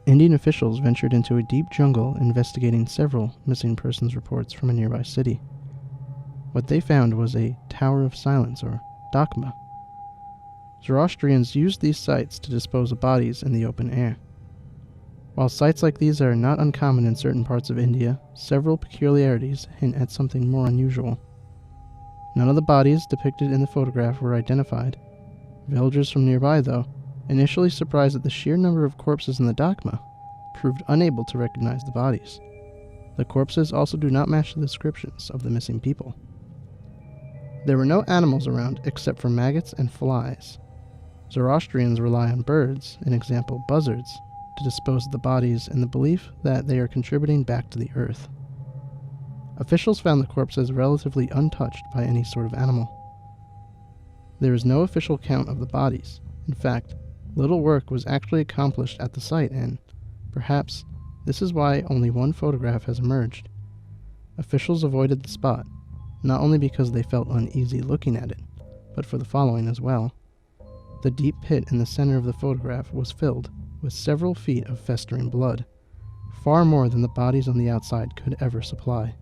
Indian officials ventured into a deep jungle investigating several missing persons reports from a nearby city. What they found was a Tower of Silence, or Dakma. Zoroastrians used these sites to dispose of bodies in the open air. While sites like these are not uncommon in certain parts of India, several peculiarities hint at something more unusual. None of the bodies depicted in the photograph were identified. Villagers from nearby, though, initially surprised at the sheer number of corpses in the Dakma, proved unable to recognize the bodies. The corpses also do not match the descriptions of the missing people. There were no animals around except for maggots and flies. Zoroastrians rely on birds, an example buzzards, to dispose of the bodies in the belief that they are contributing back to the earth. Officials found the corpses relatively untouched by any sort of animal. There is no official count of the bodies. In fact, little work was actually accomplished at the site, and perhaps this is why only one photograph has emerged. Officials avoided the spot, not only because they felt uneasy looking at it, but for the following as well. The deep pit in the center of the photograph was filled with several feet of festering blood, far more than the bodies on the outside could ever supply.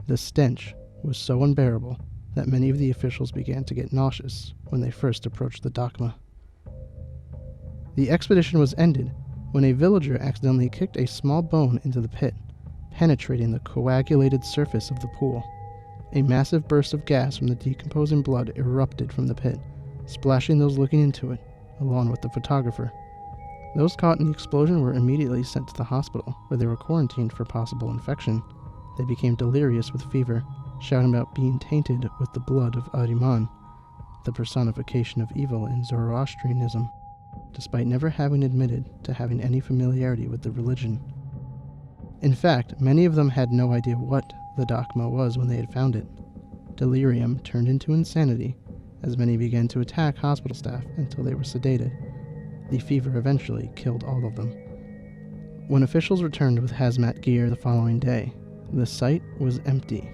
The stench was so unbearable that many of the officials began to get nauseous when they first approached the Dakma. The expedition was ended when a villager accidentally kicked a small bone into the pit, penetrating the coagulated surface of the pool. A massive burst of gas from the decomposing blood erupted from the pit, splashing those looking into it, along with the photographer. Those caught in the explosion were immediately sent to the hospital, where they were quarantined for possible infection. They became delirious with fever, shouting about being tainted with the blood of Ahriman, the personification of evil in Zoroastrianism, despite never having admitted to having any familiarity with the religion. In fact, many of them had no idea what the Dakma was when they had found it. Delirium turned into insanity, as many began to attack hospital staff until they were sedated. The fever eventually killed all of them. When officials returned with hazmat gear the following day, the site was empty.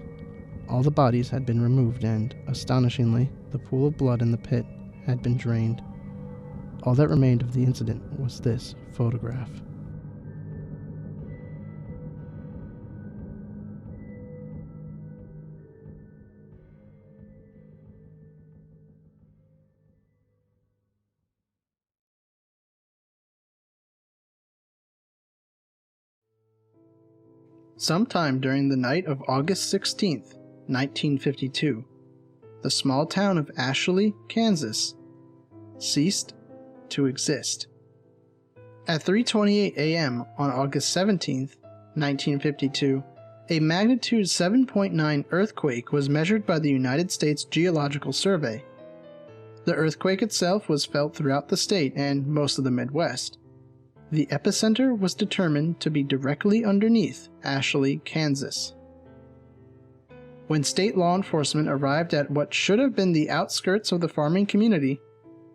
All the bodies had been removed and, astonishingly, the pool of blood in the pit had been drained. All that remained of the incident was this photograph. Sometime during the night of August 16th, 1952, the small town of Ashley, Kansas, ceased to exist. At 3:28 a.m. on August 17th, 1952, a magnitude 7.9 earthquake was measured by the United States Geological Survey. The earthquake itself was felt throughout the state and most of the Midwest. The epicenter was determined to be directly underneath Ashley, Kansas. When state law enforcement arrived at what should have been the outskirts of the farming community,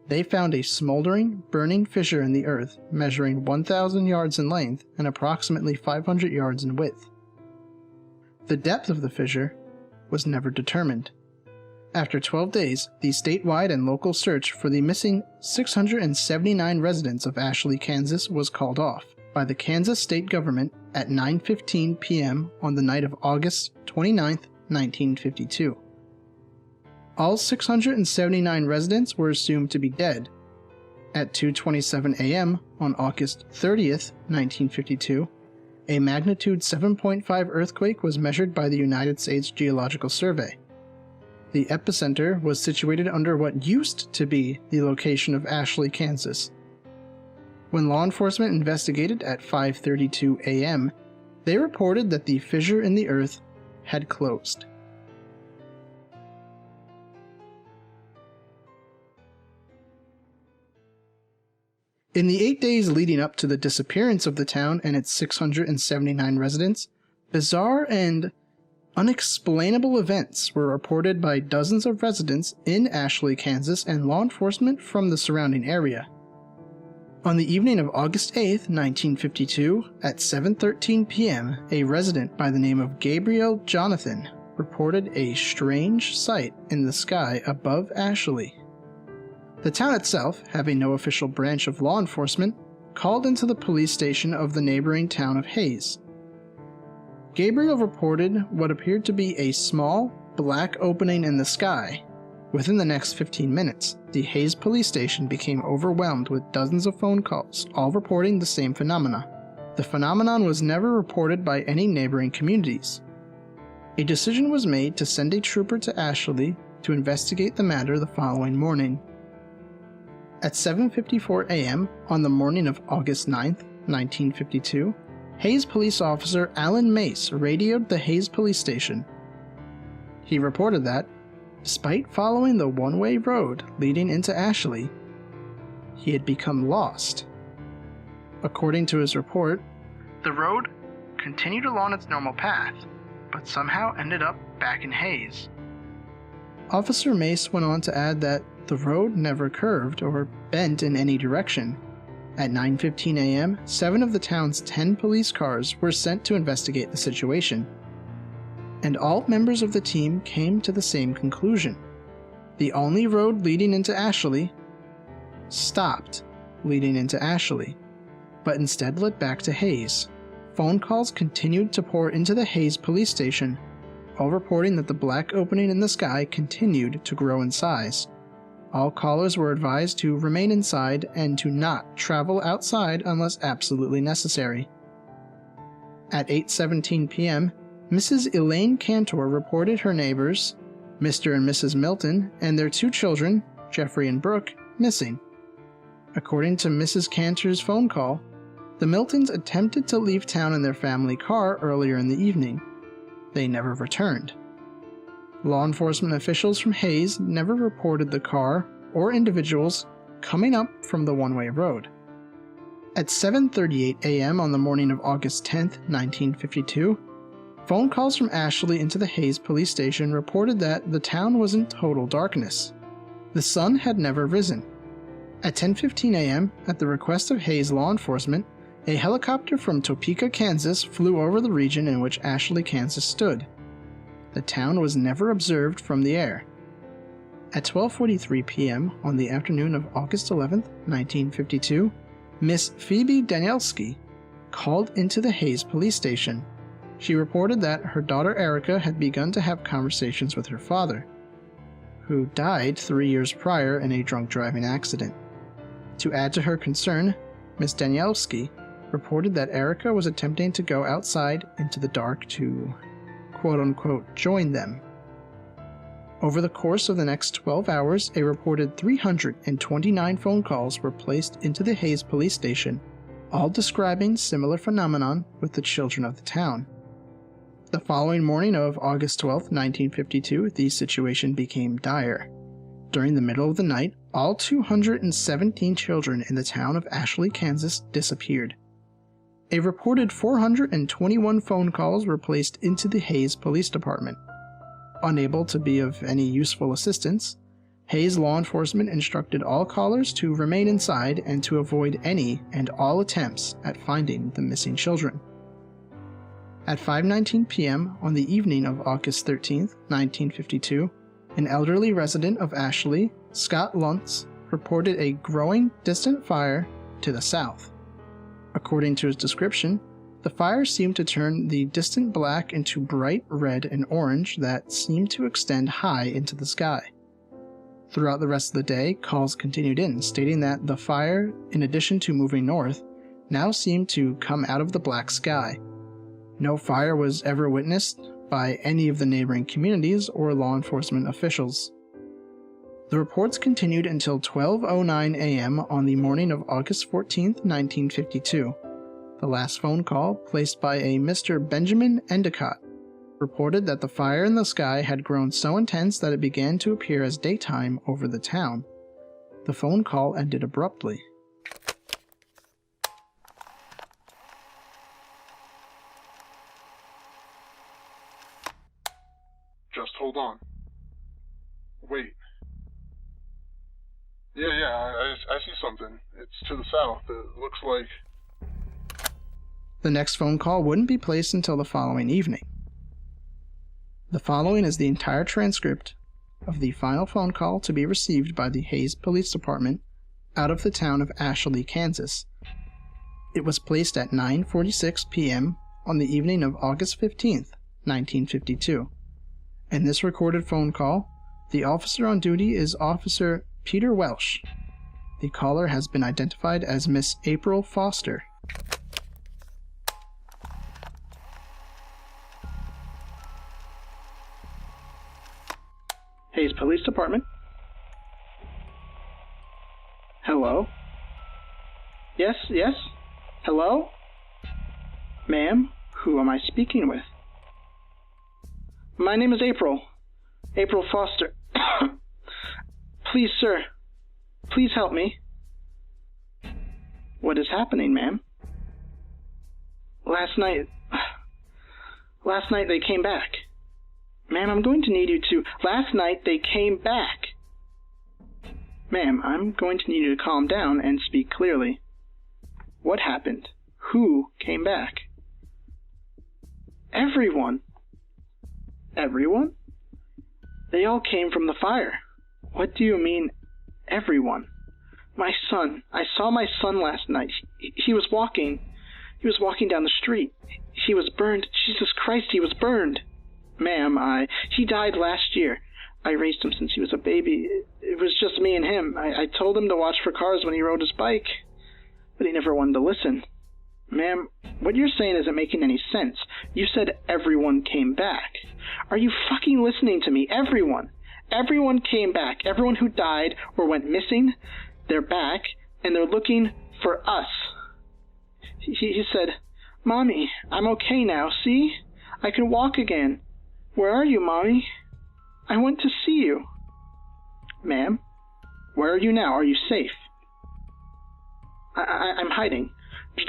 they found a smoldering, burning fissure in the earth measuring 1,000 yards in length and approximately 500 yards in width. The depth of the fissure was never determined. After 12 days, the statewide and local search for the missing 679 residents of Ashley, Kansas was called off by the Kansas state government at 9:15 p.m. on the night of August 29, 1952. All 679 residents were assumed to be dead. At 2:27 a.m. on August 30th, 1952, a magnitude 7.5 earthquake was measured by the United States Geological Survey. The epicenter was situated under what used to be the location of Ashley, Kansas. When law enforcement investigated at 5:32 a.m., they reported that the fissure in the earth had closed. In the 8 days leading up to the disappearance of the town and its 679 residents, bizarre and unexplainable events were reported by dozens of residents in Ashley, Kansas, and law enforcement from the surrounding area. On the evening of August 8, 1952, at 7:13 p.m., a resident by the name of Gabriel Jonathan reported a strange sight in the sky above Ashley. The town itself, having no official branch of law enforcement, called into the police station of the neighboring town of Hayes. Gabriel reported what appeared to be a small, black opening in the sky. Within the next 15 minutes, the Hayes police station became overwhelmed with dozens of phone calls, all reporting the same phenomena. The phenomenon was never reported by any neighboring communities. A decision was made to send a trooper to Ashley to investigate the matter the following morning. At 7:54 a.m. on the morning of August 9, 1952, Hayes police officer Alan Mace radioed the Hayes police station. He reported that, despite following the one-way road leading into Ashley, he had become lost. According to his report, the road continued along its normal path, but somehow ended up back in Hayes. Officer Mace went on to add that the road never curved or bent in any direction. At 9:15 a.m., 7 of the town's 10 police cars were sent to investigate the situation. And all members of the team came to the same conclusion. The only road leading into Ashley stopped leading into Ashley, but instead led back to Hayes. Phone calls continued to pour into the Hayes police station, all reporting that the black opening in the sky continued to grow in size. All callers were advised to remain inside and to not travel outside unless absolutely necessary. At 8:17 p.m., Mrs. Elaine Cantor reported her neighbors, Mr. and Mrs. Milton, and their 2 children, Jeffrey and Brooke, missing. According to Mrs. Cantor's phone call, the Miltons attempted to leave town in their family car earlier in the evening. They never returned. Law enforcement officials from Hayes never reported the car or individuals coming up from the one-way road. At 7:38 a.m. on the morning of August 10, 1952, phone calls from Ashley into the Hayes police station reported that the town was in total darkness. The sun had never risen. At 10:15 a.m., at the request of Hayes law enforcement, a helicopter from Topeka, Kansas flew over the region in which Ashley, Kansas stood. The town was never observed from the air. At 12:43 p.m. on the afternoon of August 11, 1952, Miss Phoebe Danielski called into the Hayes police station. She reported that her daughter Erica had begun to have conversations with her father, who died 3 years prior in a drunk driving accident. To add to her concern, Miss Danielski reported that Erica was attempting to go outside into the dark to quote-unquote join them. Over the course of the next 12 hours, a reported 329 phone calls were placed into the Hayes police station, all describing similar phenomenon with the children of the town. The following morning of August 12, 1952, the situation became dire. During the middle of the night, all 217 children in the town of Ashley, Kansas disappeared. A reported 421 phone calls were placed into the Hayes Police Department. Unable to be of any useful assistance, Hayes law enforcement instructed all callers to remain inside and to avoid any and all attempts at finding the missing children. At 5:19 p.m. on the evening of August 13, 1952, an elderly resident of Ashley, Scott Luntz, reported a growing, distant fire to the south. According to his description, the fire seemed to turn the distant black into bright red and orange that seemed to extend high into the sky. Throughout the rest of the day, calls continued in, stating that the fire, in addition to moving north, now seemed to come out of the black sky. No fire was ever witnessed by any of the neighboring communities or law enforcement officials. The reports continued until 12:09 a.m. on the morning of August 14, 1952. The last phone call, placed by a Mr. Benjamin Endicott, reported that the fire in the sky had grown so intense that it began to appear as daytime over the town. The phone call ended abruptly. Just hold on. Wait. Yeah, I see something. It's to the south. It looks like... The next phone call wouldn't be placed until the following evening. The following is the entire transcript of the final phone call to be received by the Hayes Police Department out of the town of Ashley, Kansas, It was placed at 9:46 p.m. on the evening of August 15th, 1952. In this recorded phone call, the officer on duty is Officer Peter Welsh. The caller has been identified as Miss April Foster. Hayes Police Department. Hello? Yes? Hello? Ma'am, who am I speaking with? My name is April. April Foster. Please, sir. Please help me. What is happening, ma'am? Last night they came back. Ma'am, I'm going to need you to... Last night they came back. Ma'am, I'm going to need you to calm down and speak clearly. What happened? Who came back? Everyone. Everyone? They all came from the fire. What do you mean, everyone? My son. I saw my son last night. He was walking. He was walking down the street. He was burned. Jesus Christ, he was burned. Ma'am, he died last year. I raised him since he was a baby. It was just me and him. I told him to watch for cars when he rode his bike, but he never wanted to listen. Ma'am, what you're saying isn't making any sense. You said everyone came back. Are you fucking listening to me? Everyone. Everyone came back. Everyone who died or went missing, they're back, and they're looking for us. He said, Mommy, I'm okay now, see? I can walk again. Where are you, Mommy? I went to see you. Ma'am, where are you now? Are you safe? I'm hiding,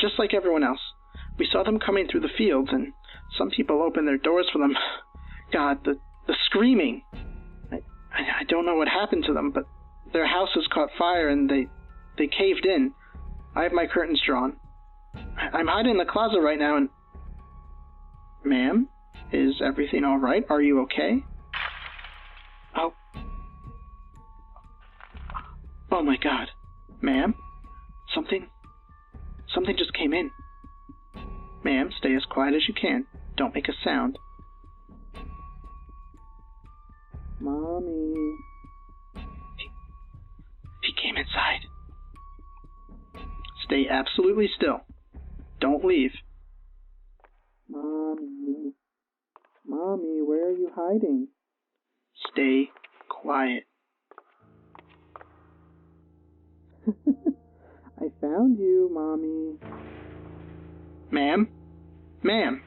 just like everyone else. We saw them coming through the fields, and some people opened their doors for them. God, the screaming. I don't know what happened to them, but their houses caught fire and they caved in. I have my curtains drawn. I'm hiding in the closet right now and... Ma'am, is everything all right? Are you okay? Oh my God. Ma'am, something just came in. Ma'am, stay as quiet as you can. Don't make a sound. Mommy. He came inside. Stay absolutely still. Don't leave. Mommy, where are you hiding? Stay quiet. I found you, Mommy. Ma'am? Ma'am?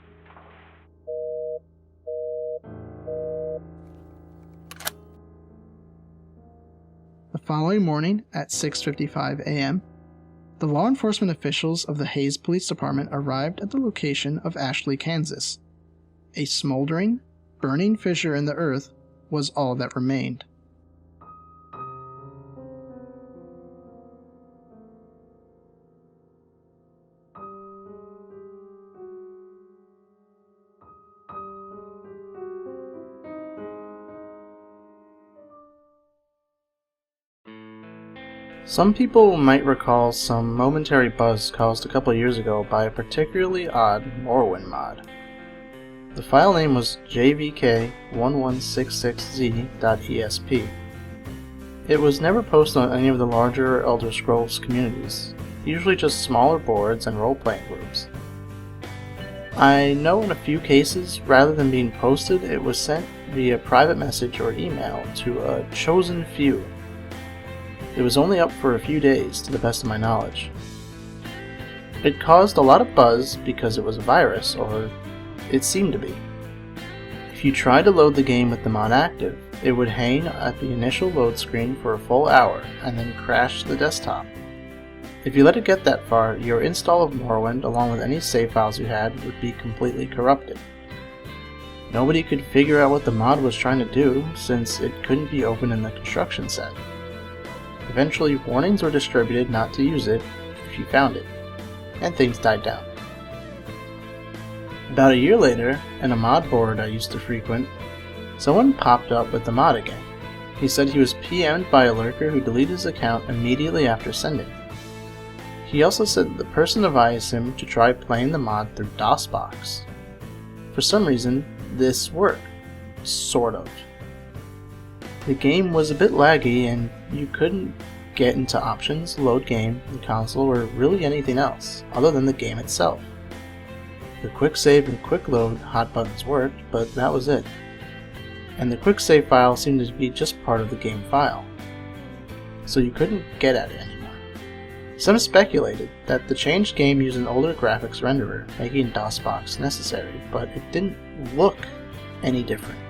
The following morning at 6:55 a.m., the law enforcement officials of the Hayes Police Department arrived at the location of Ashley, Kansas. A smoldering, burning fissure in the earth was all that remained. Some people might recall some momentary buzz caused a couple years ago by a particularly odd Morrowind mod. The file name was jvk1166z.esp. It was never posted on any of the larger Elder Scrolls communities, usually just smaller boards and role-playing groups. I know in a few cases, rather than being posted, it was sent via private message or email to a chosen few. It was only up for a few days, to the best of my knowledge. It caused a lot of buzz because it was a virus, or it seemed to be. If you tried to load the game with the mod active, it would hang at the initial load screen for a full hour and then crash the desktop. If you let it get that far, your install of Morrowind, along with any save files you had, would be completely corrupted. Nobody could figure out what the mod was trying to do, since it couldn't be opened in the construction set. Eventually, warnings were distributed not to use it if you found it, and things died down. About a year later, in a mod board I used to frequent, someone popped up with the mod again. He said he was PM'd by a lurker who deleted his account immediately after sending. He also said the person advised him to try playing the mod through DOSBox. For some reason, this worked. Sort of. The game was a bit laggy and you couldn't get into options, load game, the console, or really anything else, other than the game itself. The quick save and quick load hot buttons worked, but that was it. And the quick save file seemed to be just part of the game file, so you couldn't get at it anymore. Some speculated that the changed game used an older graphics renderer, making DOSBox necessary, but it didn't look any different.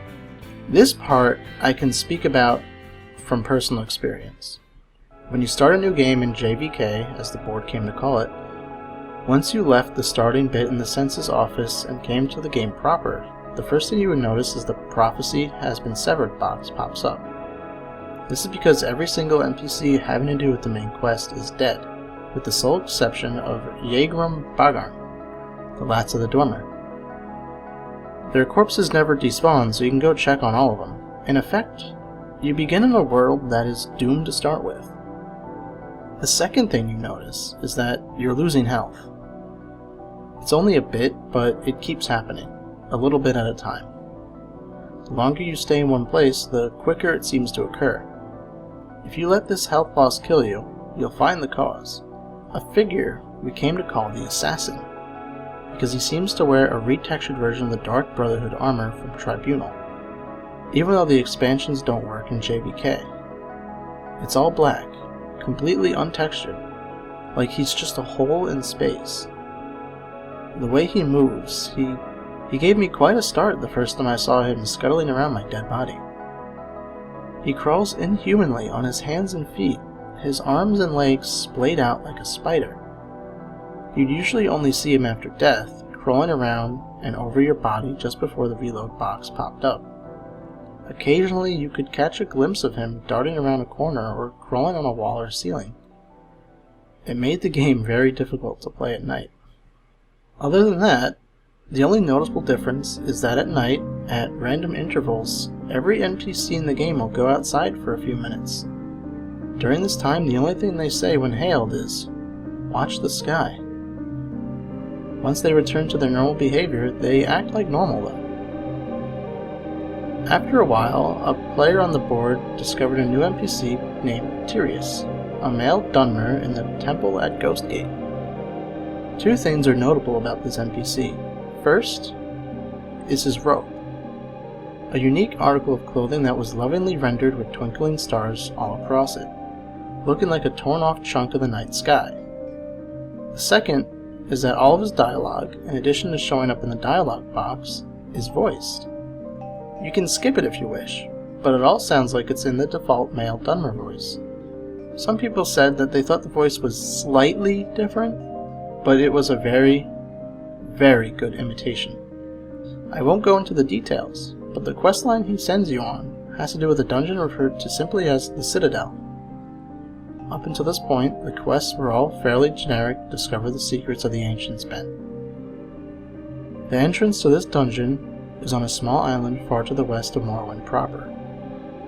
This part I can speak about from personal experience. When you start a new game in JVK, as the board came to call it, once you left the starting bit in the census office and came to the game proper, the first thing you would notice is the Prophecy Has Been Severed box pops up. This is because every single NPC having to do with the main quest is dead, with the sole exception of Yegrum Bagarn, the last of the Dwemer. Their corpses never despawn, so you can go check on all of them. In effect, you begin in a world that is doomed to start with. The second thing you notice is that you're losing health. It's only a bit, but it keeps happening, a little bit at a time. The longer you stay in one place, the quicker it seems to occur. If you let this health loss kill you, you'll find the cause. A figure we came to call the Assassin, because he seems to wear a retextured version of the Dark Brotherhood armor from Tribunal, even though the expansions don't work in JVK. It's all black, completely untextured, like he's just a hole in space. The way he moves, he gave me quite a start the first time I saw him scuttling around my dead body. He crawls inhumanly on his hands and feet, his arms and legs splayed out like a spider. You'd usually only see him after death, crawling around and over your body just before the reload box popped up. Occasionally you could catch a glimpse of him darting around a corner or crawling on a wall or ceiling. It made the game very difficult to play at night. Other than that, the only noticeable difference is that at night, at random intervals, every NPC in the game will go outside for a few minutes. During this time, the only thing they say when hailed is, "Watch the sky." Once they return to their normal behavior, they act like normal though. After a while, a player on the board discovered a new NPC named Tyrius, a male Dunmer in the temple at Ghostgate. Two things are notable about this NPC. First is his robe, a unique article of clothing that was lovingly rendered with twinkling stars all across it, looking like a torn-off chunk of the night sky. The second is that all of his dialogue, in addition to showing up in the dialogue box, is voiced. You can skip it if you wish, but it all sounds like it's in the default male Dunmer voice. Some people said that they thought the voice was slightly different, but it was a very, very good imitation. I won't go into the details, but the questline he sends you on has to do with a dungeon referred to simply as the Citadel. Up until this point, the quests were all fairly generic to discover the secrets of the Ancients' Ben. The entrance to this dungeon is on a small island far to the west of Morrowind proper.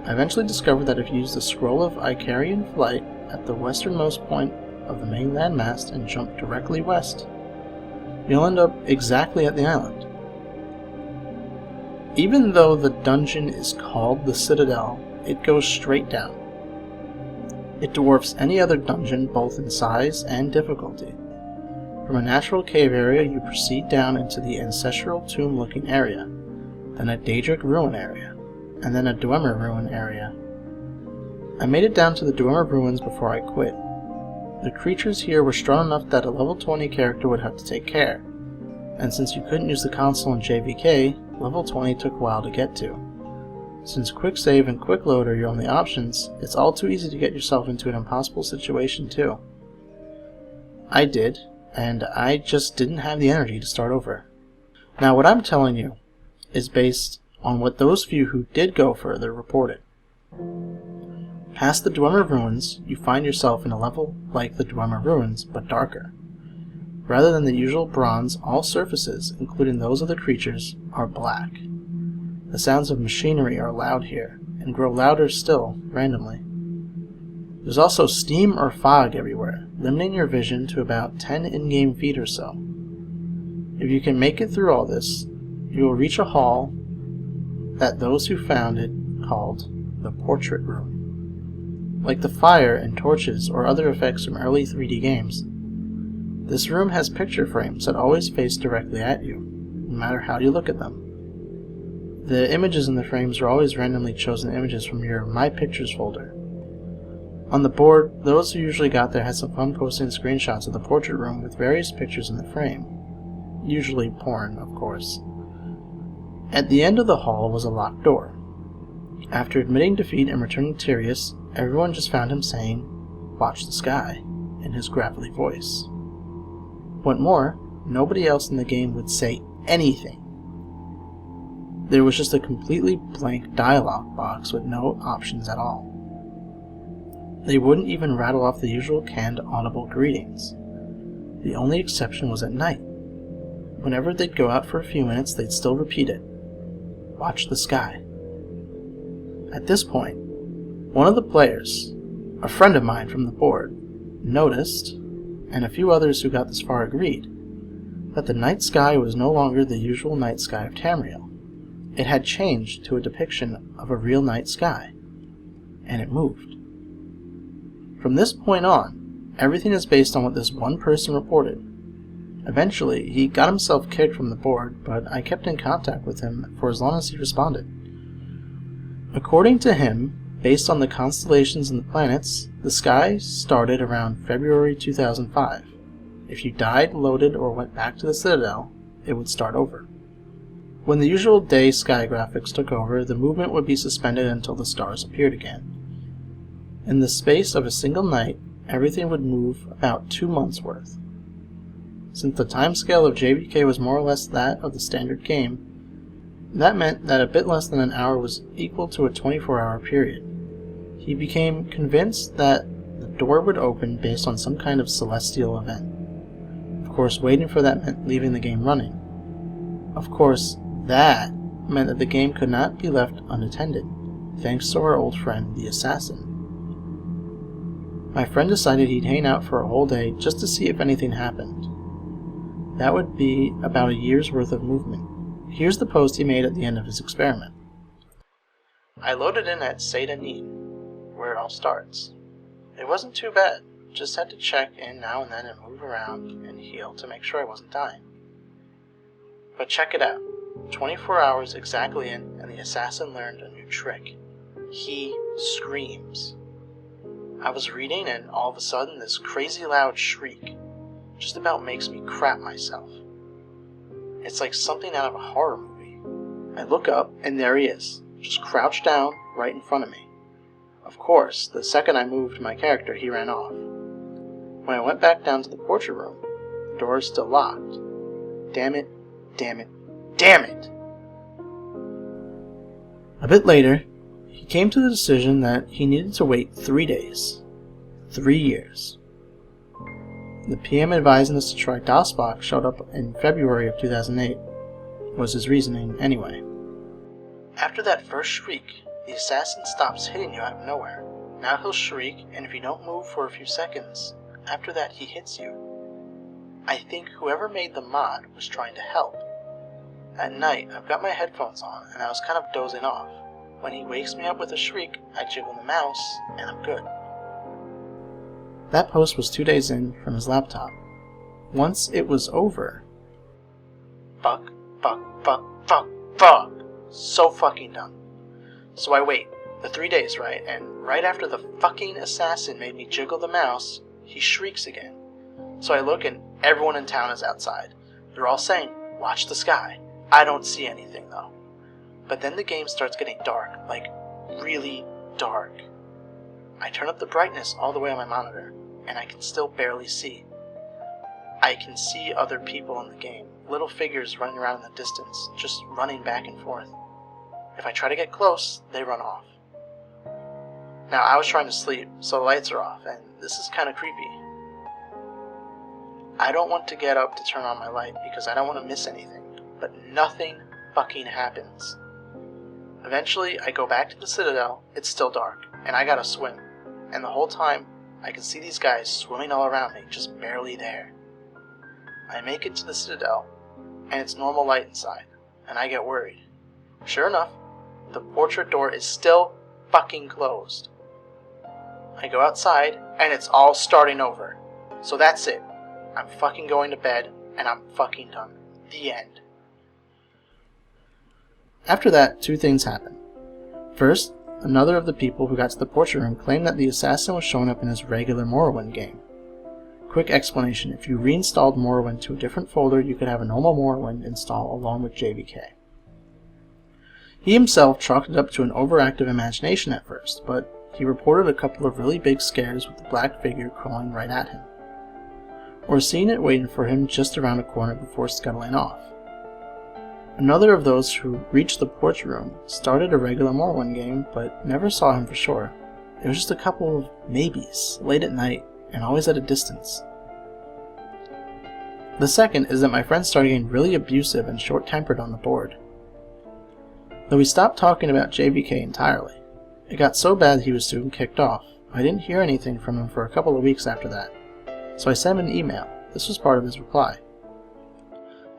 I eventually discovered that if you use the Scroll of Icarian Flight at the westernmost point of the main landmass and jump directly west, you'll end up exactly at the island. Even though the dungeon is called the Citadel, it goes straight down. It dwarfs any other dungeon both in size and difficulty. From a natural cave area you proceed down into the ancestral tomb-looking area, then a Daedric ruin area, and then a Dwemer ruin area. I made it down to the Dwemer ruins before I quit. The creatures here were strong enough that a level 20 character would have to take care, and since you couldn't use the console in JVK, level 20 took a while to get to. Since quick save and quick load are your only options, it's all too easy to get yourself into an impossible situation too. I did, and I just didn't have the energy to start over. Now what I'm telling you is based on what those few who did go further reported. Past the Dwemer ruins, you find yourself in a level like the Dwemer ruins, but darker. Rather than the usual bronze, all surfaces, including those of the creatures, are black. The sounds of machinery are loud here, and grow louder still, randomly. There's also steam or fog everywhere, limiting your vision to about 10 in-game feet or so. If you can make it through all this, you will reach a hall that those who found it called the Portrait Room. Like the fire and torches or other effects from early 3D games, this room has picture frames that always face directly at you, no matter how you look at them. The images in the frames are always randomly chosen images from your My Pictures folder. On the board, those who usually got there had some fun posting screenshots of the portrait room with various pictures in the frame. Usually porn, of course. At the end of the hall was a locked door. After admitting defeat and returning to Tyrius, everyone just found him saying, "Watch the sky," in his gravelly voice. What more, nobody else in the game would say anything. There was just a completely blank dialogue box with no options at all. They wouldn't even rattle off the usual canned audible greetings. The only exception was at night. Whenever they'd go out for a few minutes, they'd still repeat it. "Watch the sky." At this point, one of the players, a friend of mine from the board, noticed, and a few others who got this far agreed, that the night sky was no longer the usual night sky of Tamriel. It had changed to a depiction of a real night sky, and it moved. From this point on, everything is based on what this one person reported. Eventually, he got himself kicked from the board, but I kept in contact with him for as long as he responded. According to him, based on the constellations and the planets, the sky started around February 2005. If you died, loaded, or went back to the Citadel, it would start over. When the usual day sky graphics took over, the movement would be suspended until the stars appeared again. In the space of a single night, everything would move about 2 months' worth. Since the timescale of JVK was more or less that of the standard game, that meant that a bit less than an hour was equal to a 24-hour period. He became convinced that the door would open based on some kind of celestial event. Of course, waiting for that meant leaving the game running. Of course, that meant that the game could not be left unattended, thanks to our old friend, the Assassin. My friend decided he'd hang out for a whole day just to see if anything happened. That would be about a year's worth of movement. Here's the post he made at the end of his experiment. "I loaded in at Seda Need, where it all starts. It wasn't too bad, just had to check in now and then and move around and heal to make sure I wasn't dying. But check it out, 24 hours exactly in and the assassin learned a new trick. He screams. I was reading and all of a sudden this crazy loud shriek just about makes me crap myself. It's like something out of a horror movie. I look up and there he is, just crouched down right in front of me. Of course, the second I moved my character, he ran off. When I went back down to the portrait room, the door is still locked. Damn it, damn it, damn it! A bit later, he came to the decision that he needed to wait 3 days. 3 years. The PM advising us to try DOSBox showed up in February of 2008, was his reasoning anyway. After that first shriek, the assassin stops hitting you out of nowhere. Now he'll shriek, and if you don't move for a few seconds, after that he hits you. I think whoever made the mod was trying to help. At night, I've got my headphones on, and I was kind of dozing off. When he wakes me up with a shriek, I jiggle the mouse, and I'm good. That post was 2 days in from his laptop. Once it was over, fuck, so fucking dumb. So I wait, the 3 days, right, and right after the fucking assassin made me jiggle the mouse, he shrieks again. So I look and everyone in town is outside. They're all saying, "Watch the sky." I don't see anything though. But then the game starts getting dark, like really dark. I turn up the brightness all the way on my monitor, and I can still barely see. I can see other people in the game, little figures running around in the distance, just running back and forth. If I try to get close, they run off. Now I was trying to sleep, so the lights are off, and this is kind of creepy. I don't want to get up to turn on my light because I don't want to miss anything, but nothing fucking happens. Eventually, I go back to the Citadel, it's still dark, and I gotta swim. and the whole time I can see these guys swimming all around me, just barely there. I make it to the Citadel, and it's normal light inside, and I get worried. Sure enough, the portrait door is still fucking closed. I go outside, and it's all starting over. So that's it. I'm fucking going to bed, and I'm fucking done. The end. After that, 2 things happen. First, another of the people who got to the portrait room claimed that the assassin was showing up in his regular Morrowind game. Quick explanation, if you reinstalled Morrowind to a different folder, you could have a normal Morrowind install along with JVK. He himself chalked it up to an overactive imagination at first, but he reported a couple of really big scares with the black figure crawling right at him, or seeing it waiting for him just around a corner before scuttling off. Another of those who reached the portrait room started a regular Morrowind game, but never saw him for sure. It was just a couple of maybes, late at night, and always at a distance. The second is that my friend started getting really abusive and short-tempered on the board. Though we stopped talking about JVK entirely, it got so bad he was soon kicked off. I didn't hear anything from him for a couple of weeks after that, so I sent him an email. This was part of his reply.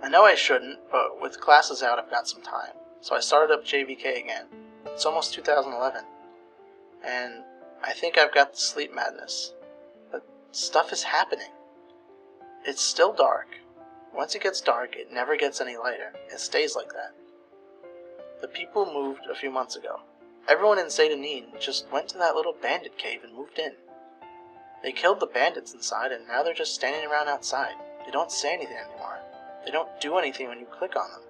I know I shouldn't, but with classes out I've got some time, so I started up JVK again. It's almost 2011, and I think I've got the sleep madness, but stuff is happening. It's still dark. Once it gets dark, it never gets any lighter. It stays like that. The people moved a few months ago. Everyone in Satanin just went to that little bandit cave and moved in. They killed the bandits inside, and now they're just standing around outside. They don't say anything anymore. They don't do anything when you click on them.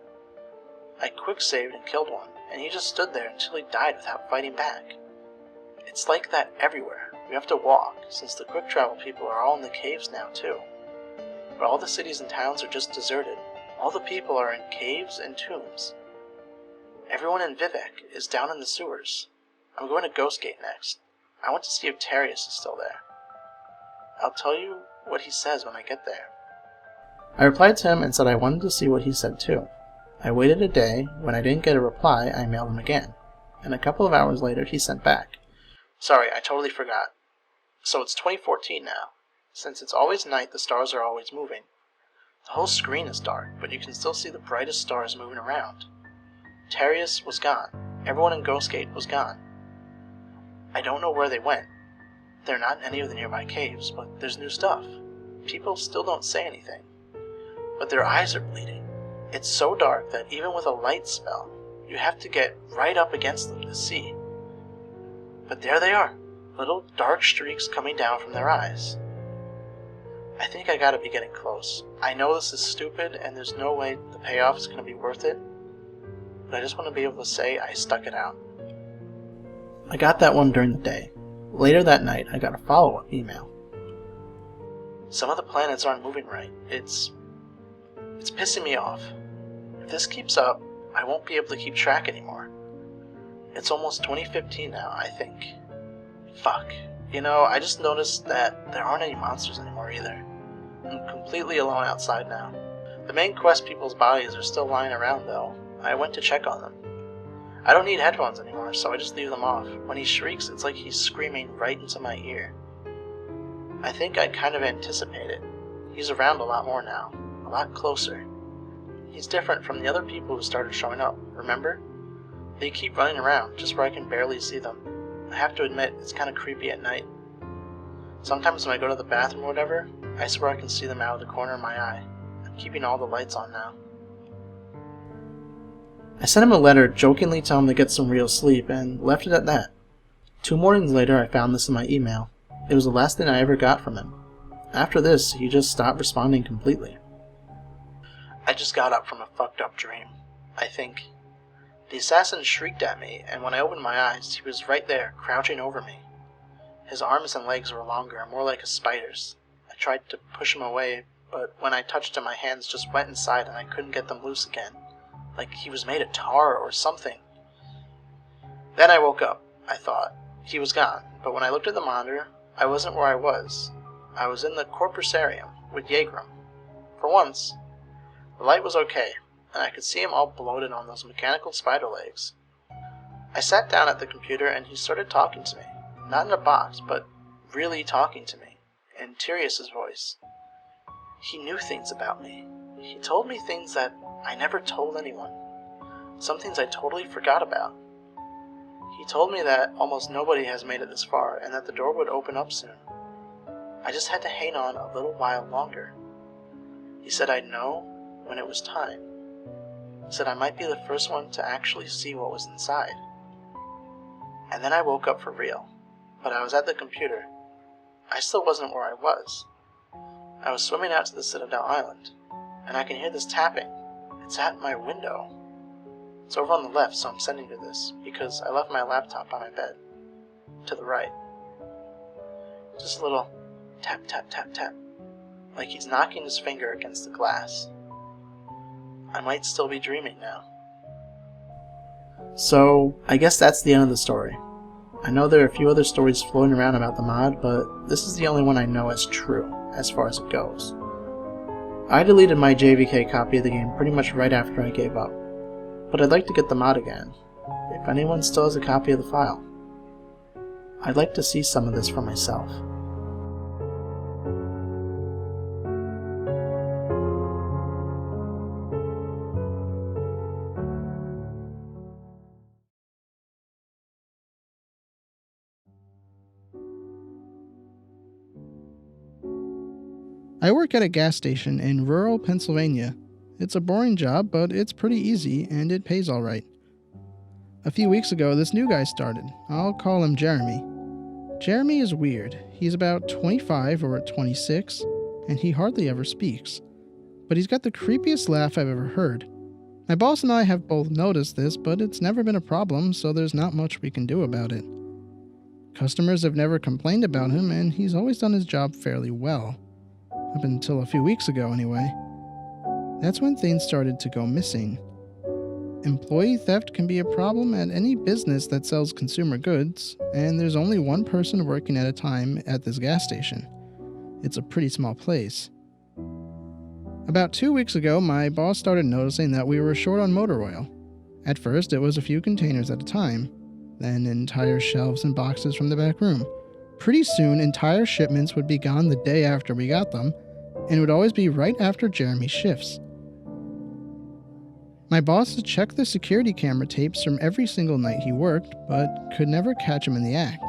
I quick-saved and killed one, and he just stood there until he died without fighting back. It's like that everywhere. We have to walk, since the quick travel people are all in the caves now too. But all the cities and towns are just deserted. All the people are in caves and tombs. Everyone in Vivek is down in the sewers. I'm going to Ghostgate next. I want to see if Terius is still there. I'll tell you what he says when I get there. I replied to him and said I wanted to see what he said too. I waited a day. When I didn't get a reply, I mailed him again. And a couple of hours later, he sent back. Sorry, I totally forgot. So it's 2014 now. Since it's always night, the stars are always moving. The whole screen is dark, but you can still see the brightest stars moving around. Terius was gone. Everyone in Ghostgate was gone. I don't know where they went. They're not in any of the nearby caves, but there's new stuff. People still don't say anything. But their eyes are bleeding. It's so dark that even with a light spell, you have to get right up against them to see. But there they are, little dark streaks coming down from their eyes. I think I gotta be getting close. I know this is stupid and there's no way the payoff is gonna be worth it, but I just want to be able to say I stuck it out. I got that one during the day. Later that night, I got a follow-up email. Some of the planets aren't moving right. It's pissing me off. If this keeps up, I won't be able to keep track anymore. It's almost 2015 now, I think. Fuck. You know, I just noticed that there aren't any monsters anymore either. I'm completely alone outside now. The main quest people's bodies are still lying around though. I went to check on them. I don't need headphones anymore, so I just leave them off. When he shrieks, it's like he's screaming right into my ear. I think I kind of anticipate it. He's around a lot more now. A lot closer. He's different from the other people who started showing up, remember? They keep running around, just where I can barely see them. I have to admit, it's kind of creepy at night. Sometimes when I go to the bathroom or whatever, I swear I can see them out of the corner of my eye. I'm keeping all the lights on now. I sent him a letter, jokingly telling him to get some real sleep, and left it at that. 2 mornings later, I found this in my email. It was the last thing I ever got from him. After this, he just stopped responding completely. I just got up from a fucked up dream, I think. The assassin shrieked at me, and when I opened my eyes, he was right there, crouching over me. His arms and legs were longer, more like a spider's. I tried to push him away, but when I touched him, my hands just went inside and I couldn't get them loose again. Like he was made of tar or something. Then I woke up, I thought. He was gone, but when I looked at the monitor, I wasn't where I was. I was in the Corpusarium with Yegrum. For once, the light was okay, and I could see him all bloated on those mechanical spider legs. I sat down at the computer and he started talking to me. Not in a box, but really talking to me, in Tyrus's voice. He knew things about me. He told me things that I never told anyone. Some things I totally forgot about. He told me that almost nobody has made it this far, and that the door would open up soon. I just had to hang on a little while longer. He said I'd know when it was time. He said I might be the first one to actually see what was inside. And then I woke up for real, but I was at the computer. I still wasn't where I was. I was swimming out to the Citadel Island, and I can hear this tapping. It's at my window. It's over on the left, so I'm sending you this, because I left my laptop by my bed. To the right. Just a little tap, tap, tap, tap, like he's knocking his finger against the glass. I might still be dreaming now. So, I guess that's the end of the story. I know there are a few other stories floating around about the mod, but this is the only one I know as true, as far as it goes. I deleted my JVK copy of the game pretty much right after I gave up, but I'd like to get the mod again, if anyone still has a copy of the file. I'd like to see some of this for myself. I work at a gas station in rural Pennsylvania. It's a boring job, but it's pretty easy and it pays alright. A few weeks ago, this new guy started. I'll call him Jeremy. Jeremy is weird. He's about 25 or 26, and he hardly ever speaks. But he's got the creepiest laugh I've ever heard. My boss and I have both noticed this, but it's never been a problem, so there's not much we can do about it. Customers have never complained about him, and he's always done his job fairly well. Up until a few weeks ago, anyway. That's when things started to go missing. Employee theft can be a problem at any business that sells consumer goods, and there's only one person working at a time at this gas station. It's a pretty small place. About 2 weeks ago, my boss started noticing that we were short on motor oil. At first, it was a few containers at a time, then entire shelves and boxes from the back room. Pretty soon, entire shipments would be gone the day after we got them, and it would always be right after Jeremy's shifts. My boss had checked the security camera tapes from every single night he worked, but could never catch him in the act.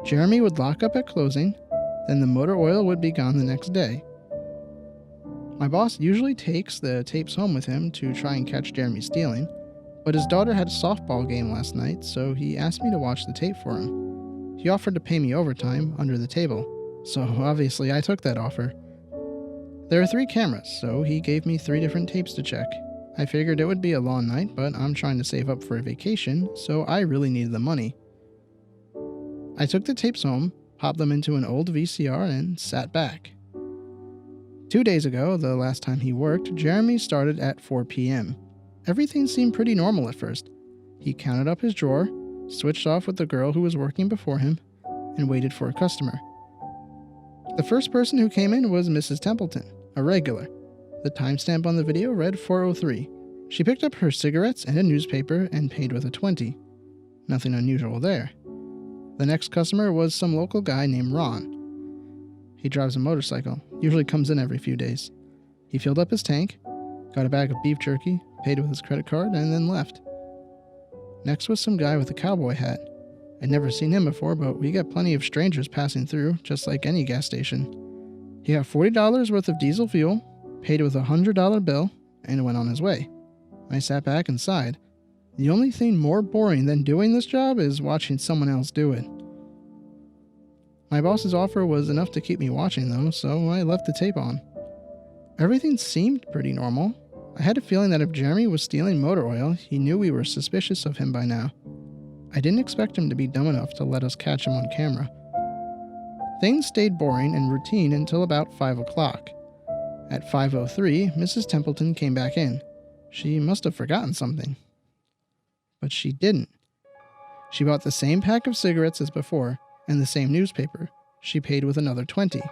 Jeremy would lock up at closing, then the motor oil would be gone the next day. My boss usually takes the tapes home with him to try and catch Jeremy stealing, but his daughter had a softball game last night, so he asked me to watch the tape for him. He offered to pay me overtime under the table, so obviously I took that offer. There are 3 cameras, so he gave me 3 different tapes to check. I figured it would be a long night, but I'm trying to save up for a vacation, so I really needed the money. I took the tapes home, popped them into an old VCR, and sat back. 2 days ago, the last time he worked, Jeremy started at 4 p.m. Everything seemed pretty normal at first. He counted up his drawer, switched off with the girl who was working before him, and waited for a customer. The first person who came in was Mrs. Templeton, a regular. The timestamp on the video read 4:03. She picked up her cigarettes and a newspaper and paid with a 20. Nothing unusual there. The next customer was some local guy named Ron. He drives a motorcycle, usually comes in every few days. He filled up his tank, got a bag of beef jerky, paid with his credit card, and then left. Next was some guy with a cowboy hat. I'd never seen him before, but we get plenty of strangers passing through, just like any gas station. He got $40 worth of diesel fuel, paid with a $100 bill, and went on his way. I sat back and sighed. The only thing more boring than doing this job is watching someone else do it. My boss's offer was enough to keep me watching though, so I left the tape on. Everything seemed pretty normal. I had a feeling that if Jeremy was stealing motor oil, he knew we were suspicious of him by now. I didn't expect him to be dumb enough to let us catch him on camera. Things stayed boring and routine until about 5 o'clock. At 5:03, Mrs. Templeton came back in. She must have forgotten something. But she didn't. She bought the same pack of cigarettes as before, and the same newspaper. She paid with another 20.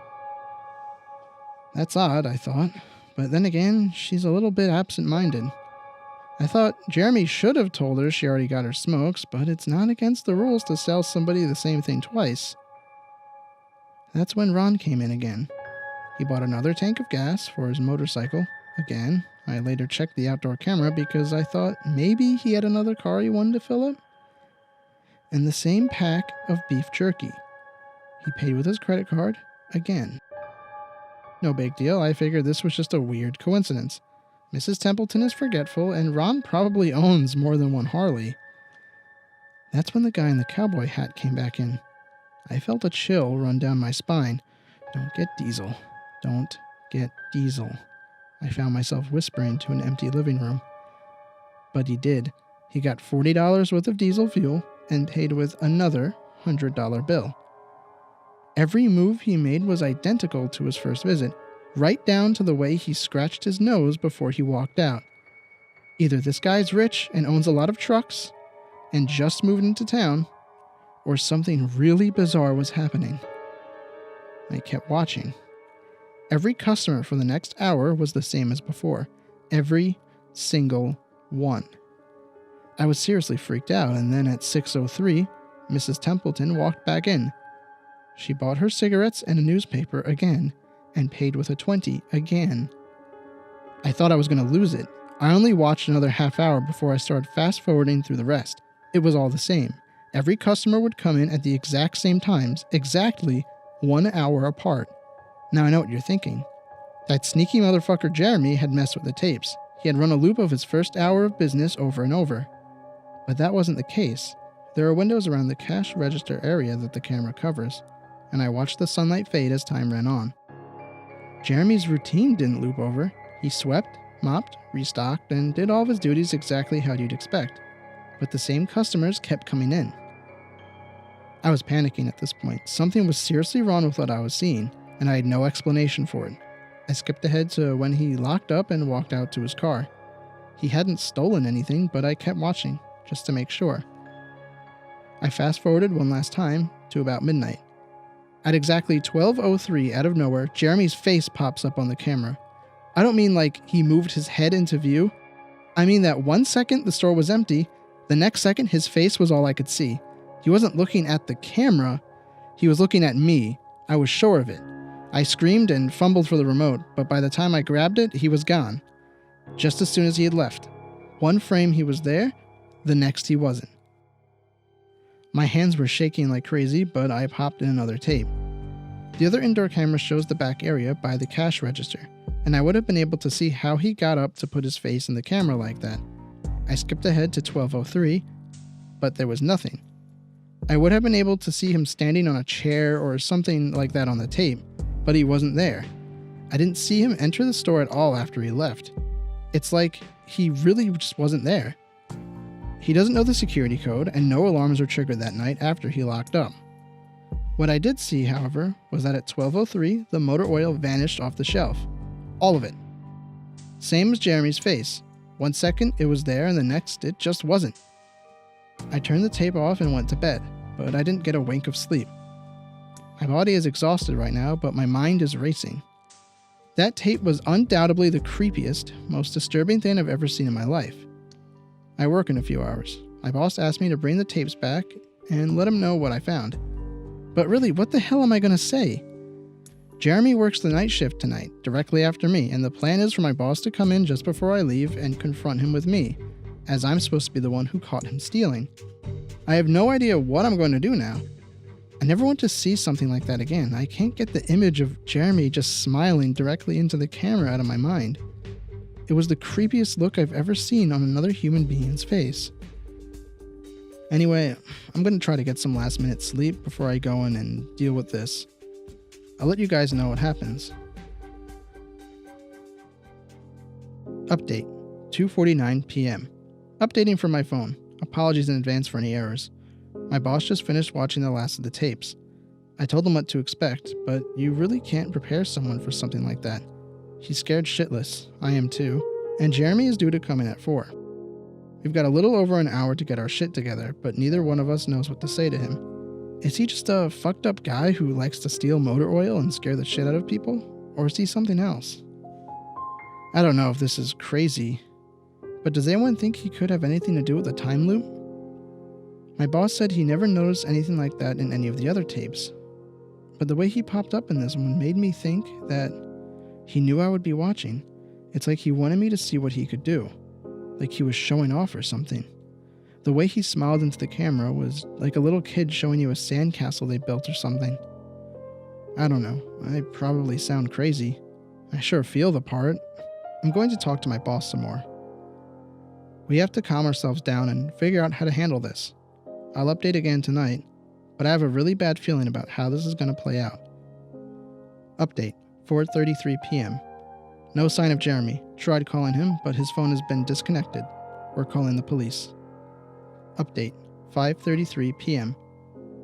That's odd, I thought. But then again, she's a little bit absent-minded. I thought Jeremy should have told her she already got her smokes, but it's not against the rules to sell somebody the same thing twice. That's when Ron came in again. He bought another tank of gas for his motorcycle. Again, I later checked the outdoor camera because I thought maybe he had another car he wanted to fill up. And the same pack of beef jerky. He paid with his credit card again. No big deal, I figured this was just a weird coincidence. Mrs. Templeton is forgetful, and Ron probably owns more than one Harley. That's when the guy in the cowboy hat came back in. I felt a chill run down my spine. Don't get diesel. Don't get diesel. I found myself whispering to an empty living room. But he did. He got $40 worth of diesel fuel and paid with another $100 bill. Every move he made was identical to his first visit, right down to the way he scratched his nose before he walked out. Either this guy's rich and owns a lot of trucks and just moved into town, or something really bizarre was happening. I kept watching. Every customer for the next hour was the same as before. Every single one. I was seriously freaked out, and then at 6:03, Mrs. Templeton walked back in. She bought her cigarettes and a newspaper again, and paid with a 20 again. I thought I was going to lose it. I only watched another half hour before I started fast-forwarding through the rest. It was all the same. Every customer would come in at the exact same times, exactly 1 hour apart. Now I know what you're thinking. That sneaky motherfucker Jeremy had messed with the tapes. He had run a loop of his first hour of business over and over. But that wasn't the case. There are windows around the cash register area that the camera covers, and I watched the sunlight fade as time ran on. Jeremy's routine didn't loop over. He swept, mopped, restocked, and did all of his duties exactly how you'd expect. But the same customers kept coming in. I was panicking at this point. Something was seriously wrong with what I was seeing, and I had no explanation for it. I skipped ahead to when he locked up and walked out to his car. He hadn't stolen anything, but I kept watching, just to make sure. I fast-forwarded one last time to about midnight. At exactly 12:03, out of nowhere, Jeremy's face pops up on the camera. I don't mean like he moved his head into view. I mean that 1 second the store was empty, the next second his face was all I could see. He wasn't looking at the camera, he was looking at me. I was sure of it. I screamed and fumbled for the remote, but by the time I grabbed it, he was gone. Just as soon as he had left. One frame he was there, the next he wasn't. My hands were shaking like crazy, but I popped in another tape. The other indoor camera shows the back area by the cash register, and I would have been able to see how he got up to put his face in the camera like that. I skipped ahead to 12:03, but there was nothing. I would have been able to see him standing on a chair or something like that on the tape, but he wasn't there. I didn't see him enter the store at all after he left. It's like he really just wasn't there. He doesn't know the security code, and no alarms were triggered that night after he locked up. What I did see, however, was that at 12:03, the motor oil vanished off the shelf. All of it. Same as Jeremy's face. 1 second it was there, and the next it just wasn't. I turned the tape off and went to bed, but I didn't get a wink of sleep. My body is exhausted right now, but my mind is racing. That tape was undoubtedly the creepiest, most disturbing thing I've ever seen in my life. I work in a few hours. My boss asked me to bring the tapes back and let him know what I found. But really, what the hell am I going to say? Jeremy works the night shift tonight, directly after me, and the plan is for my boss to come in just before I leave and confront him with me, as I'm supposed to be the one who caught him stealing. I have no idea what I'm going to do now. I never want to see something like that again. I can't get the image of Jeremy just smiling directly into the camera out of my mind. It was the creepiest look I've ever seen on another human being's face. Anyway, I'm going to try to get some last minute sleep before I go in and deal with this. I'll let you guys know what happens. Update, 2:49 p.m. Updating from my phone. Apologies in advance for any errors. My boss just finished watching the last of the tapes. I told him what to expect, but you really can't prepare someone for something like that. He's scared shitless. I am too. And Jeremy is due to come in at 4. We've got a little over an hour to get our shit together, but neither one of us knows what to say to him. Is he just a fucked up guy who likes to steal motor oil and scare the shit out of people? Or is he something else? I don't know if this is crazy, but does anyone think he could have anything to do with the time loop? My boss said he never noticed anything like that in any of the other tapes. but the way he popped up in this one made me think that he knew I would be watching. It's like he wanted me to see what he could do, like he was showing off or something. The way he smiled into the camera was like a little kid showing you a sandcastle they built or something. I don't know, I probably sound crazy. I sure feel the part. I'm going to talk to my boss some more. We have to calm ourselves down and figure out how to handle this. I'll update again tonight, but I have a really bad feeling about how this is going to play out. Update, 4:33 p.m. No sign of Jeremy. Tried calling him, but his phone has been disconnected. We're calling the police. Update, 5:33 p.m.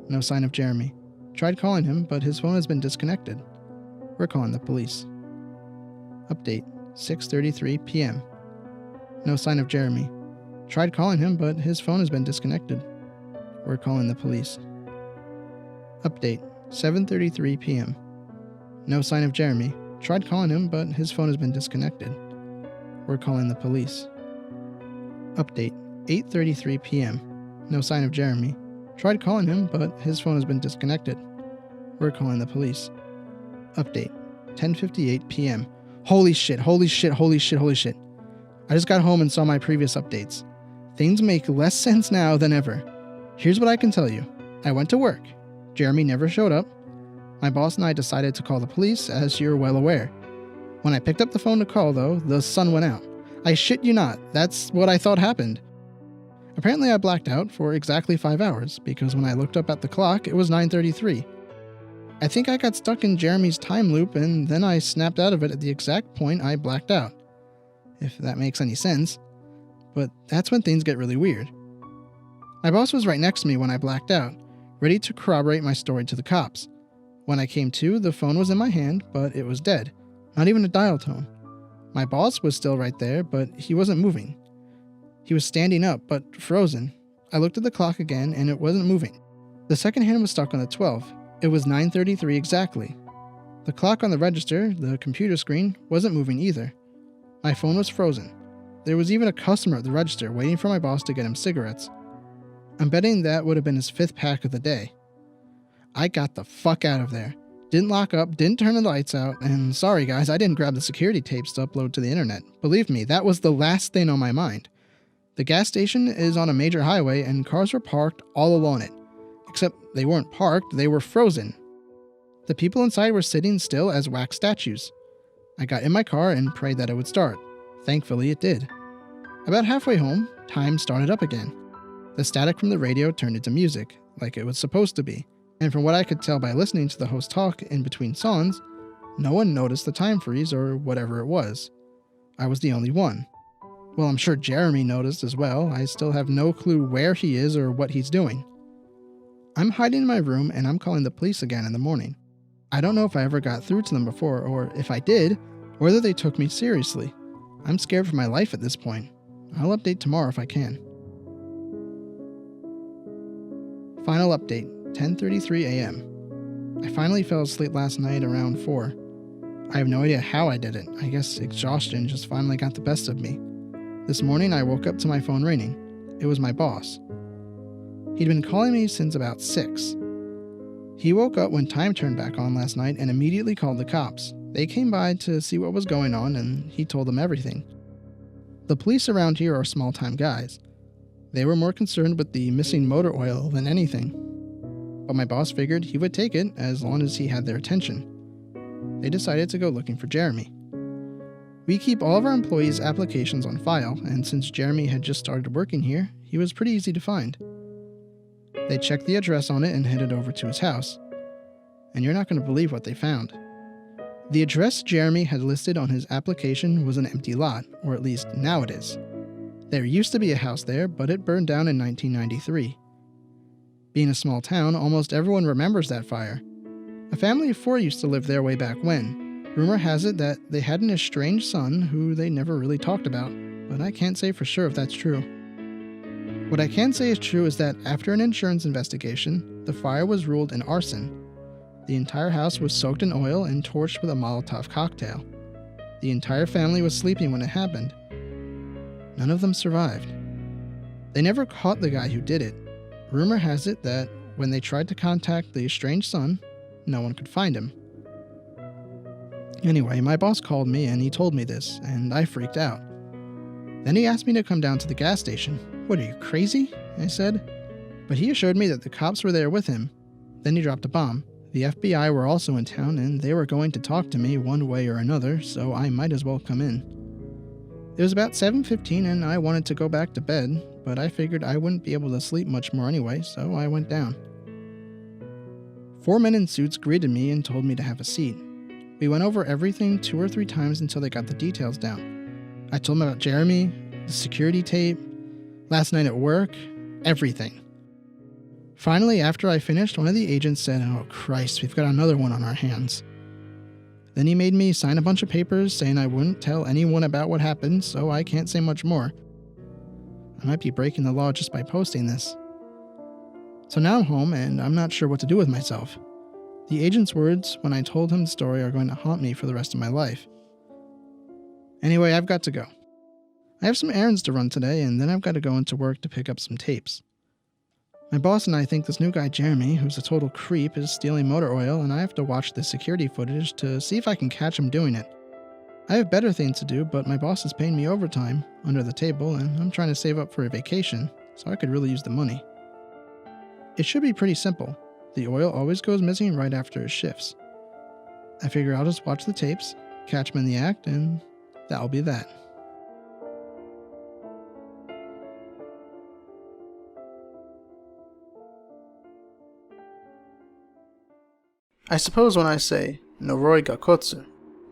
No sign of Jeremy. Tried calling him, but his phone has been disconnected. We're calling the police. Update, 6:33 p.m. No sign of Jeremy. Tried calling him, but his phone has been disconnected. We're calling the police. Update, 7:33 p.m. No sign of Jeremy. Tried calling him, but his phone has been disconnected. We're calling the police. Update, 8:33 p.m. No sign of Jeremy. Tried calling him, but his phone has been disconnected. We're calling the police. Update, 10:58 p.m. Holy shit, holy shit, holy shit, holy shit. I just got home and saw my previous updates. Things make less sense now than ever. Here's what I can tell you. I went to work. Jeremy never showed up. My boss and I decided to call the police, as you're well aware. When I picked up the phone to call, though, the sun went out. I shit you not, that's what I thought happened. Apparently I blacked out for exactly 5 hours, because when I looked up at the clock, it was 9:33. I think I got stuck in Jeremy's time loop, and then I snapped out of it at the exact point I blacked out. If that makes any sense. But that's when things get really weird. My boss was right next to me when I blacked out, ready to corroborate my story to the cops. When I came to, the phone was in my hand, but it was dead. Not even a dial tone. My boss was still right there, but he wasn't moving. He was standing up, but frozen. I looked at the clock again, and it wasn't moving. The second hand was stuck on the 12. It was 9:33 exactly. The clock on the register, the computer screen, wasn't moving either. My phone was frozen. There was even a customer at the register waiting for my boss to get him cigarettes. I'm betting that would have been his 5th pack of the day. I got the fuck out of there. Didn't lock up, didn't turn the lights out, and sorry guys, I didn't grab the security tapes to upload to the internet. Believe me, that was the last thing on my mind. The gas station is on a major highway and cars were parked all along it. Except they weren't parked, they were frozen. The people inside were sitting still as wax statues. I got in my car and prayed that it would start. Thankfully it did. About halfway home, time started up again. The static from the radio turned into music, like it was supposed to be. And from what I could tell by listening to the host talk in between songs, no one noticed the time freeze or whatever it was. I was the only one. Well, I'm sure Jeremy noticed as well. I still have no clue where he is or what he's doing. I'm hiding in my room and I'm calling the police again in the morning. I don't know if I ever got through to them before, or if I did, whether they took me seriously. I'm scared for my life at this point. I'll update tomorrow if I can. Final update, 10:33 a.m. I finally fell asleep last night around 4. I have no idea how I did it. I guess exhaustion just finally got the best of me. This morning I woke up to my phone ringing. It was my boss. He'd been calling me since about 6. He woke up when time turned back on last night and immediately called the cops. They came by to see what was going on and he told them everything. The police around here are small-time guys. They were more concerned with the missing motor oil than anything. But my boss figured he would take it as long as he had their attention. They decided to go looking for Jeremy. We keep all of our employees' applications on file, and since Jeremy had just started working here, he was pretty easy to find. They checked the address on it and headed over to his house. And you're not going to believe what they found. The address Jeremy had listed on his application was an empty lot, or at least now it is. There used to be a house there, but it burned down in 1993. Being a small town, almost everyone remembers that fire. A family of 4 used to live there way back when. Rumor has it that they had an estranged son who they never really talked about, but I can't say for sure if that's true. What I can say is true is that after an insurance investigation, the fire was ruled an arson. The entire house was soaked in oil and torched with a Molotov cocktail. The entire family was sleeping when it happened. None of them survived. They never caught the guy who did it. Rumor has it that when they tried to contact the estranged son, no one could find him. Anyway, my boss called me and he told me this, and I freaked out. Then he asked me to come down to the gas station. "What, are you crazy?" I said. But he assured me that the cops were there with him. Then he dropped a bomb. The FBI were also in town, and they were going to talk to me one way or another, so I might as well come in. It was about 7:15 and I wanted to go back to bed, but I figured I wouldn't be able to sleep much more anyway, so I went down. 4 men in suits greeted me and told me to have a seat. We went over everything 2 or 3 times until they got the details down. I told them about Jeremy, the security tape, last night at work, everything. Finally, after I finished, one of the agents said, "Oh Christ, we've got another one on our hands." Then he made me sign a bunch of papers saying I wouldn't tell anyone about what happened, so I can't say much more. I might be breaking the law just by posting this. So now I'm home and I'm not sure what to do with myself. The agent's words when I told him the story are going to haunt me for the rest of my life. Anyway, I've got to go. I have some errands to run today, and then I've got to go into work to pick up some tapes. My boss and I think this new guy Jeremy, who's a total creep, is stealing motor oil, and I have to watch the security footage to see if I can catch him doing it. I have better things to do, but my boss is paying me overtime under the table, and I'm trying to save up for a vacation, so I could really use the money. It should be pretty simple. The oil always goes missing right after his shifts. I figure I'll just watch the tapes, catch him in the act, and that'll be that. I suppose when I say Noroi Gakotsu,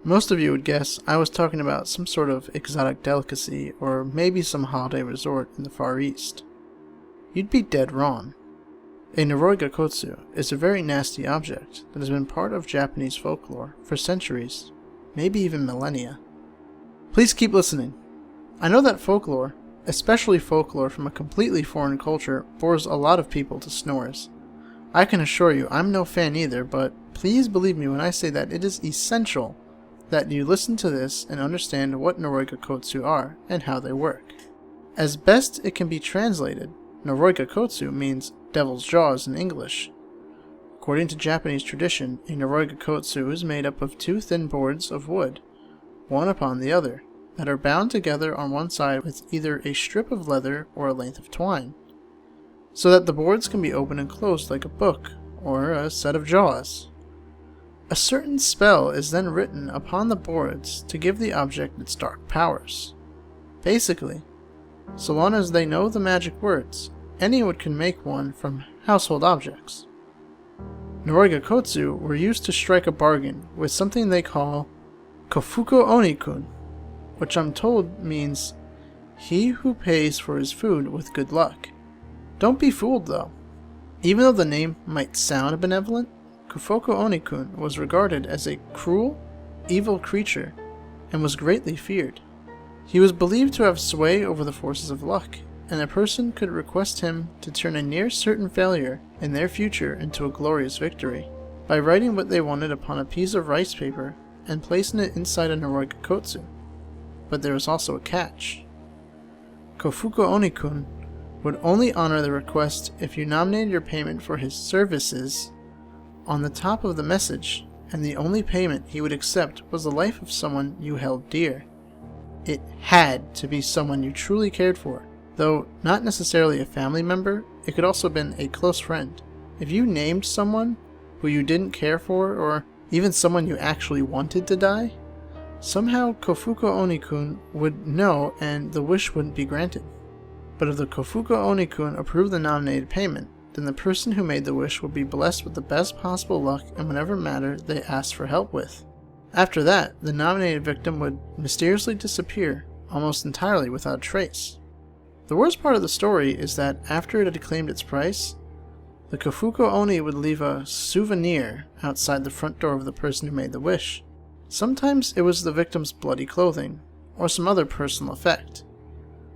most of you would guess I was talking about some sort of exotic delicacy or maybe some holiday resort in the Far East. You'd be dead wrong. A Noroi Gakotsu is a very nasty object that has been part of Japanese folklore for centuries, maybe even millennia. Please keep listening. I know that folklore, especially folklore from a completely foreign culture, bores a lot of people to snores. I can assure you I'm no fan either, but please believe me when I say that it is essential that you listen to this and understand what Noroi Gakotsu are and how they work. As best it can be translated, Noroi Gakotsu means devil's jaws in English. According to Japanese tradition, a Noroi Gakotsu is made up of 2 thin boards of wood, one upon the other, that are bound together on one side with either a strip of leather or a length of twine, so that the boards can be opened and closed like a book or a set of jaws. A certain spell is then written upon the boards to give the object its dark powers. Basically, so long as they know the magic words, anyone can make one from household objects. Noroi Gakotsu were used to strike a bargain with something they call Kofuko Onikun, which I'm told means he who pays for his food with good luck. Don't be fooled though. Even though the name might sound benevolent, Kofuko Onikun was regarded as a cruel, evil creature and was greatly feared. He was believed to have sway over the forces of luck, and a person could request him to turn a near certain failure in their future into a glorious victory by writing what they wanted upon a piece of rice paper and placing it inside a Noroi Gakotsu. But there was also a catch. Kofuko Onikun would only honor the request if you nominated your payment for his services on the top of the message, and the only payment he would accept was the life of someone you held dear. It had to be someone you truly cared for, though not necessarily a family member. It could also have been a close friend. If you named someone who you didn't care for, or even someone you actually wanted to die, somehow Kofuko Onikun would know and the wish wouldn't be granted. But if the Kofuko Onikun approved the nominated payment, then the person who made the wish would be blessed with the best possible luck in whatever matter they asked for help with. After that, the nominated victim would mysteriously disappear, almost entirely without trace. The worst part of the story is that after it had claimed its price, the Kofuko Oni would leave a souvenir outside the front door of the person who made the wish. Sometimes it was the victim's bloody clothing, or some other personal effect.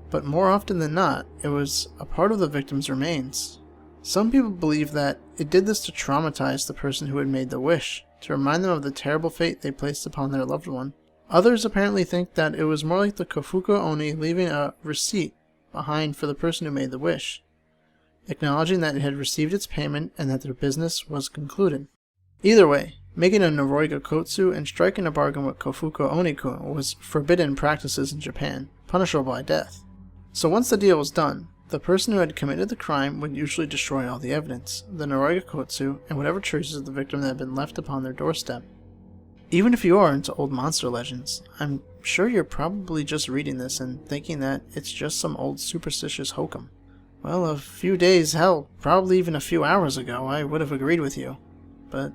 But more often than not, it was a part of the victim's remains. Some people believe that it did this to traumatize the person who had made the wish, to remind them of the terrible fate they placed upon their loved one. Others apparently think that it was more like the Kofuko Oni leaving a receipt behind for the person who made the wish, acknowledging that it had received its payment and that their business was concluded. Either way, making a Noroiga Kotsu and striking a bargain with Kofuko Oniku was forbidden practices in Japan, punishable by death. So once the deal was done, the person who had committed the crime would usually destroy all the evidence, the Noroiga Kotsu, and whatever traces of the victim that had been left upon their doorstep. Even if you are into old monster legends, I'm sure you're probably just reading this and thinking that it's just some old superstitious hokum. Well, a few days, hell, probably even a few hours ago, I would have agreed with you. But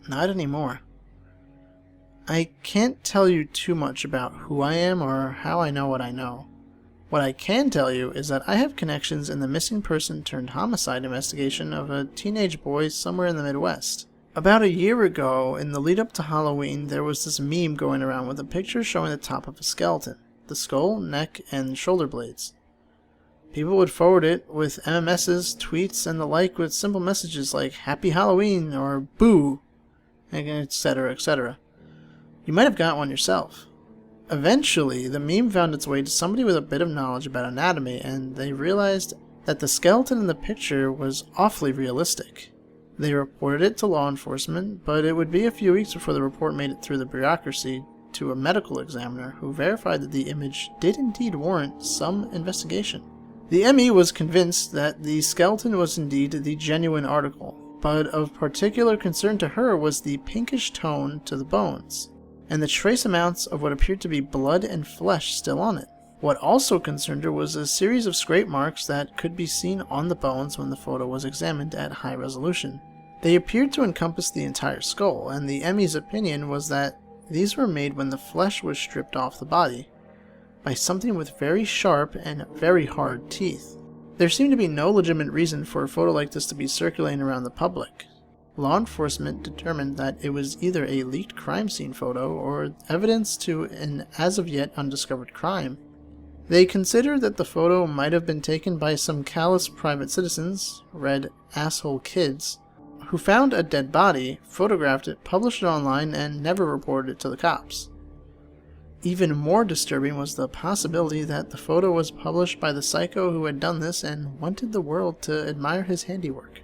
not anymore. I can't tell you too much about who I am or how I know what I know. What I can tell you is that I have connections in the missing person turned homicide investigation of a teenage boy somewhere in the Midwest. About a year ago, in the lead up to Halloween, there was this meme going around with a picture showing the top of a skeleton, the skull, neck, and shoulder blades. People would forward it with MMSs, tweets, and the like with simple messages like Happy Halloween or Boo, etc., etc. You might have got one yourself. Eventually, the meme found its way to somebody with a bit of knowledge about anatomy, and they realized that the skeleton in the picture was awfully realistic. They reported it to law enforcement, but it would be a few weeks before the report made it through the bureaucracy to a medical examiner who verified that the image did indeed warrant some investigation. The ME was convinced that the skeleton was indeed the genuine article, but of particular concern to her was the pinkish tone to the bones, and the trace amounts of what appeared to be blood and flesh still on it. What also concerned her was a series of scrape marks that could be seen on the bones when the photo was examined at high resolution. They appeared to encompass the entire skull, and the ME's opinion was that these were made when the flesh was stripped off the body by something with very sharp and very hard teeth. There seemed to be no legitimate reason for a photo like this to be circulating around the public. Law enforcement determined that it was either a leaked crime scene photo or evidence to an as-of-yet undiscovered crime. They considered that the photo might have been taken by some callous private citizens, read asshole kids, who found a dead body, photographed it, published it online, and never reported it to the cops. Even more disturbing was the possibility that the photo was published by the psycho who had done this and wanted the world to admire his handiwork.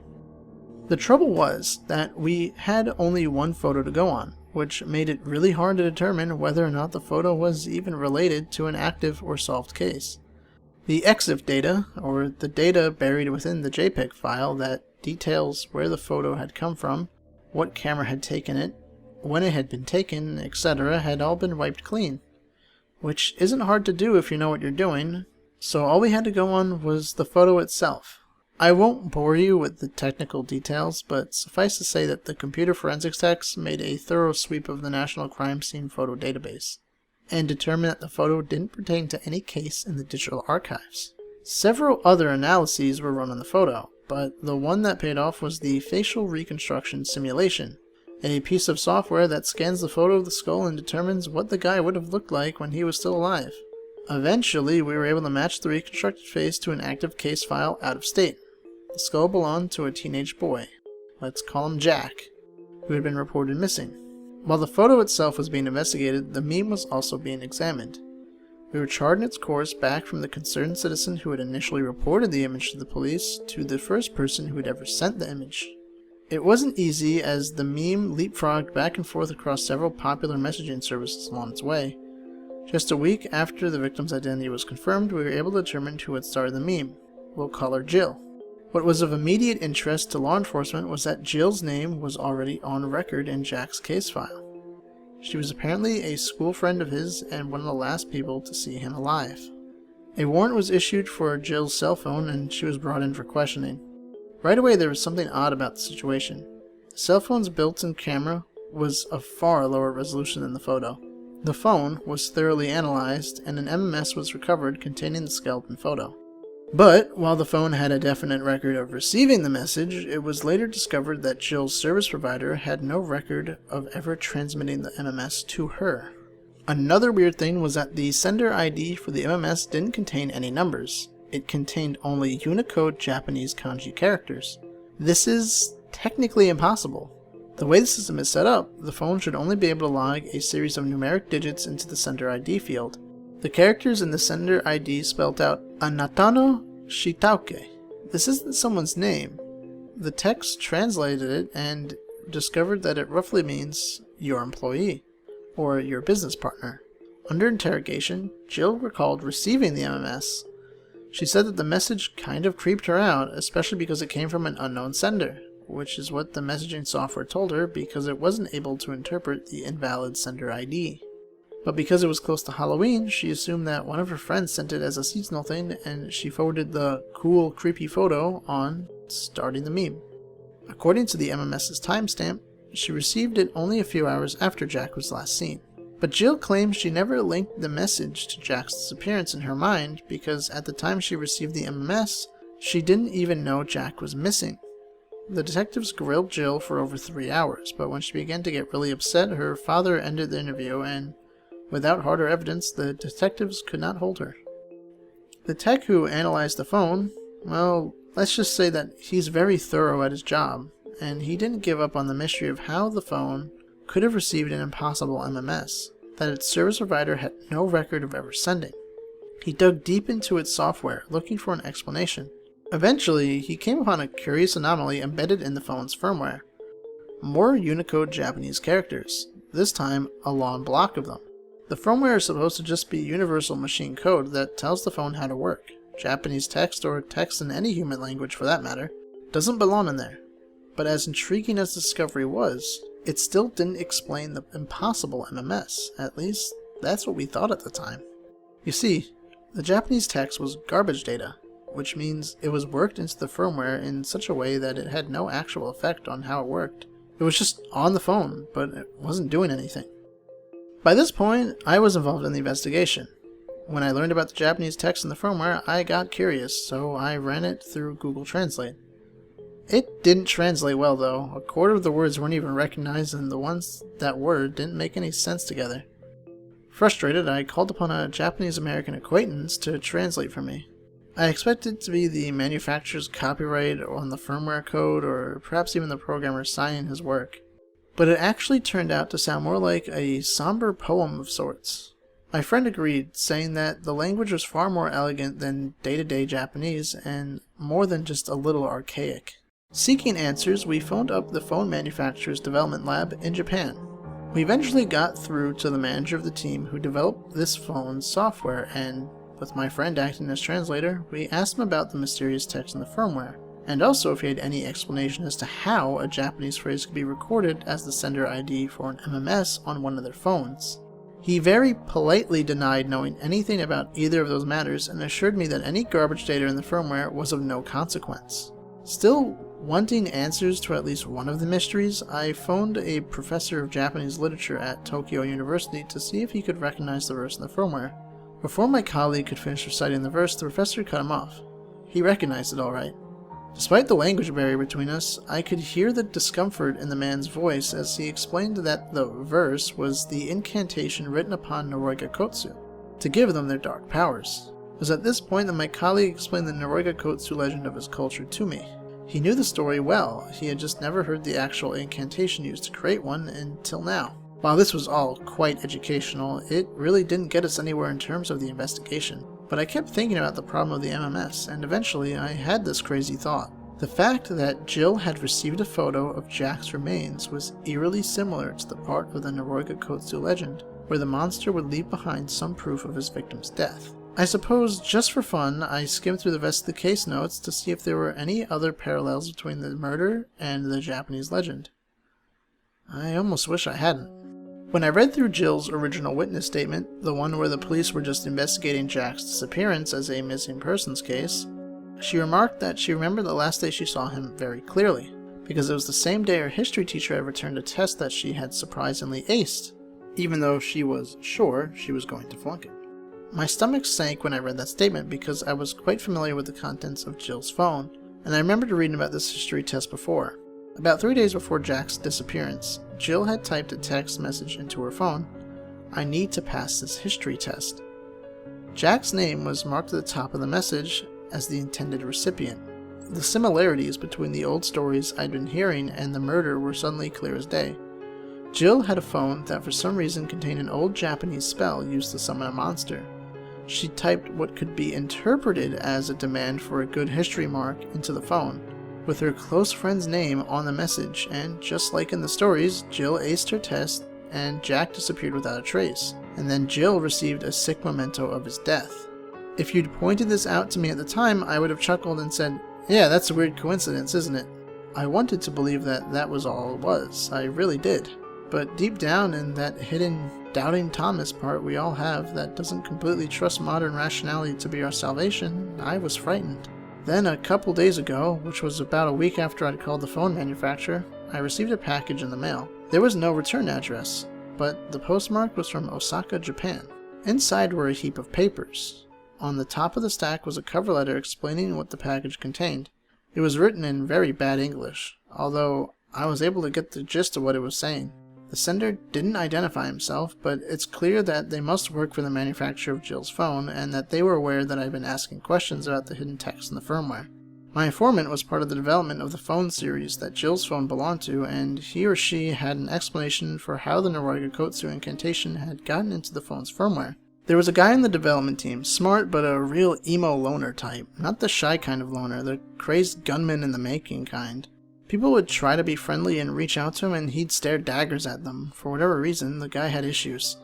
The trouble was that we had only one photo to go on, which made it really hard to determine whether or not the photo was even related to an active or solved case. The EXIF data, or the data buried within the JPEG file that details where the photo had come from, what camera had taken it, when it had been taken, etc., had all been wiped clean. Which isn't hard to do if you know what you're doing, so all we had to go on was the photo itself. I won't bore you with the technical details, but suffice to say that the computer forensics techs made a thorough sweep of the National Crime Scene Photo Database, and determined that the photo didn't pertain to any case in the digital archives. Several other analyses were run on the photo, but the one that paid off was the facial reconstruction simulation, a piece of software that scans the photo of the skull and determines what the guy would have looked like when he was still alive. Eventually, we were able to match the reconstructed face to an active case file out of state. The skull belonged to a teenage boy, let's call him Jack, who had been reported missing. While the photo itself was being investigated, the meme was also being examined. We were charting its course back from the concerned citizen who had initially reported the image to the police to the first person who had ever sent the image. It wasn't easy, as the meme leapfrogged back and forth across several popular messaging services along its way. Just a week after the victim's identity was confirmed, we were able to determine who had started the meme. We'll call her Jill. What was of immediate interest to law enforcement was that Jill's name was already on record in Jack's case file. She was apparently a school friend of his and one of the last people to see him alive. A warrant was issued for Jill's cell phone and she was brought in for questioning. Right away there was something odd about the situation. The cell phone's built-in camera was of far lower resolution than the photo. The phone was thoroughly analyzed and an MMS was recovered containing the skeleton photo. But, while the phone had a definite record of receiving the message, it was later discovered that Jill's service provider had no record of ever transmitting the MMS to her. Another weird thing was that the sender ID for the MMS didn't contain any numbers. It contained only Unicode Japanese kanji characters. This is technically impossible. The way the system is set up, the phone should only be able to log a series of numeric digits into the sender ID field. The characters in the sender ID spelled out Anatano Shitauke. This isn't someone's name. The text translated it, and discovered that it roughly means your employee, or your business partner. Under interrogation, Jill recalled receiving the MMS. She said that the message kind of creeped her out, especially because it came from an unknown sender, which is what the messaging software told her because it wasn't able to interpret the invalid sender ID. But because it was close to Halloween, she assumed that one of her friends sent it as a seasonal thing, and she forwarded the cool, creepy photo on, starting the meme. According to the MMS's timestamp, she received it only a few hours after Jack was last seen. But Jill claims she never linked the message to Jack's disappearance in her mind because at the time she received the MMS, she didn't even know Jack was missing. The detectives grilled Jill for over 3 hours, but when she began to get really upset, her father ended the interview and, without harder evidence, the detectives could not hold her. The tech who analyzed the phone, well, let's just say that he's very thorough at his job, and he didn't give up on the mystery of how the phone could have received an impossible MMS that its service provider had no record of ever sending. He dug deep into its software, looking for an explanation. Eventually, he came upon a curious anomaly embedded in the phone's firmware. More Unicode Japanese characters, this time a long block of them. The firmware is supposed to just be universal machine code that tells the phone how to work. Japanese text, or text in any human language for that matter, doesn't belong in there. But as intriguing as the discovery was, it still didn't explain the impossible MMS. At least, that's what we thought at the time. You see, the Japanese text was garbage data, which means it was worked into the firmware in such a way that it had no actual effect on how it worked. It was just on the phone, but it wasn't doing anything. By this point, I was involved in the investigation. When I learned about the Japanese text in the firmware, I got curious, so I ran it through Google Translate. It didn't translate well though. A quarter of the words weren't even recognized, and the ones that were didn't make any sense together. Frustrated, I called upon a Japanese-American acquaintance to translate for me. I expected it to be the manufacturer's copyright on the firmware code, or perhaps even the programmer signing his work. But it actually turned out to sound more like a somber poem of sorts. My friend agreed, saying that the language was far more elegant than day-to-day Japanese, and more than just a little archaic. Seeking answers, we phoned up the phone manufacturer's development lab in Japan. We eventually got through to the manager of the team who developed this phone's software, and, with my friend acting as translator, we asked him about the mysterious text in the firmware, and also if he had any explanation as to how a Japanese phrase could be recorded as the sender ID for an MMS on one of their phones. He very politely denied knowing anything about either of those matters and assured me that any garbage data in the firmware was of no consequence. Still wanting answers to at least one of the mysteries, I phoned a professor of Japanese literature at Tokyo University to see if he could recognize the verse in the firmware. Before my colleague could finish reciting the verse, the professor cut him off. He recognized it all right. Despite the language barrier between us, I could hear the discomfort in the man's voice as he explained that the verse was the incantation written upon Noroiga Kotsu to give them their dark powers. It was at this point that my colleague explained the Noroiga Kotsu legend of his culture to me. He knew the story well, he had just never heard the actual incantation used to create one until now. While this was all quite educational, it really didn't get us anywhere in terms of the investigation. But I kept thinking about the problem of the MMS, and eventually I had this crazy thought. The fact that Jill had received a photo of Jack's remains was eerily similar to the part of the Noroiga Kotsu legend, where the monster would leave behind some proof of his victim's death. I suppose, just for fun, I skimmed through the rest of the case notes to see if there were any other parallels between the murder and the Japanese legend. I almost wish I hadn't. When I read through Jill's original witness statement, the one where the police were just investigating Jack's disappearance as a missing persons case, she remarked that she remembered the last day she saw him very clearly, because it was the same day her history teacher had returned a test that she had surprisingly aced, even though she was sure she was going to flunk it. My stomach sank when I read that statement because I was quite familiar with the contents of Jill's phone, and I remembered reading about this history test before. About 3 days before Jack's disappearance, Jill had typed a text message into her phone, "I need to pass this history test." Jack's name was marked at the top of the message as the intended recipient. The similarities between the old stories I'd been hearing and the murder were suddenly clear as day. Jill had a phone that for some reason contained an old Japanese spell used to summon a monster. She typed what could be interpreted as a demand for a good history mark into the phone, with her close friend's name on the message, and just like in the stories, Jill aced her test and Jack disappeared without a trace, and then Jill received a sick memento of his death. If you'd pointed this out to me at the time, I would have chuckled and said, "Yeah, that's a weird coincidence, isn't it?" I wanted to believe that that was all it was. I really did. But deep down in that hidden doubting Thomas part we all have that doesn't completely trust modern rationality to be our salvation, I was frightened. Then a couple days ago, which was about a week after I'd called the phone manufacturer, I received a package in the mail. There was no return address, but the postmark was from Osaka, Japan. Inside were a heap of papers. On the top of the stack was a cover letter explaining what the package contained. It was written in very bad English, although I was able to get the gist of what it was saying. The sender didn't identify himself, but it's clear that they must work for the manufacturer of Jill's phone, and that they were aware that I'd been asking questions about the hidden text in the firmware. My informant was part of the development of the phone series that Jill's phone belonged to, and he or she had an explanation for how the Noroiga Kotsu incantation had gotten into the phone's firmware. There was a guy in the development team, smart but a real emo loner type, not the shy kind of loner, the crazed gunman in the making kind. People would try to be friendly and reach out to him, and he'd stare daggers at them. For whatever reason, the guy had issues.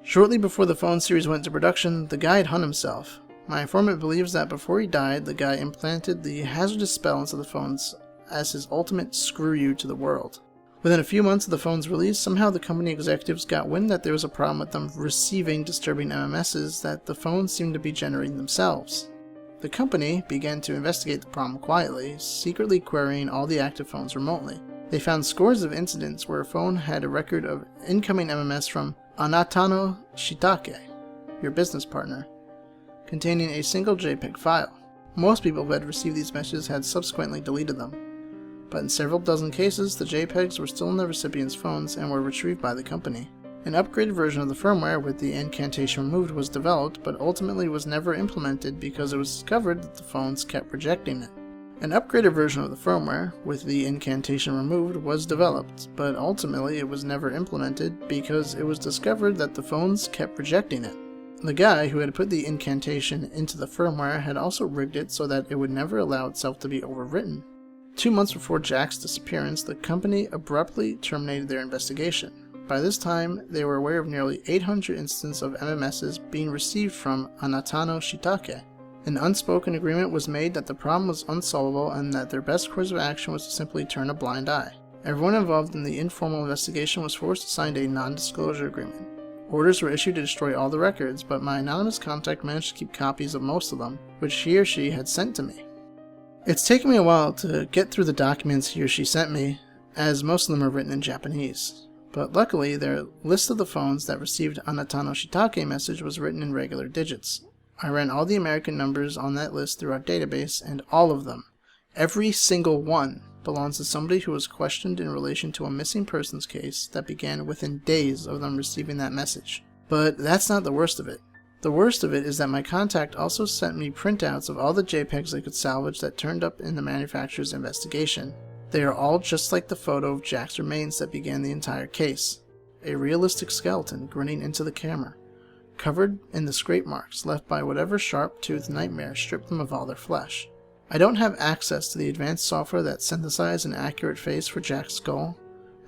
Shortly before the phone series went into production, the guy had hung himself. My informant believes that before he died, the guy implanted the hazardous spell into the phones as his ultimate screw you to the world. Within a few months of the phone's release, somehow the company executives got wind that there was a problem with them receiving disturbing MMSs that the phones seemed to be generating themselves. The company began to investigate the problem quietly, secretly querying all the active phones remotely. They found scores of incidents where a phone had a record of incoming MMS from Anatano Shitake, your business partner, containing a single JPEG file. Most people who had received these messages had subsequently deleted them, but in several dozen cases, the JPEGs were still in the recipient's phones and were retrieved by the company. An upgraded version of the firmware with the incantation removed was developed, but ultimately was never implemented because it was discovered that the phones kept rejecting it. An upgraded version of the firmware with the incantation removed was developed, but ultimately it was never implemented because it was discovered that the phones kept rejecting it. The guy who had put the incantation into the firmware had also rigged it so that it would never allow itself to be overwritten. 2 months before Jack's disappearance, the company abruptly terminated their investigation. By this time, they were aware of nearly 800 instances of MMSs being received from Anatano Shitake. An unspoken agreement was made that the problem was unsolvable and that their best course of action was to simply turn a blind eye. Everyone involved in the informal investigation was forced to sign a non-disclosure agreement. Orders were issued to destroy all the records, but my anonymous contact managed to keep copies of most of them, which he or she had sent to me. It's taken me a while to get through the documents he or she sent me, as most of them are written in Japanese. But luckily, their list of the phones that received Anatano Shitake message was written in regular digits. I ran all the American numbers on that list through our database, and all of them, every single one, belongs to somebody who was questioned in relation to a missing persons case that began within days of them receiving that message. But that's not the worst of it. The worst of it is that my contact also sent me printouts of all the JPEGs they could salvage that turned up in the manufacturer's investigation. They are all just like the photo of Jack's remains that began the entire case. A realistic skeleton grinning into the camera, covered in the scrape marks left by whatever sharp-toothed nightmare stripped them of all their flesh. I don't have access to the advanced software that synthesizes an accurate face for Jack's skull,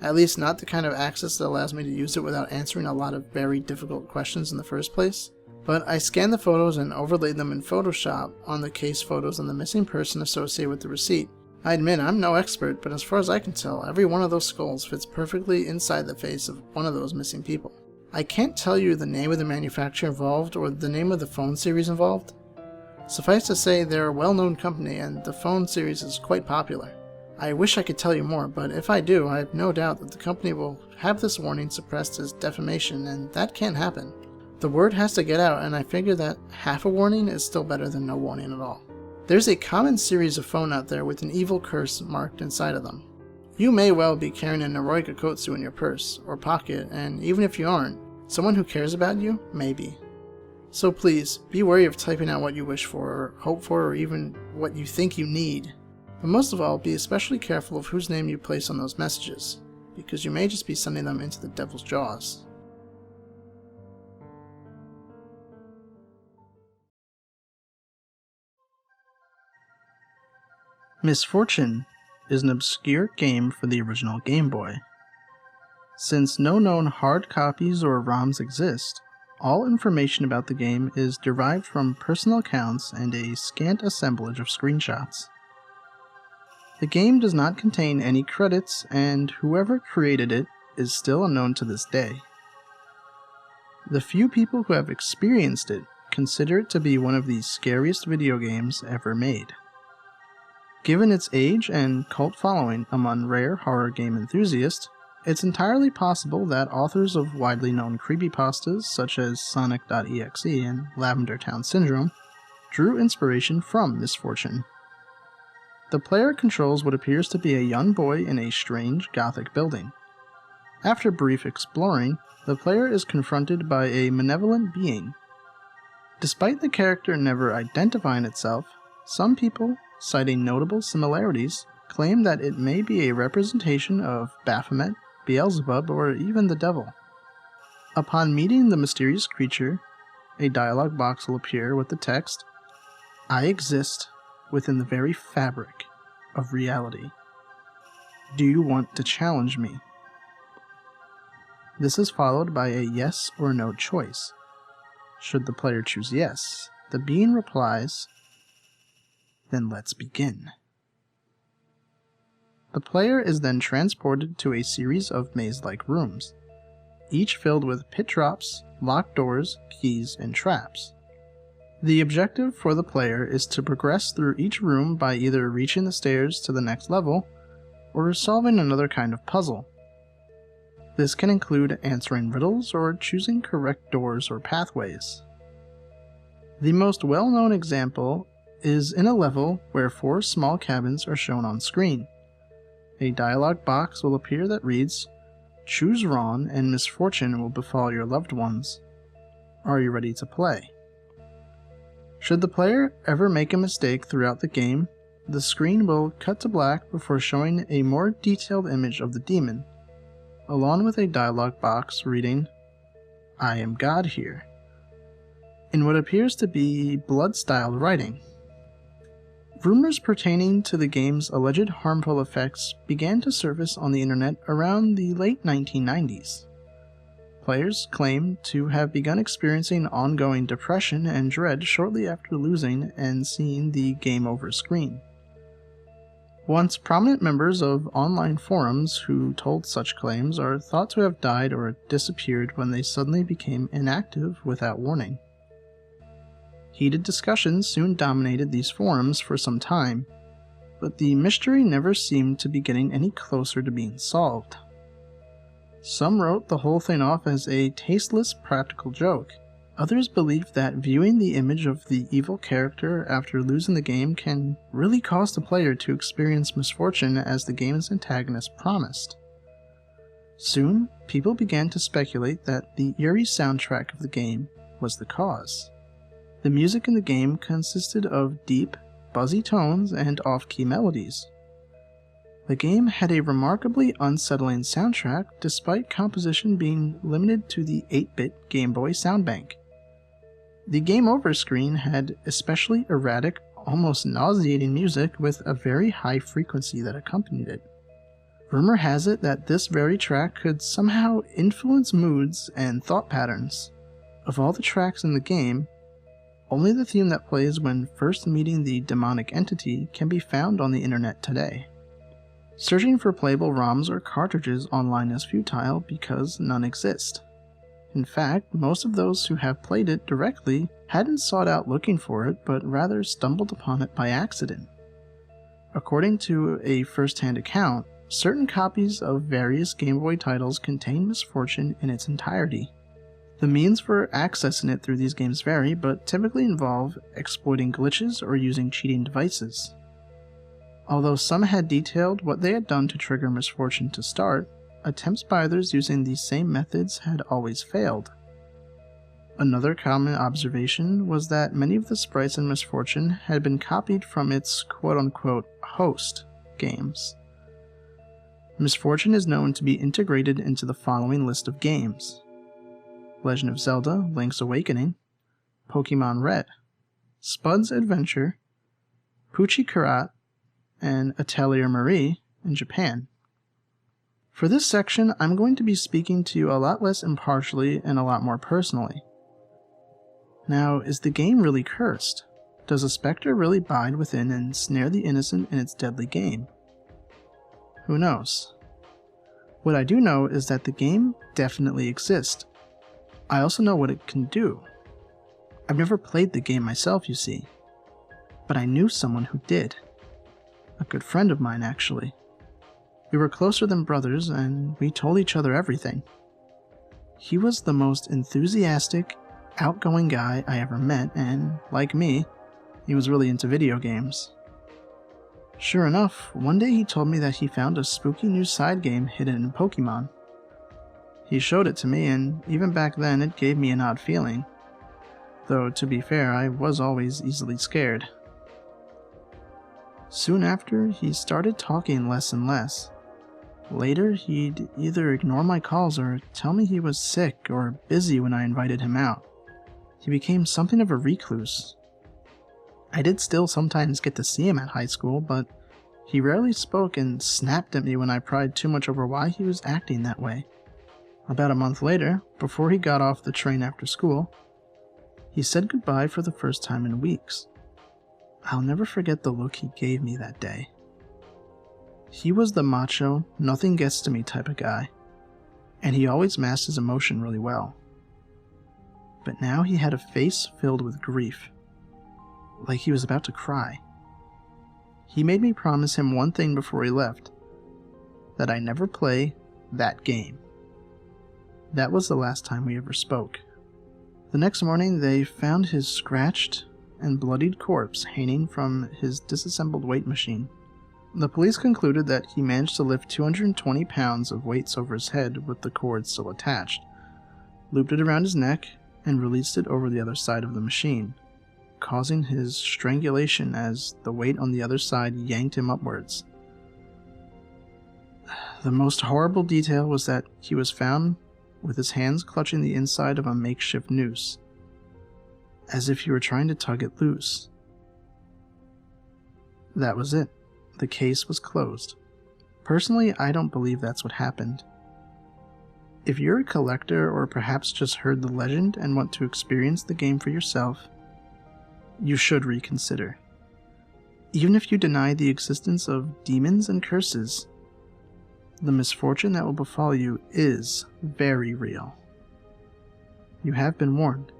at least not the kind of access that allows me to use it without answering a lot of very difficult questions in the first place. But I scanned the photos and overlaid them in Photoshop on the case photos and the missing person associated with the receipt. I admit I'm no expert, but as far as I can tell, every one of those skulls fits perfectly inside the face of one of those missing people. I can't tell you the name of the manufacturer involved or the name of the phone series involved. Suffice to say, they're a well-known company and the phone series is quite popular. I wish I could tell you more, but if I do, I have no doubt that the company will have this warning suppressed as defamation, and that can't happen. The word has to get out, and I figure that half a warning is still better than no warning at all. There's a common series of phone out there with an evil curse marked inside of them. You may well be carrying a Noroiga Kotsu in your purse or pocket, and even if you aren't, someone who cares about you may be. So please, be wary of typing out what you wish for, or hope for, or even what you think you need. But most of all, be especially careful of whose name you place on those messages, because you may just be sending them into the devil's jaws. Misfortune is an obscure game for the original Game Boy. Since no known hard copies or ROMs exist, all information about the game is derived from personal accounts and a scant assemblage of screenshots. The game does not contain any credits, and whoever created it is still unknown to this day. The few people who have experienced it consider it to be one of the scariest video games ever made. Given its age and cult following among rare horror game enthusiasts, it's entirely possible that authors of widely known creepypastas such as Sonic.exe and Lavender Town Syndrome drew inspiration from Misfortune. The player controls what appears to be a young boy in a strange Gothic building. After brief exploring, the player is confronted by a malevolent being. Despite the character never identifying itself, some people, citing notable similarities, claim that it may be a representation of Baphomet, Beelzebub, or even the devil. Upon meeting the mysterious creature, a dialogue box will appear with the text, "I exist within the very fabric of reality. Do you want to challenge me?" This is followed by a yes or no choice. Should the player choose yes, the being replies, "Then let's begin." The player is then transported to a series of maze-like rooms, each filled with pit drops, locked doors, keys, and traps. The objective for the player is to progress through each room by either reaching the stairs to the next level, or solving another kind of puzzle. This can include answering riddles or choosing correct doors or pathways. The most well-known example is in a level where 4 small cabins are shown on screen. A dialogue box will appear that reads, "Choose wrong and misfortune will befall your loved ones. Are you ready to play?" Should the player ever make a mistake throughout the game, the screen will cut to black before showing a more detailed image of the demon, along with a dialogue box reading, "I am God here," in what appears to be blood-styled writing. Rumors pertaining to the game's alleged harmful effects began to surface on the internet around the late 1990s. Players claim to have begun experiencing ongoing depression and dread shortly after losing and seeing the game over screen. Once prominent members of online forums who told such claims are thought to have died or disappeared when they suddenly became inactive without warning. Heated discussions soon dominated these forums for some time, but the mystery never seemed to be getting any closer to being solved. Some wrote the whole thing off as a tasteless practical joke. Others believed that viewing the image of the evil character after losing the game can really cause the player to experience misfortune as the game's antagonist promised. Soon, people began to speculate that the eerie soundtrack of the game was the cause. The music in the game consisted of deep, buzzy tones and off-key melodies. The game had a remarkably unsettling soundtrack despite composition being limited to the 8-bit Game Boy sound bank. The game over screen had especially erratic, almost nauseating music with a very high frequency that accompanied it. Rumor has it that this very track could somehow influence moods and thought patterns. Of all the tracks in the game, only the theme that plays when first meeting the demonic entity can be found on the internet today. Searching for playable ROMs or cartridges online is futile because none exist. In fact, most of those who have played it directly hadn't sought out looking for it, but rather stumbled upon it by accident. According to a first-hand account, certain copies of various Game Boy titles contain Misfortune in its entirety. The means for accessing it through these games vary, but typically involve exploiting glitches or using cheating devices. Although some had detailed what they had done to trigger Misfortune to start, attempts by others using these same methods had always failed. Another common observation was that many of the sprites in Misfortune had been copied from its quote-unquote host games. Misfortune is known to be integrated into the following list of games: Legend of Zelda: Link's Awakening, Pokemon Red, Spud's Adventure, Poochie Karat, and Atelier Marie in Japan. For this section, I'm going to be speaking to you a lot less impartially and a lot more personally. Now, is the game really cursed? Does a specter really bide within and snare the innocent in its deadly game? Who knows? What I do know is that the game definitely exists. I also know what it can do. I've never played the game myself, you see, but I knew someone who did. A good friend of mine, actually. We were closer than brothers, and we told each other everything. He was the most enthusiastic, outgoing guy I ever met, and like me, he was really into video games. Sure enough, one day he told me that he found a spooky new side game hidden in Pokemon. He showed it to me, and even back then it gave me an odd feeling. Though, to be fair, I was always easily scared. Soon after, he started talking less and less. Later, he'd either ignore my calls or tell me he was sick or busy when I invited him out. He became something of a recluse. I did still sometimes get to see him at high school, but he rarely spoke and snapped at me when I pried too much over why he was acting that way. About a month later, before he got off the train after school, he said goodbye for the first time in weeks. I'll never forget the look he gave me that day. He was the macho, nothing gets to me type of guy, and he always masked his emotion really well. But now he had a face filled with grief, like he was about to cry. He made me promise him one thing before he left, that I never play that game. That was the last time we ever spoke. The next morning, they found his scratched and bloodied corpse hanging from his disassembled weight machine. The police concluded that he managed to lift 220 pounds of weights over his head with the cord still attached, looped it around his neck, and released it over the other side of the machine, causing his strangulation as the weight on the other side yanked him upwards. The most horrible detail was that he was found with his hands clutching the inside of a makeshift noose, as if he were trying to tug it loose. That was it. The case was closed. Personally, I don't believe that's what happened. If you're a collector or perhaps just heard the legend and want to experience the game for yourself, you should reconsider. Even if you deny the existence of demons and curses, the misfortune that will befall you is very real. You have been warned.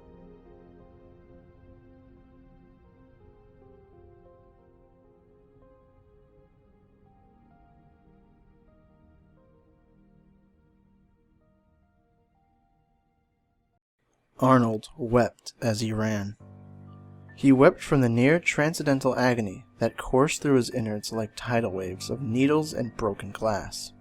Arnold wept as he ran. He wept from the near transcendental agony that coursed through his innards like tidal waves of needles and broken glass.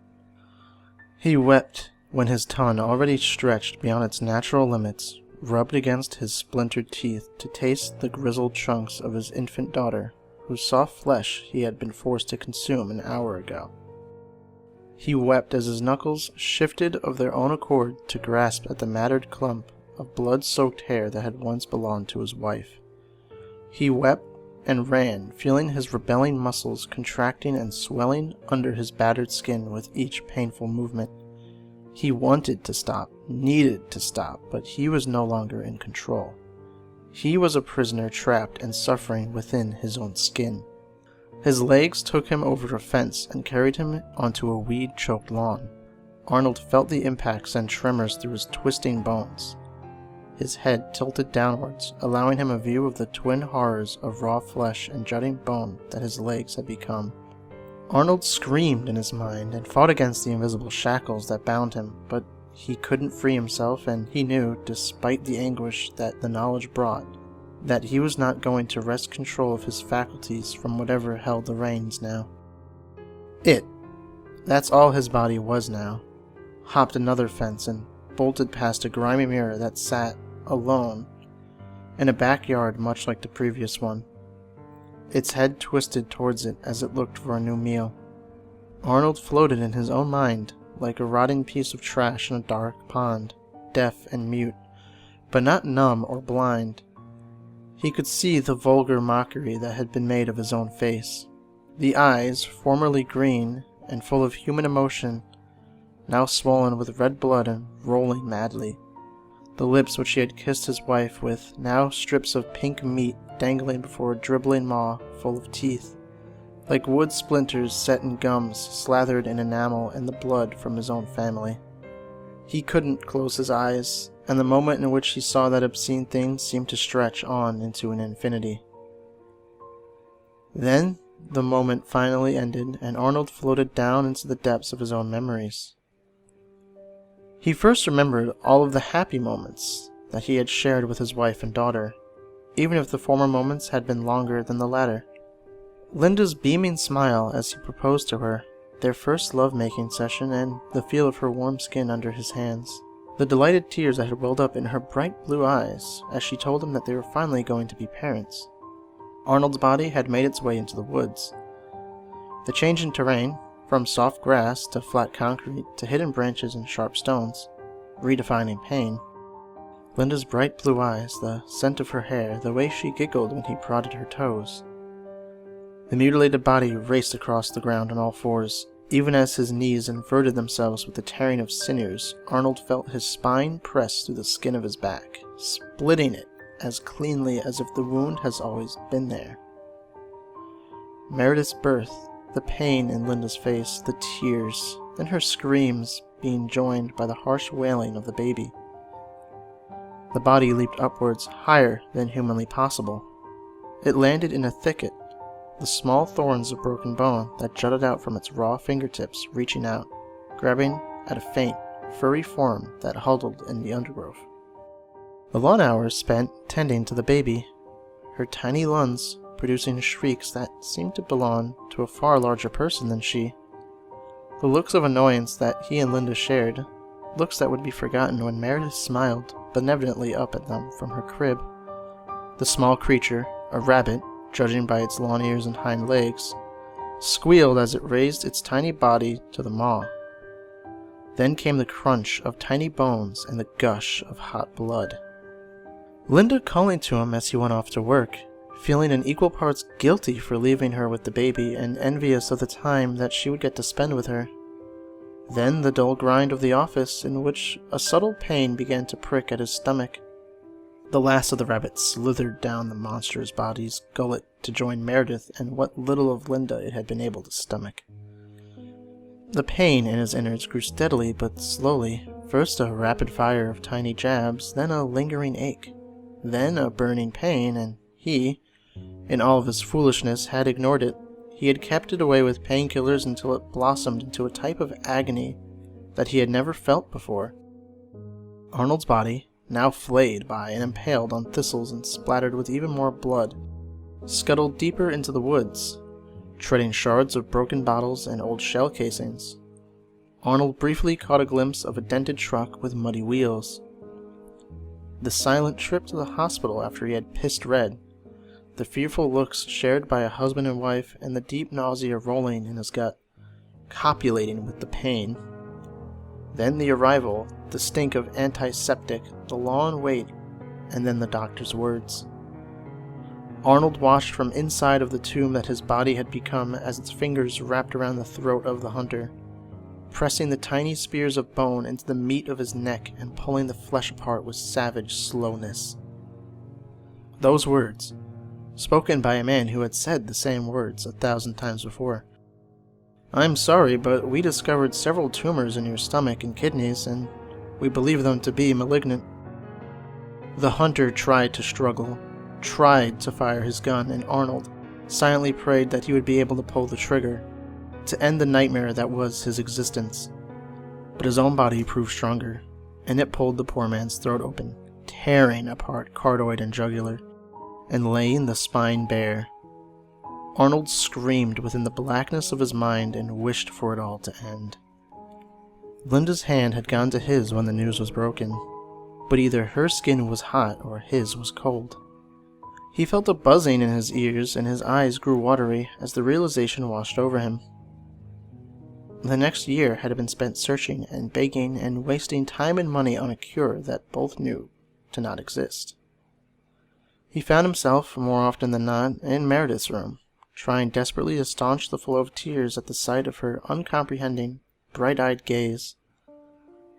He wept when his tongue, already stretched beyond its natural limits, rubbed against his splintered teeth to taste the grizzled chunks of his infant daughter, whose soft flesh he had been forced to consume an hour ago. He wept as his knuckles shifted of their own accord to grasp at the matted clump of blood-soaked hair that had once belonged to his wife. He wept and ran, feeling his rebelling muscles contracting and swelling under his battered skin with each painful movement. He wanted to stop, needed to stop, but he was no longer in control. He was a prisoner trapped and suffering within his own skin. His legs took him over a fence and carried him onto a weed-choked lawn. Arnold felt the impacts and tremors through his twisting bones. His head tilted downwards, allowing him a view of the twin horrors of raw flesh and jutting bone that his legs had become. Arnold screamed in his mind and fought against the invisible shackles that bound him, but he couldn't free himself, and he knew, despite the anguish that the knowledge brought, that he was not going to wrest control of his faculties from whatever held the reins now. That's all his body was now, hopped another fence and bolted past a grimy mirror that sat, alone, in a backyard much like the previous one. Its head twisted towards it as it looked for a new meal. Arnold floated in his own mind like a rotting piece of trash in a dark pond, deaf and mute, but not numb or blind. He could see the vulgar mockery that had been made of his own face. The eyes, formerly green and full of human emotion, now swollen with red blood and rolling madly. The lips which he had kissed his wife with, now strips of pink meat dangling before a dribbling maw full of teeth, like wood splinters set in gums slathered in enamel and the blood from his own family. He couldn't close his eyes, and the moment in which he saw that obscene thing seemed to stretch on into an infinity. Then the moment finally ended, and Arnold floated down into the depths of his own memories. He first remembered all of the happy moments that he had shared with his wife and daughter, even if the former moments had been longer than the latter. Linda's beaming smile as he proposed to her, their first love-making session, and the feel of her warm skin under his hands. The delighted tears that had welled up in her bright blue eyes as she told him that they were finally going to be parents. Arnold's body had made its way into the woods. The change in terrain, from soft grass to flat concrete to hidden branches and sharp stones, redefining pain. Linda's bright blue eyes, the scent of her hair, the way she giggled when he prodded her toes. The mutilated body raced across the ground on all fours. Even as his knees inverted themselves with the tearing of sinews, Arnold felt his spine press through the skin of his back, splitting it as cleanly as if the wound has always been there. Meredith's birth, the pain in Linda's face, the tears, then her screams being joined by the harsh wailing of the baby. The body leaped upwards, higher than humanly possible. It landed in a thicket, the small thorns of broken bone that jutted out from its raw fingertips reaching out, grabbing at a faint, furry form that huddled in the undergrowth. The long hours spent tending to the baby, her tiny lungs producing shrieks that seemed to belong to a far larger person than she. The looks of annoyance that he and Linda shared, looks that would be forgotten when Meredith smiled benevolently up at them from her crib. The small creature, a rabbit, judging by its long ears and hind legs, squealed as it raised its tiny body to the maw. Then came the crunch of tiny bones and the gush of hot blood. Linda calling to him as he went off to work, feeling in equal parts guilty for leaving her with the baby and envious of the time that she would get to spend with her. Then the dull grind of the office, in which a subtle pain began to prick at his stomach. The last of the rabbits slithered down the monster's body's gullet to join Meredith and what little of Linda it had been able to stomach. The pain in his innards grew steadily but slowly, first a rapid fire of tiny jabs, then a lingering ache, then a burning pain, and he, in all of his foolishness, had ignored it. He had kept it away with painkillers until it blossomed into a type of agony that he had never felt before. Arnold's body, now flayed by and impaled on thistles and splattered with even more blood, scuttled deeper into the woods, treading shards of broken bottles and old shell casings. Arnold briefly caught a glimpse of a dented truck with muddy wheels. The silent trip to the hospital after he had pissed red, the fearful looks shared by a husband and wife, and the deep nausea rolling in his gut, copulating with the pain. Then the arrival, the stink of antiseptic, the long wait, and then the doctor's words. Arnold watched from inside of the tomb that his body had become as its fingers wrapped around the throat of the hunter, pressing the tiny spears of bone into the meat of his neck and pulling the flesh apart with savage slowness. Those words, spoken by a man who had said the same words 1,000 times before. "I'm sorry, but we discovered several tumors in your stomach and kidneys, and we believe them to be malignant." The hunter tried to struggle, tried to fire his gun, and Arnold silently prayed that he would be able to pull the trigger, to end the nightmare that was his existence. But his own body proved stronger, and it pulled the poor man's throat open, tearing apart cardoid and jugular, and laying the spine bare. Arnold screamed within the blackness of his mind and wished for it all to end. Linda's hand had gone to his when the news was broken, but either her skin was hot or his was cold. He felt a buzzing in his ears and his eyes grew watery as the realization washed over him. The next year had been spent searching and begging and wasting time and money on a cure that both knew to not exist. He found himself, more often than not, in Meredith's room, trying desperately to staunch the flow of tears at the sight of her uncomprehending, bright-eyed gaze.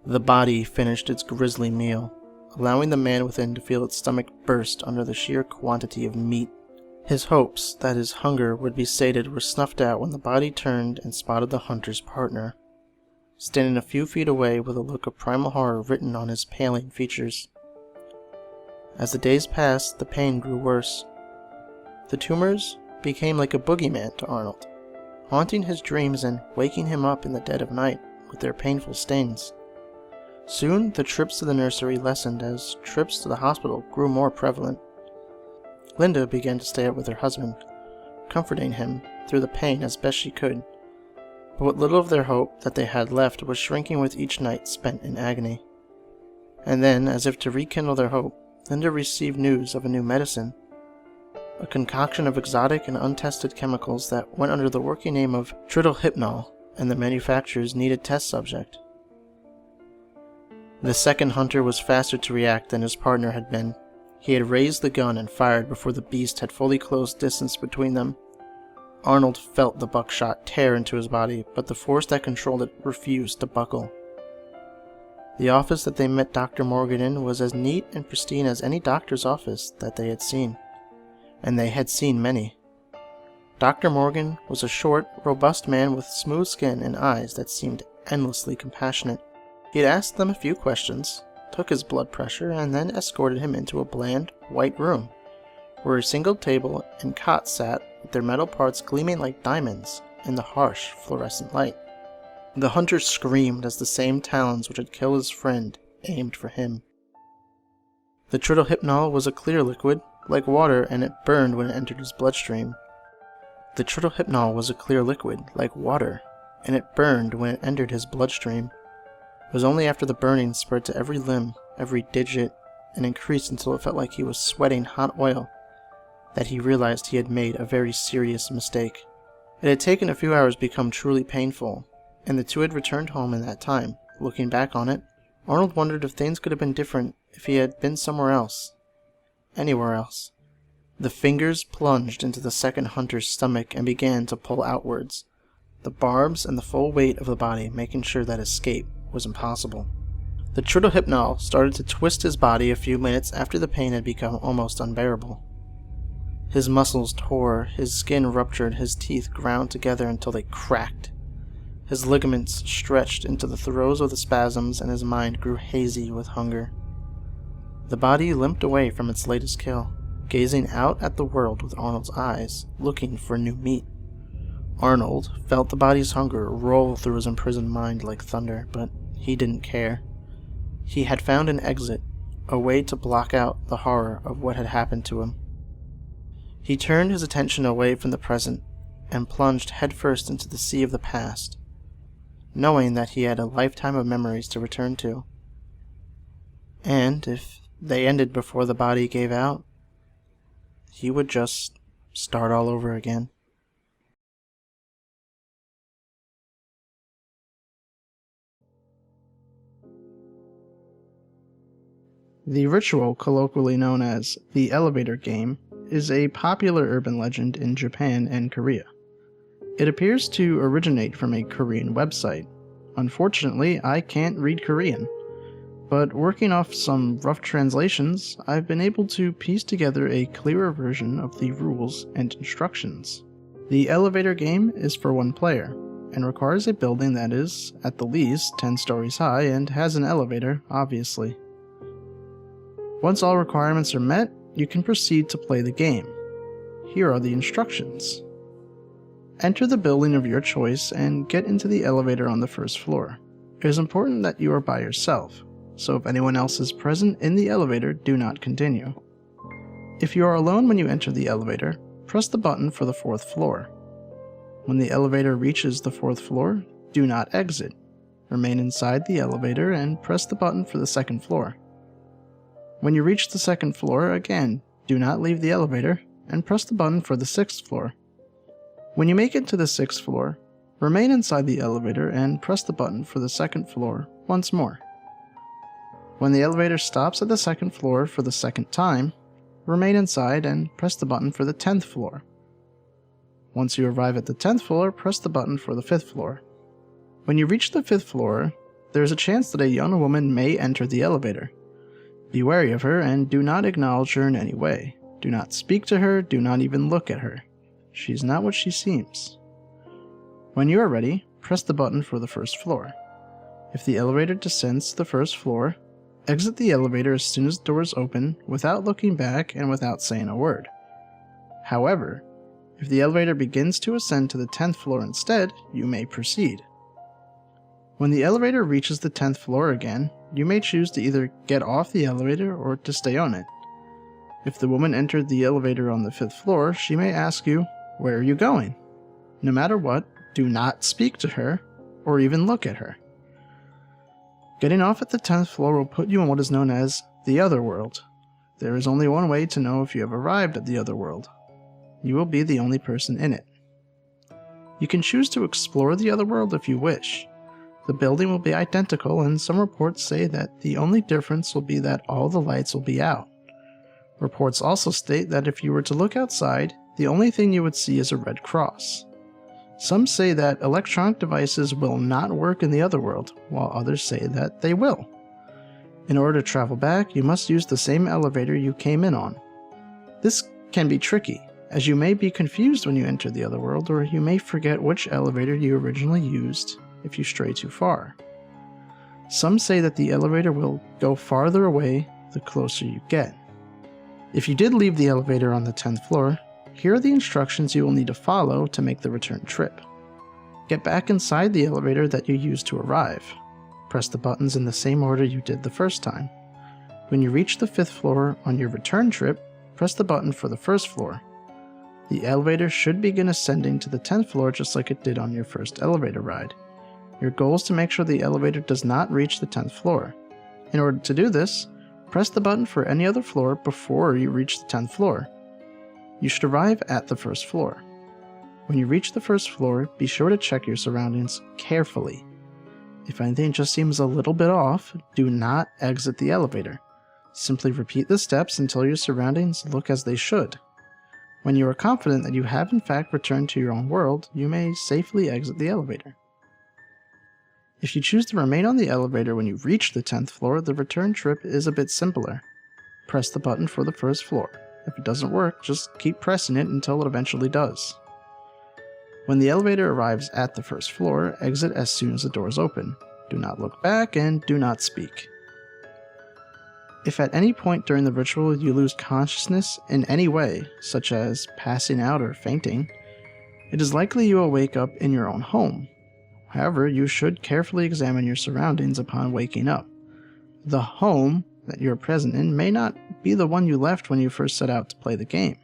The body finished its grisly meal, allowing the man within to feel its stomach burst under the sheer quantity of meat. His hopes that his hunger would be sated were snuffed out when the body turned and spotted the hunter's partner, standing a few feet away with a look of primal horror written on his paling features. As the days passed, the pain grew worse. The tumors became like a boogeyman to Arnold, haunting his dreams and waking him up in the dead of night with their painful stings. Soon, the trips to the nursery lessened as trips to the hospital grew more prevalent. Linda began to stay out with her husband, comforting him through the pain as best she could, but what little of their hope that they had left was shrinking with each night spent in agony. And then, as if to rekindle their hope, Linda received news of a new medicine, a concoction of exotic and untested chemicals that went under the working name of tritohypnol, and the manufacturer's needed test subject. The second hunter was faster to react than his partner had been. He had raised the gun and fired before the beast had fully closed distance between them. Arnold felt the buckshot tear into his body, but the force that controlled it refused to buckle. The office that they met Dr. Morgan in was as neat and pristine as any doctor's office that they had seen, and they had seen many. Dr. Morgan was a short, robust man with smooth skin and eyes that seemed endlessly compassionate. He had asked them a few questions, took his blood pressure, and then escorted him into a bland, white room, where a single table and cot sat with their metal parts gleaming like diamonds in the harsh, fluorescent light. The hunter screamed as the same talons which had killed his friend aimed for him. The tritohypnol was a clear liquid, like water, and it burned when it entered his bloodstream. The tritohypnol was a clear liquid, like water, and it burned when it entered his bloodstream. It was only after the burning spread to every limb, every digit, and increased until it felt like he was sweating hot oil, that he realized he had made a very serious mistake. It had taken a few hours to become truly painful, and the two had returned home in that time. Looking back on it, Arnold wondered if things could have been different if he had been somewhere else. Anywhere else. The fingers plunged into the second hunter's stomach and began to pull outwards, the barbs and the full weight of the body making sure that escape was impossible. The tritohypnol started to twist his body a few minutes after the pain had become almost unbearable. His muscles tore, his skin ruptured, his teeth ground together until they cracked. His ligaments stretched into the throes of the spasms, and his mind grew hazy with hunger. The body limped away from its latest kill, gazing out at the world with Arnold's eyes, looking for new meat. Arnold felt the body's hunger roll through his imprisoned mind like thunder, but he didn't care. He had found an exit, a way to block out the horror of what had happened to him. He turned his attention away from the present and plunged headfirst into the sea of the past, knowing that he had a lifetime of memories to return to. And if they ended before the body gave out, he would just start all over again. The ritual, colloquially known as the elevator game, is a popular urban legend in Japan and Korea. It appears to originate from a Korean website. Unfortunately, I can't read Korean, but working off some rough translations, I've been able to piece together a clearer version of the rules and instructions. The elevator game is for one player, and requires a building that is, at the least, 10 stories high and has an elevator, obviously. Once all requirements are met, you can proceed to play the game. Here are the instructions. Enter the building of your choice and get into the elevator on the first floor. It is important that you are by yourself, so if anyone else is present in the elevator, do not continue. If you are alone when you enter the elevator, press the button for the 4th floor. When the elevator reaches the 4th floor, do not exit. Remain inside the elevator and press the button for the 2nd floor. When you reach the 2nd floor, again, do not leave the elevator and press the button for the 6th floor. When you make it to the 6th floor, remain inside the elevator and press the button for the 2nd floor once more. When the elevator stops at the 2nd floor for the 2nd time, remain inside and press the button for the 10th floor. Once you arrive at the 10th floor, press the button for the 5th floor. When you reach the 5th floor, there is a chance that a young woman may enter the elevator. Be wary of her and do not acknowledge her in any way. Do not speak to her, do not even look at her. She is not what she seems. When you are ready, press the button for the 1st floor. If the elevator descends to the 1st floor, exit the elevator as soon as the doors open without looking back and without saying a word. However, if the elevator begins to ascend to the 10th floor instead, you may proceed. When the elevator reaches the 10th floor again, you may choose to either get off the elevator or to stay on it. If the woman entered the elevator on the 5th floor, she may ask you, "Where are you going?" No matter what, do not speak to her or even look at her. Getting off at the 10th floor will put you in what is known as the other world. There is only one way to know if you have arrived at the other world. You will be the only person in it. You can choose to explore the other world if you wish. The building will be identical, and some reports say that the only difference will be that all the lights will be out. Reports also state that if you were to look outside, the only thing you would see is a red cross. Some say that electronic devices will not work in the other world, while others say that they will. In order to travel back, you must use the same elevator you came in on. This can be tricky, as you may be confused when you enter the other world, or you may forget which elevator you originally used if you stray too far. Some say that the elevator will go farther away the closer you get. If you did leave the elevator on the 10th floor, here are the instructions you will need to follow to make the return trip. Get back inside the elevator that you used to arrive. Press the buttons in the same order you did the first time. When you reach the 5th floor on your return trip, press the button for the 1st floor. The elevator should begin ascending to the 10th floor just like it did on your first elevator ride. Your goal is to make sure the elevator does not reach the 10th floor. In order to do this, press the button for any other floor before you reach the 10th floor. You should arrive at the 1st floor. When you reach the 1st floor, be sure to check your surroundings carefully. If anything just seems a little bit off, do not exit the elevator. Simply repeat the steps until your surroundings look as they should. When you are confident that you have in fact returned to your own world, you may safely exit the elevator. If you choose to remain on the elevator when you reach the 10th floor, the return trip is a bit simpler. Press the button for the 1st floor. If it doesn't work, just keep pressing it until it eventually does. When the elevator arrives at the 1st floor, exit as soon as the doors open. Do not look back and do not speak. If at any point during the ritual you lose consciousness in any way, such as passing out or fainting, it is likely you will wake up in your own home. However, you should carefully examine your surroundings upon waking up. The home that you are present in may not be the one you left when you first set out to play the game.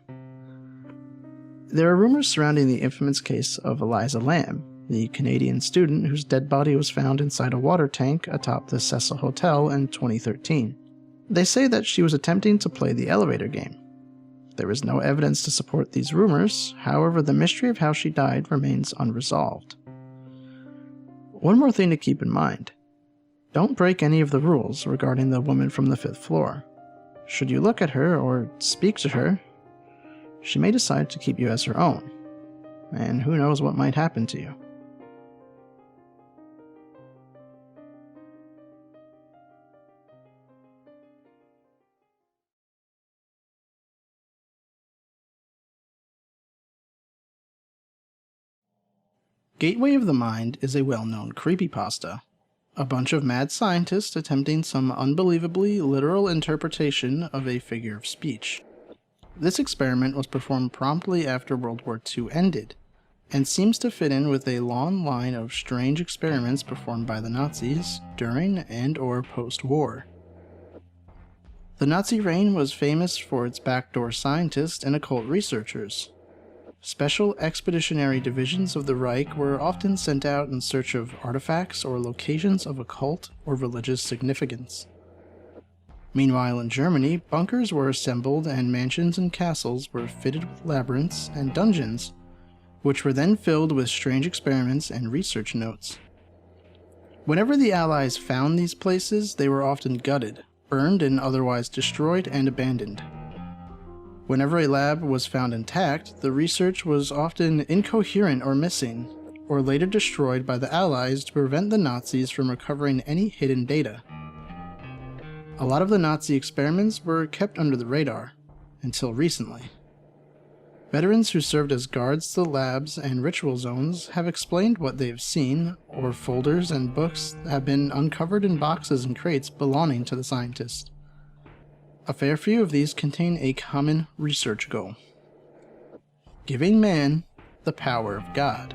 There are rumors surrounding the infamous case of Eliza Lamb, the Canadian student whose dead body was found inside a water tank atop the Cecil Hotel in 2013. They say that she was attempting to play the elevator game. There is no evidence to support these rumors, however, the mystery of how she died remains unresolved. One more thing to keep in mind. Don't break any of the rules regarding the woman from the 5th floor. Should you look at her or speak to her, she may decide to keep you as her own, and who knows what might happen to you. Gateway of the Mind is a well-known creepypasta. A bunch of mad scientists attempting some unbelievably literal interpretation of a figure of speech. This experiment was performed promptly after World War II ended, and seems to fit in with a long line of strange experiments performed by the Nazis during and/or post-war. The Nazi reign was famous for its backdoor scientists and occult researchers. Special expeditionary divisions of the Reich were often sent out in search of artifacts or locations of occult or religious significance. Meanwhile, in Germany, bunkers were assembled and mansions and castles were fitted with labyrinths and dungeons, which were then filled with strange experiments and research notes. Whenever the Allies found these places, they were often gutted, burned, and otherwise destroyed and abandoned. Whenever a lab was found intact, the research was often incoherent or missing, or later destroyed by the Allies to prevent the Nazis from recovering any hidden data. A lot of the Nazi experiments were kept under the radar, until recently. Veterans who served as guards to the labs and ritual zones have explained what they have seen, or folders and books have been uncovered in boxes and crates belonging to the scientists. A fair few of these contain a common research goal: giving man the power of God.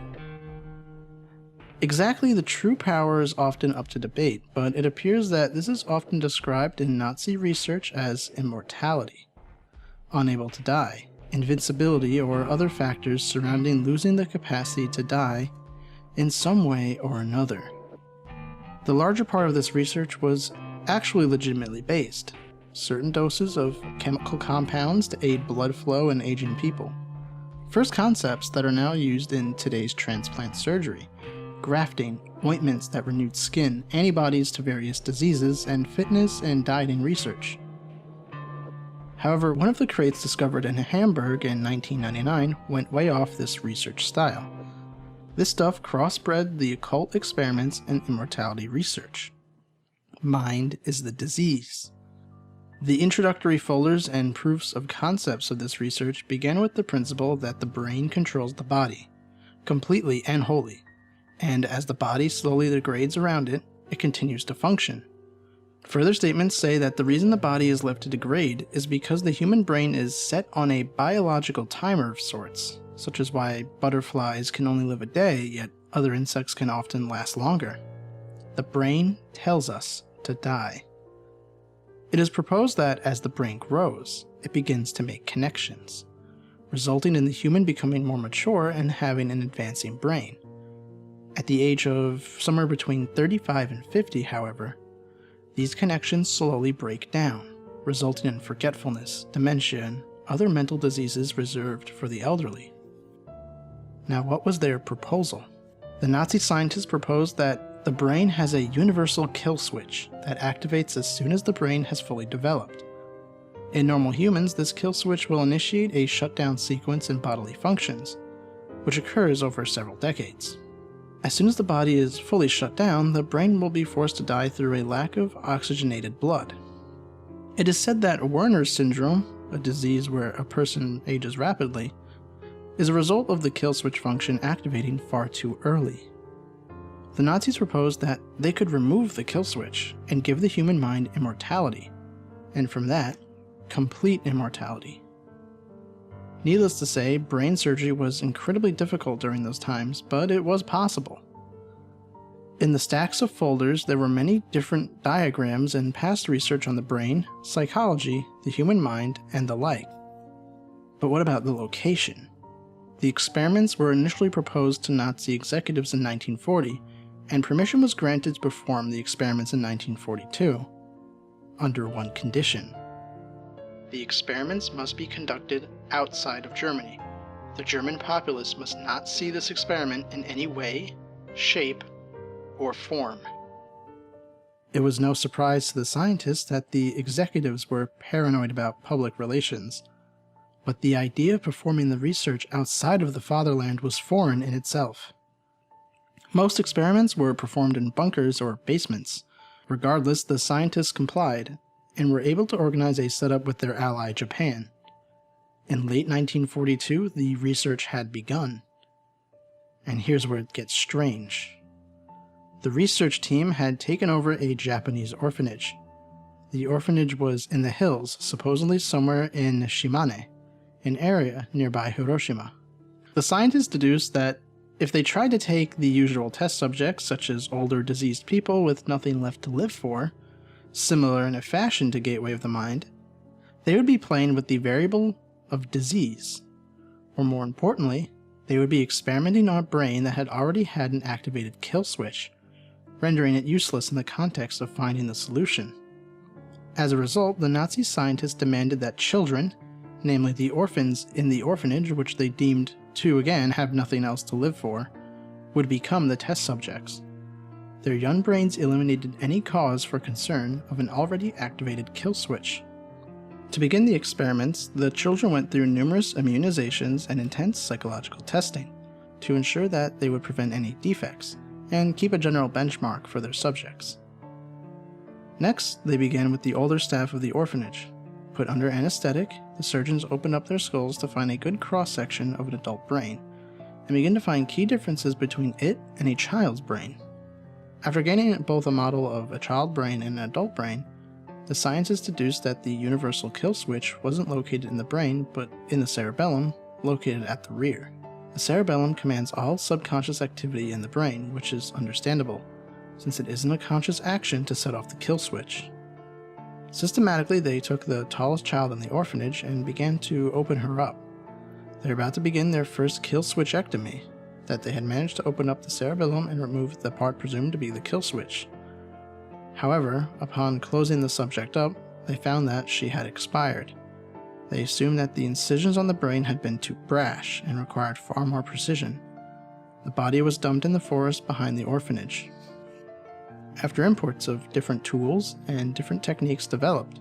Exactly the true power is often up to debate, but it appears that this is often described in Nazi research as immortality, unable to die, invincibility, or other factors surrounding losing the capacity to die in some way or another. The larger part of this research was actually legitimately based. Certain doses of chemical compounds to aid blood flow in aging people. First concepts that are now used in today's transplant surgery. Grafting, ointments that renewed skin, antibodies to various diseases, and fitness and dieting research. However, one of the crates discovered in Hamburg in 1999 went way off this research style. This stuff crossbred the occult experiments and immortality research. Mind is the disease. The introductory folders and proofs of concepts of this research began with the principle that the brain controls the body, completely and wholly, and as the body slowly degrades around it, it continues to function. Further statements say that the reason the body is left to degrade is because the human brain is set on a biological timer of sorts, such as why butterflies can only live a day, yet other insects can often last longer. The brain tells us to die. It is proposed that as the brain grows, it begins to make connections, resulting in the human becoming more mature and having an advancing brain. At the age of somewhere between 35 and 50, however, these connections slowly break down, resulting in forgetfulness, dementia, and other mental diseases reserved for the elderly. Now, what was their proposal? The Nazi scientists proposed that the brain has a universal kill switch that activates as soon as the brain has fully developed. In normal humans, this kill switch will initiate a shutdown sequence in bodily functions, which occurs over several decades. As soon as the body is fully shut down, the brain will be forced to die through a lack of oxygenated blood. It is said that Werner's syndrome, a disease where a person ages rapidly, is a result of the kill switch function activating far too early. The Nazis proposed that they could remove the kill switch and give the human mind immortality, and from that, complete immortality. Needless to say, brain surgery was incredibly difficult during those times, but it was possible. In the stacks of folders, there were many different diagrams and past research on the brain, psychology, the human mind, and the like. But what about the location? The experiments were initially proposed to Nazi executives in 1940, and permission was granted to perform the experiments in 1942, under one condition. The experiments must be conducted outside of Germany. The German populace must not see this experiment in any way, shape, or form. It was no surprise to the scientists that the executives were paranoid about public relations, but the idea of performing the research outside of the fatherland was foreign in itself. Most experiments were performed in bunkers or basements. Regardless, the scientists complied, and were able to organize a setup with their ally Japan. In late 1942, the research had begun. And here's where it gets strange. The research team had taken over a Japanese orphanage. The orphanage was in the hills, supposedly somewhere in Shimane, an area nearby Hiroshima. The scientists deduced that if they tried to take the usual test subjects, such as older diseased people with nothing left to live for, similar in a fashion to Gateway of the Mind, they would be playing with the variable of disease, or more importantly, they would be experimenting on a brain that had already had an activated kill switch, rendering it useless in the context of finding the solution. As a result, the Nazi scientists demanded that children, namely the orphans in the orphanage, which they deemed to again have nothing else to live for, would become the test subjects. Their young brains eliminated any cause for concern of an already activated kill switch. To begin the experiments, the children went through numerous immunizations and intense psychological testing to ensure that they would prevent any defects and keep a general benchmark for their subjects. Next, they began with the older staff of the orphanage. Put under anesthetic, the surgeons opened up their skulls to find a good cross-section of an adult brain, and begin to find key differences between it and a child's brain. After gaining both a model of a child brain and an adult brain, the scientists deduced that the universal kill switch wasn't located in the brain, but in the cerebellum, located at the rear. The cerebellum commands all subconscious activity in the brain, which is understandable, since it isn't a conscious action to set off the kill switch. Systematically, they took the tallest child in the orphanage and began to open her up. They were about to begin their first kill switchectomy, that they had managed to open up the cerebellum and remove the part presumed to be the kill switch. However, upon closing the subject up, they found that she had expired. They assumed that the incisions on the brain had been too brash and required far more precision. The body was dumped in the forest behind the orphanage. After imports of different tools and different techniques developed,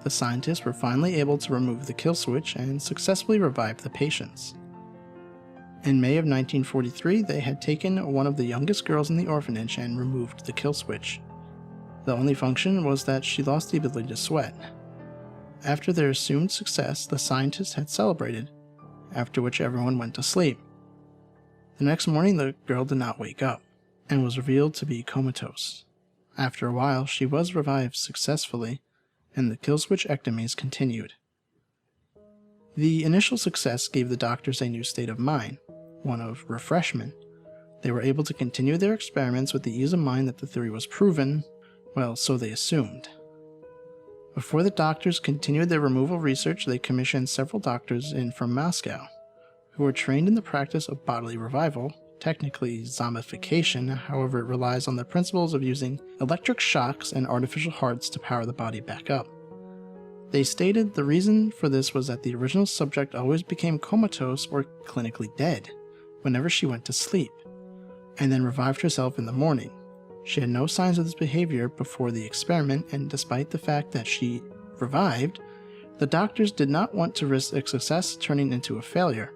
the scientists were finally able to remove the kill switch and successfully revive the patients. In May of 1943, they had taken one of the youngest girls in the orphanage and removed the kill switch. The only function was that she lost the ability to sweat. After their assumed success, the scientists had celebrated, after which everyone went to sleep. The next morning, the girl did not wake up, and was revealed to be comatose. After a while, she was revived successfully, and the kill switchectomies continued. The initial success gave the doctors a new state of mind, one of refreshment. They were able to continue their experiments with the ease of mind that the theory was proven. Well, so they assumed. Before the doctors continued their removal research, they commissioned several doctors in from Moscow, who were trained in the practice of bodily revival, technically zombification, however it relies on the principles of using electric shocks and artificial hearts to power the body back up. They stated the reason for this was that the original subject always became comatose or clinically dead whenever she went to sleep, and then revived herself in the morning. She had no signs of this behavior before the experiment, and despite the fact that she revived, the doctors did not want to risk a success turning into a failure.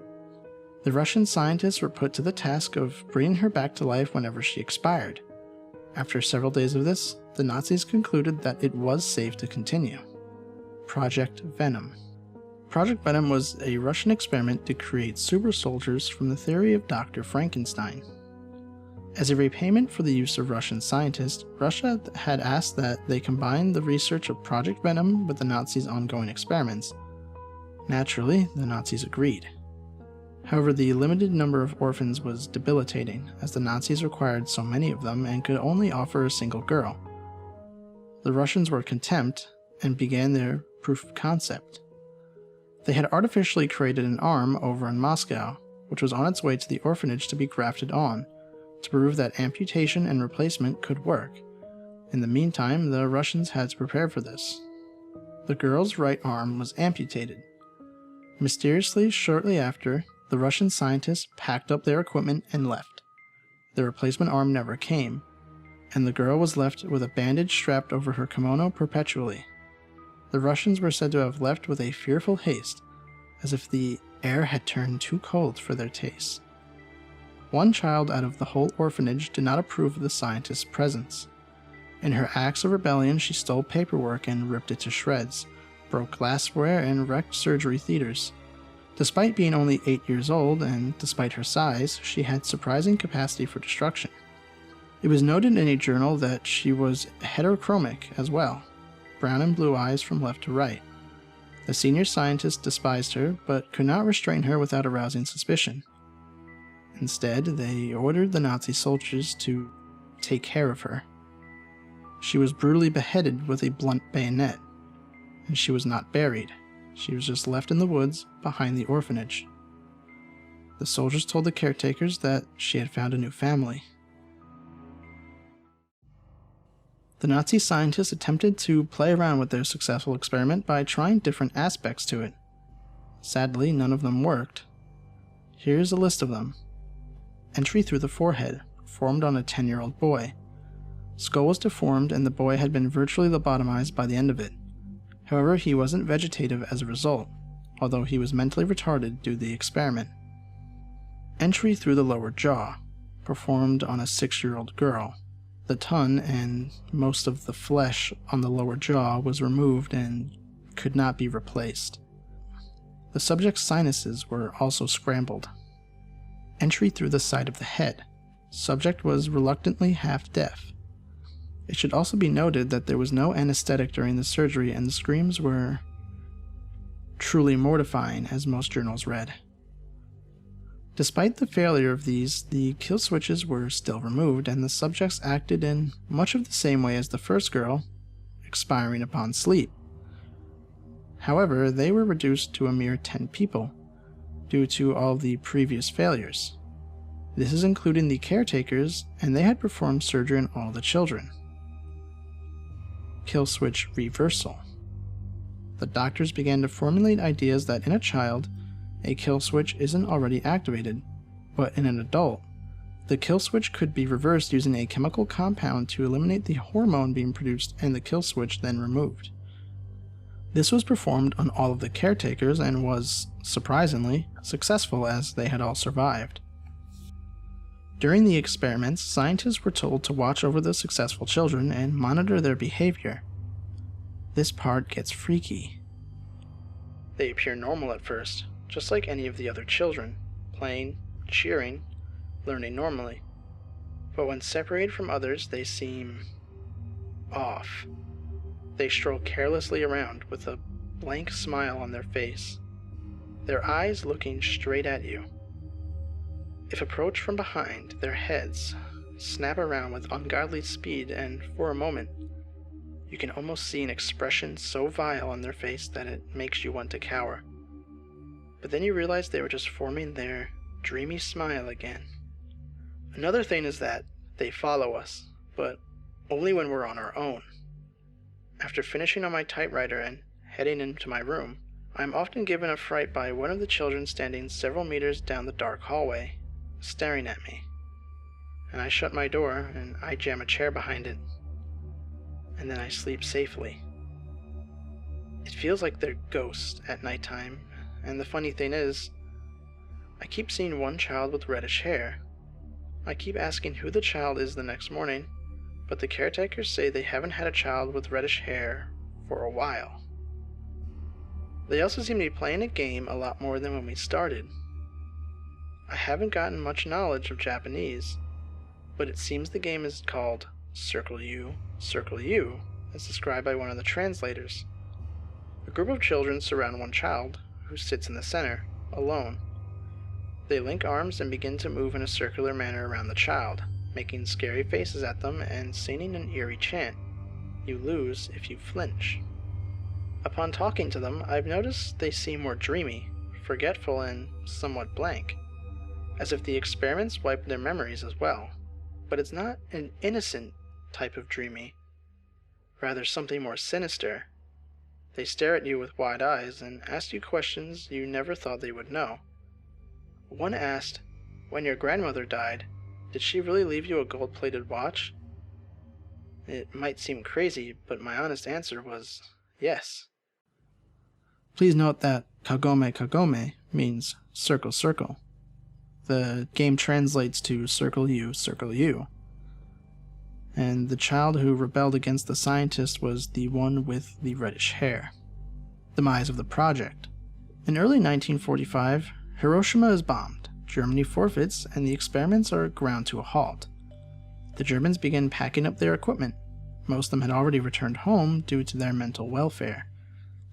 The Russian scientists were put to the task of bringing her back to life whenever she expired. After several days of this, the Nazis concluded that it was safe to continue. Project Venom. Project Venom was a Russian experiment to create super soldiers from the theory of Dr. Frankenstein. As a repayment for the use of Russian scientists, Russia had asked that they combine the research of Project Venom with the Nazis' ongoing experiments. Naturally, the Nazis agreed. However, the limited number of orphans was debilitating, as the Nazis required so many of them and could only offer a single girl. The Russians were content and began their proof of concept. They had artificially created an arm over in Moscow, which was on its way to the orphanage to be grafted on, to prove that amputation and replacement could work. In the meantime, the Russians had to prepare for this. The girl's right arm was amputated. Mysteriously, shortly after, the Russian scientists packed up their equipment and left. The replacement arm never came, and the girl was left with a bandage strapped over her kimono perpetually. The Russians were said to have left with a fearful haste, as if the air had turned too cold for their tastes. One child out of the whole orphanage did not approve of the scientist's presence. In her acts of rebellion, she stole paperwork and ripped it to shreds, broke glassware, and wrecked surgery theaters. Despite being only 8 years old, and despite her size, she had surprising capacity for destruction. It was noted in a journal that she was heterochromic as well, brown and blue eyes from left to right. The senior scientist despised her, but could not restrain her without arousing suspicion. Instead, they ordered the Nazi soldiers to take care of her. She was brutally beheaded with a blunt bayonet, and she was not buried. She was just left in the woods behind the orphanage. The soldiers told the caretakers that she had found a new family. The Nazi scientists attempted to play around with their successful experiment by trying different aspects to it. Sadly, none of them worked. Here's a list of them. Entry through the forehead, formed on a 10-year-old boy. Skull was deformed and the boy had been virtually lobotomized by the end of it. However, he wasn't vegetative as a result, although he was mentally retarded due to the experiment. Entry through the lower jaw, performed on a 6-year-old girl. The tongue and most of the flesh on the lower jaw was removed and could not be replaced. The subject's sinuses were also scrambled. Entry through the side of the head. Subject was reluctantly half deaf. It should also be noted that there was no anesthetic during the surgery and the screams were truly mortifying, as most journals read. Despite the failure of these, the kill switches were still removed and the subjects acted in much of the same way as the first girl, expiring upon sleep. However, they were reduced to a mere 10 people, due to all of the previous failures. This is including the caretakers, and they had performed surgery on all the children. Kill switch reversal. The doctors began to formulate ideas that in a child, a kill switch isn't already activated, but in an adult, the kill switch could be reversed using a chemical compound to eliminate the hormone being produced and the kill switch then removed. This was performed on all of the caretakers and was, surprisingly, successful as they had all survived. During the experiments, scientists were told to watch over the successful children and monitor their behavior. This part gets freaky. They appear normal at first, just like any of the other children, playing, cheering, learning normally. But when separated from others, they seem off. They stroll carelessly around with a blank smile on their face, their eyes looking straight at you. If approached from behind, their heads snap around with ungodly speed, and for a moment, you can almost see an expression so vile on their face that it makes you want to cower. But then you realize they were just forming their dreamy smile again. Another thing is that they follow us, but only when we're on our own. After finishing on my typewriter and heading into my room, I am often given a fright by one of the children standing several meters down the dark hallway, staring at me. And I shut my door and I jam a chair behind it. And then I sleep safely. It feels like they're ghosts at nighttime, and the funny thing is, I keep seeing one child with reddish hair. I keep asking who the child is the next morning, but the caretakers say they haven't had a child with reddish hair for a while. They also seem to be playing a game a lot more than when we started. I haven't gotten much knowledge of Japanese, but it seems the game is called Circle U, as described by one of the translators. A group of children surround one child, who sits in the center, alone. They link arms and begin to move in a circular manner around the child, making scary faces at them and singing an eerie chant. You lose if you flinch. Upon talking to them, I've noticed they seem more dreamy, forgetful, and somewhat blank, as if the experiments wiped their memories as well. But it's not an innocent type of dreamy, rather something more sinister. They stare at you with wide eyes and ask you questions you never thought they would know. One asked, "When your grandmother died, did she really leave you a gold-plated watch?" It might seem crazy, but my honest answer was yes. Please note that Kagome Kagome means circle circle. The game translates to circle you. And the child who rebelled against the scientist was the one with the reddish hair. Demise of the project. In early 1945, Hiroshima is bombed, Germany forfeits, and the experiments are ground to a halt. The Germans begin packing up their equipment. Most of them had already returned home due to their mental welfare,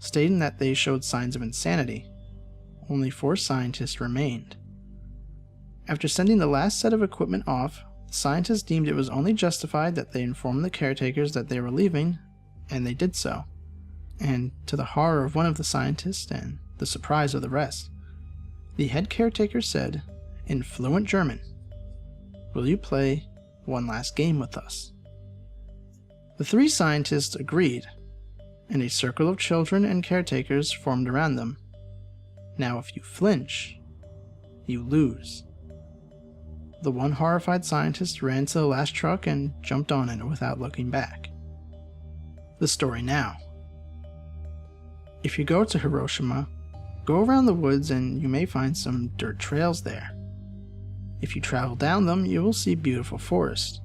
stating that they showed signs of insanity. Only 4 scientists remained. After sending the last set of equipment off, the scientists deemed it was only justified that they inform the caretakers that they were leaving, and they did so. And to the horror of one of the scientists and the surprise of the rest, the head caretaker said, in fluent German, "Will you play one last game with us?" The 3 scientists agreed, and a circle of children and caretakers formed around them. Now if you flinch, you lose. The one horrified scientist ran to the last truck and jumped on it without looking back. The story now. If you go to Hiroshima, go around the woods and you may find some dirt trails there. If you travel down them, you will see beautiful forests.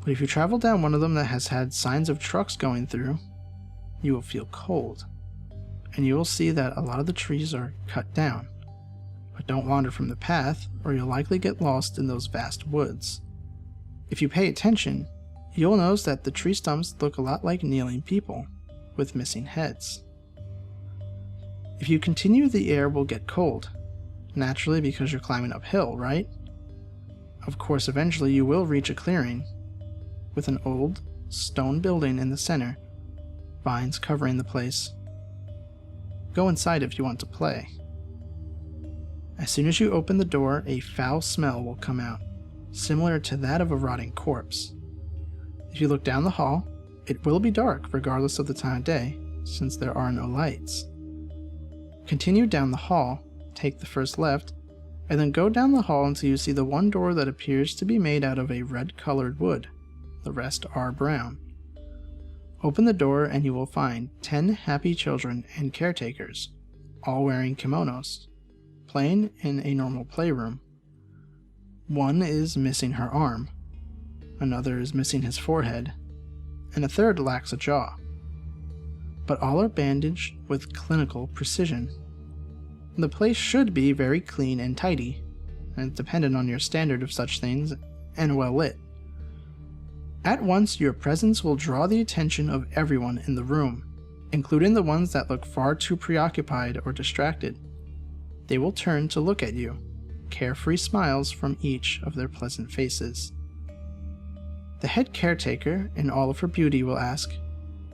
But if you travel down one of them that has had signs of trucks going through, you will feel cold. And you will see that a lot of the trees are cut down. But don't wander from the path, or you'll likely get lost in those vast woods. If you pay attention, you'll notice that the tree stumps look a lot like kneeling people, with missing heads. If you continue, the air will get cold, naturally because you're climbing uphill, right? Of course, eventually you will reach a clearing, with an old stone building in the center, vines covering the place. Go inside if you want to play. As soon as you open the door, a foul smell will come out, similar to that of a rotting corpse. If you look down the hall, it will be dark regardless of the time of day, since there are no lights. Continue down the hall, take the first left, and then go down the hall until you see the one door that appears to be made out of a red-colored wood. The rest are brown. Open the door and you will find 10 happy children and caretakers, all wearing kimonos, playing in a normal playroom. One is missing her arm, another is missing his forehead, and a third lacks a jaw. But all are bandaged with clinical precision. The place should be very clean and tidy, and dependent on your standard of such things, and well lit. At once, your presence will draw the attention of everyone in the room, including the ones that look far too preoccupied or distracted. They will turn to look at you, carefree smiles from each of their pleasant faces. The head caretaker, in all of her beauty, will ask,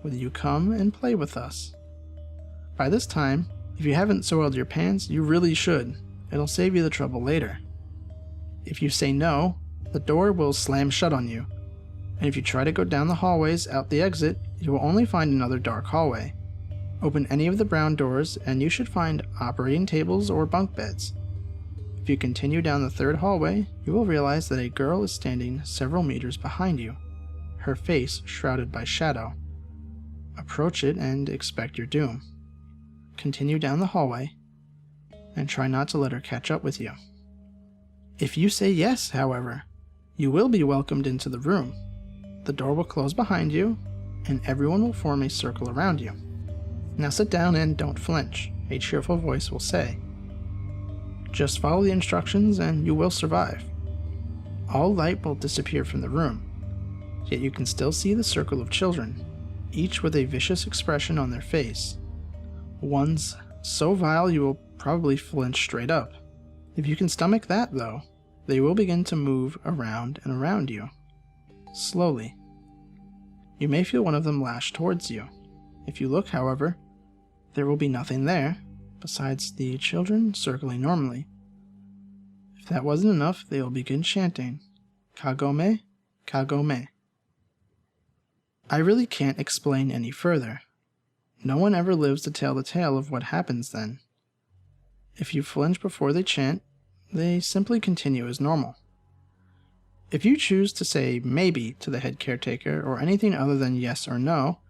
"Will you come and play with us?" By this time, if you haven't soiled your pants, you really should. It'll save you the trouble later. If you say no, the door will slam shut on you, and if you try to go down the hallways out the exit, you will only find another dark hallway. Open any of the brown doors and you should find operating tables or bunk beds. If you continue down the third hallway, you will realize that a girl is standing several meters behind you, her face shrouded by shadow. Approach it and expect your doom. Continue down the hallway, and try not to let her catch up with you. If you say yes, however, you will be welcomed into the room. The door will close behind you, and everyone will form a circle around you. Now sit down and don't flinch, a cheerful voice will say. Just follow the instructions and you will survive. All light will disappear from the room, yet you can still see the circle of children, each with a vicious expression on their face. One's so vile you will probably flinch straight up. If you can stomach that, though, they will begin to move around and around you. Slowly. You may feel one of them lash towards you. If you look, however, there will be nothing there, besides the children circling normally. If that wasn't enough, they will begin chanting, "Kagome, Kagome." I really can't explain any further. No one ever lives to tell the tale of what happens then. If you flinch before they chant, they simply continue as normal. If you choose to say maybe to the head caretaker or anything other than yes or no,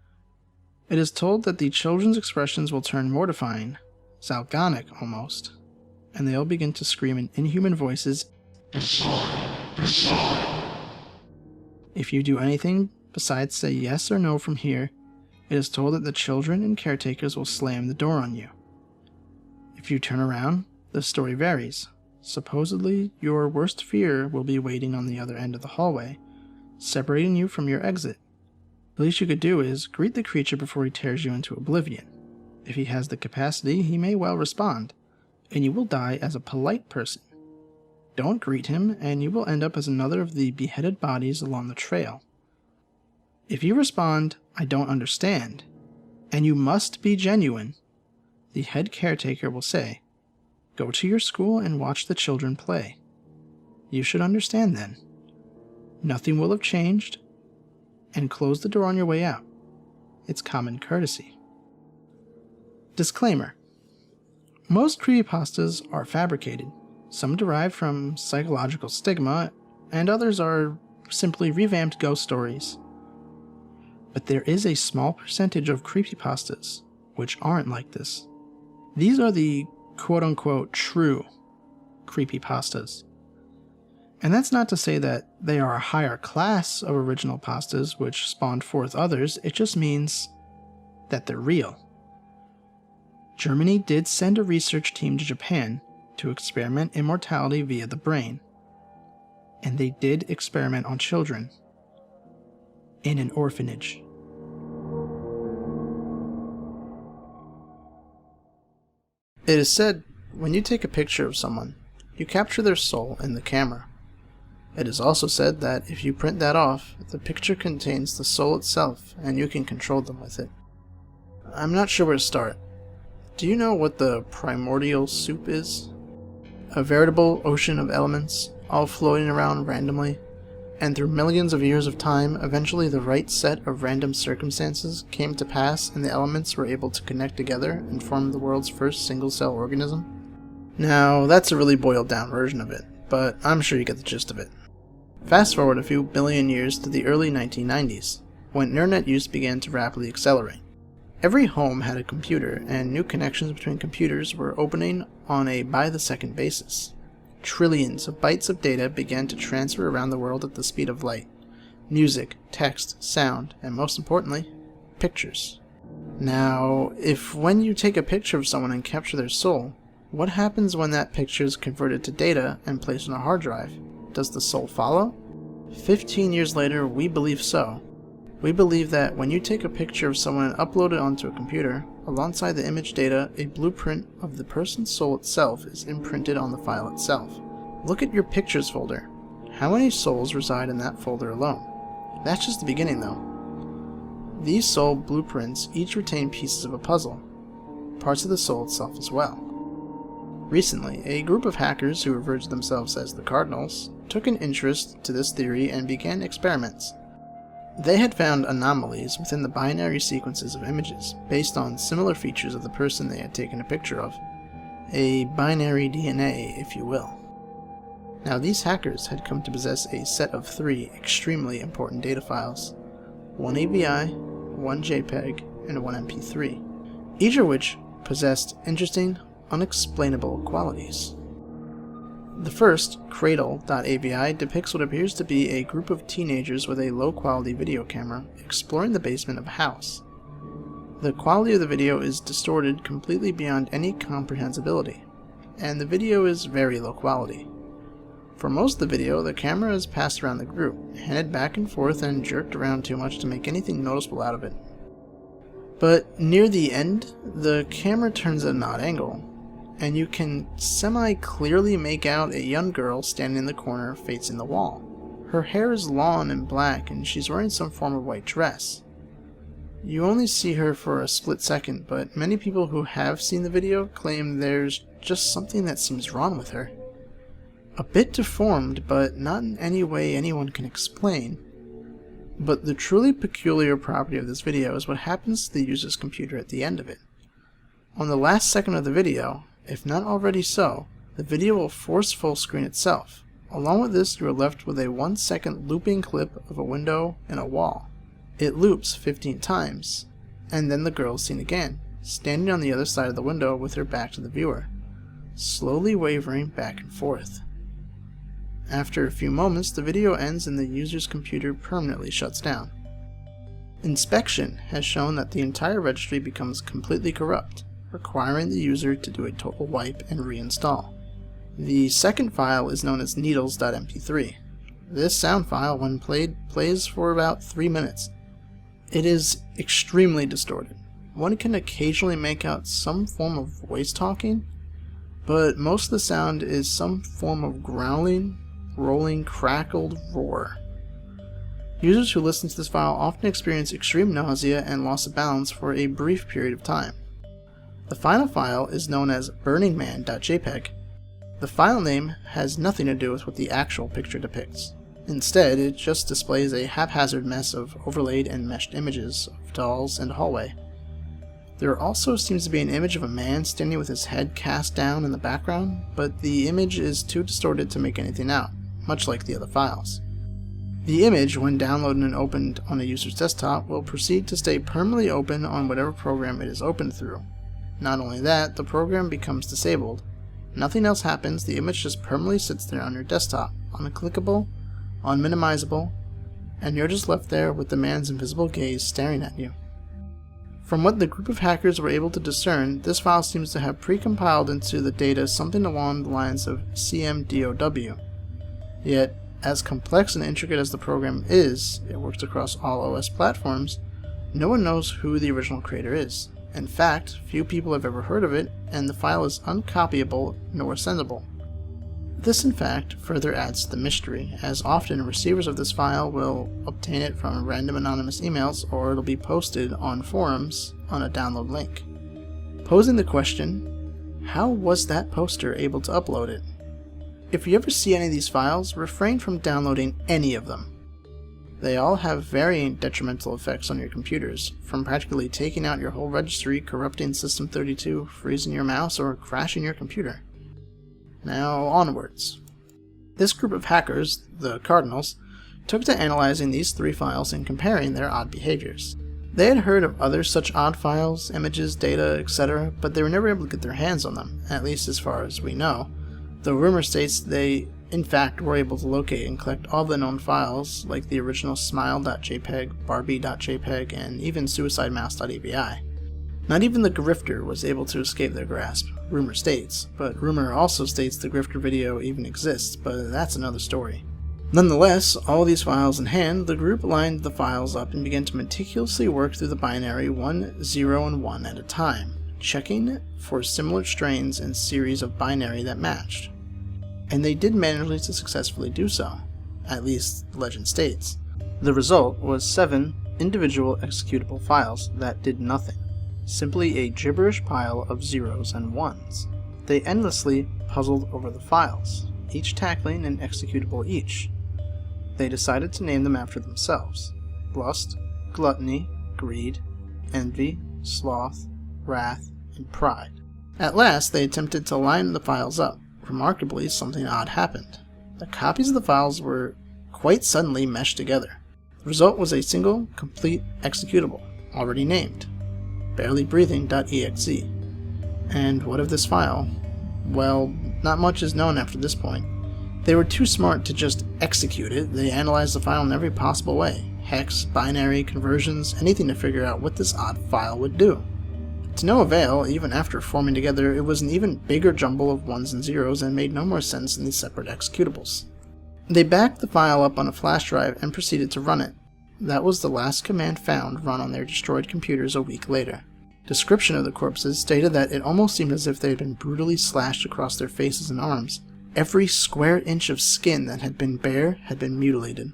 it is told that the children's expressions will turn mortifying, Zalgonic almost, and they'll begin to scream in inhuman voices, If you do anything besides say yes or no from here, it is told that the children and caretakers will slam the door on you. If you turn around, the story varies. Supposedly, your worst fear will be waiting on the other end of the hallway, separating you from your exit. The least you could do is greet the creature before he tears you into oblivion. If he has the capacity, he may well respond, and you will die as a polite person. Don't greet him, and you will end up as another of the beheaded bodies along the trail. If you respond, "I don't understand," and you must be genuine, the head caretaker will say, "Go to your school and watch the children play." You should understand then. Nothing will have changed, and close the door on your way out. It's common courtesy. Disclaimer. Most creepypastas are fabricated. Some derive from psychological stigma, and others are simply revamped ghost stories. But there is a small percentage of creepypastas which aren't like this. These are the quote-unquote true creepypastas. And that's not to say that they are a higher class of original pastas which spawned forth others, it just means that they're real. Germany did send a research team to Japan to experiment immortality via the brain. And they did experiment on children in an orphanage. It is said, when you take a picture of someone, you capture their soul in the camera. It is also said that if you print that off, the picture contains the soul itself and you can control them with it. I'm not sure where to start. Do you know what the primordial soup is? A veritable ocean of elements, all floating around randomly, and through millions of years of time, eventually the right set of random circumstances came to pass and the elements were able to connect together and form the world's first single-cell organism? Now, that's a really boiled down version of it, but I'm sure you get the gist of it. Fast forward a few billion years to the early 1990s, when internet use began to rapidly accelerate. Every home had a computer, and new connections between computers were opening on a by-the-second basis. Trillions of bytes of data began to transfer around the world at the speed of light. Music, text, sound, and most importantly, pictures. Now, if when you take a picture of someone and capture their soul, what happens when that picture is converted to data and placed on a hard drive? Does the soul follow? 15 years later, we believe so. We believe that when you take a picture of someone and upload it onto a computer, alongside the image data, a blueprint of the person's soul itself is imprinted on the file itself. Look at your pictures folder. How many souls reside in that folder alone? That's just the beginning though. These soul blueprints each retain pieces of a puzzle, parts of the soul itself as well. Recently, a group of hackers who referred to themselves as the Cardinals took an interest to this theory and began experiments. They had found anomalies within the binary sequences of images based on similar features of the person they had taken a picture of. A binary DNA, if you will. Now these hackers had come to possess a set of 3 extremely important data files. 1 AVI, 1 JPEG, and 1 MP3. Each of which possessed interesting, unexplainable qualities. The first, cradle.avi, depicts what appears to be a group of teenagers with a low-quality video camera exploring the basement of a house. The quality of the video is distorted completely beyond any comprehensibility, and the video is very low quality. For most of the video, the camera is passed around the group, handed back and forth and jerked around too much to make anything noticeable out of it. But near the end, the camera turns at an odd angle, and you can semi-clearly make out a young girl standing in the corner facing the wall. Her hair is long and black, and she's wearing some form of white dress. You only see her for a split second, but many people who have seen the video claim there's just something that seems wrong with her. A bit deformed, but not in any way anyone can explain. But the truly peculiar property of this video is what happens to the user's computer at the end of it. On the last second of the video, if not already so, the video will force full screen itself. Along with this, you are left with a 1-second looping clip of a window and a wall. It loops 15 times, and then the girl is seen again, standing on the other side of the window with her back to the viewer, slowly wavering back and forth. After a few moments, the video ends and the user's computer permanently shuts down. Inspection has shown that the entire registry becomes completely corrupt, requiring the user to do a total wipe and reinstall. The second file is known as needles.mp3. This sound file, when played, plays for about 3 minutes. It is extremely distorted. One can occasionally make out some form of voice talking, but most of the sound is some form of growling, rolling, crackled roar. Users who listen to this file often experience extreme nausea and loss of balance for a brief period of time. The final file is known as burningman.jpg. The file name has nothing to do with what the actual picture depicts. Instead, it just displays a haphazard mess of overlaid and meshed images of dolls and a hallway. There also seems to be an image of a man standing with his head cast down in the background, but the image is too distorted to make anything out, much like the other files. The image, when downloaded and opened on a user's desktop, will proceed to stay permanently open on whatever program it is opened through. Not only that, the program becomes disabled. Nothing else happens, the image just permanently sits there on your desktop, unclickable, unminimizable, and you're just left there with the man's invisible gaze staring at you. From what the group of hackers were able to discern, this file seems to have pre-compiled into the data something along the lines of CMDOW. Yet, as complex and intricate as the program is, it works across all OS platforms, no one knows who the original creator is. In fact, few people have ever heard of it, and the file is uncopyable nor sendable. This, in fact, further adds to the mystery, as often receivers of this file will obtain it from random anonymous emails, or it'll be posted on forums on a download link. Posing the question, how was that poster able to upload it? If you ever see any of these files, refrain from downloading any of them. They all have varying detrimental effects on your computers, from practically taking out your whole registry, corrupting System32, freezing your mouse, or crashing your computer. Now, onwards. This group of hackers, the Cardinals, took to analyzing these 3 files and comparing their odd behaviors. They had heard of other such odd files, images, data, etc., but they were never able to get their hands on them, at least as far as we know. Though rumor states they, in fact, were able to locate and collect all the known files, like the original Smile.jpg, Barbie.jpg, and even SuicideMouse.avi. Not even the grifter was able to escape their grasp, rumor states, but rumor also states the grifter video even exists, but that's another story. Nonetheless, all these files in hand, the group lined the files up and began to meticulously work through the binary 1, 0, and 1 at a time, checking for similar strains and series of binary that matched. And they did manage to successfully do so, at least the legend states. The result was 7 individual executable files that did nothing. Simply a gibberish pile of zeros and ones. They endlessly puzzled over the files, each tackling an executable each. They decided to name them after themselves: lust, gluttony, greed, envy, sloth, wrath, and pride. At last, they attempted to line the files up. Remarkably, something odd happened. The copies of the files were quite suddenly meshed together. The result was a single, complete executable, already named: barelybreathing.exe. And what of this file? Well, not much is known after this point. They were too smart to just execute it. They analyzed the file in every possible way: hex, binary, conversions, anything to figure out what this odd file would do. To no avail. Even after forming together, it was an even bigger jumble of ones and zeros and made no more sense than these separate executables. They backed the file up on a flash drive and proceeded to run it. That was the last command found run on their destroyed computers a week later. Description of the corpses stated that it almost seemed as if they had been brutally slashed across their faces and arms. Every square inch of skin that had been bare had been mutilated,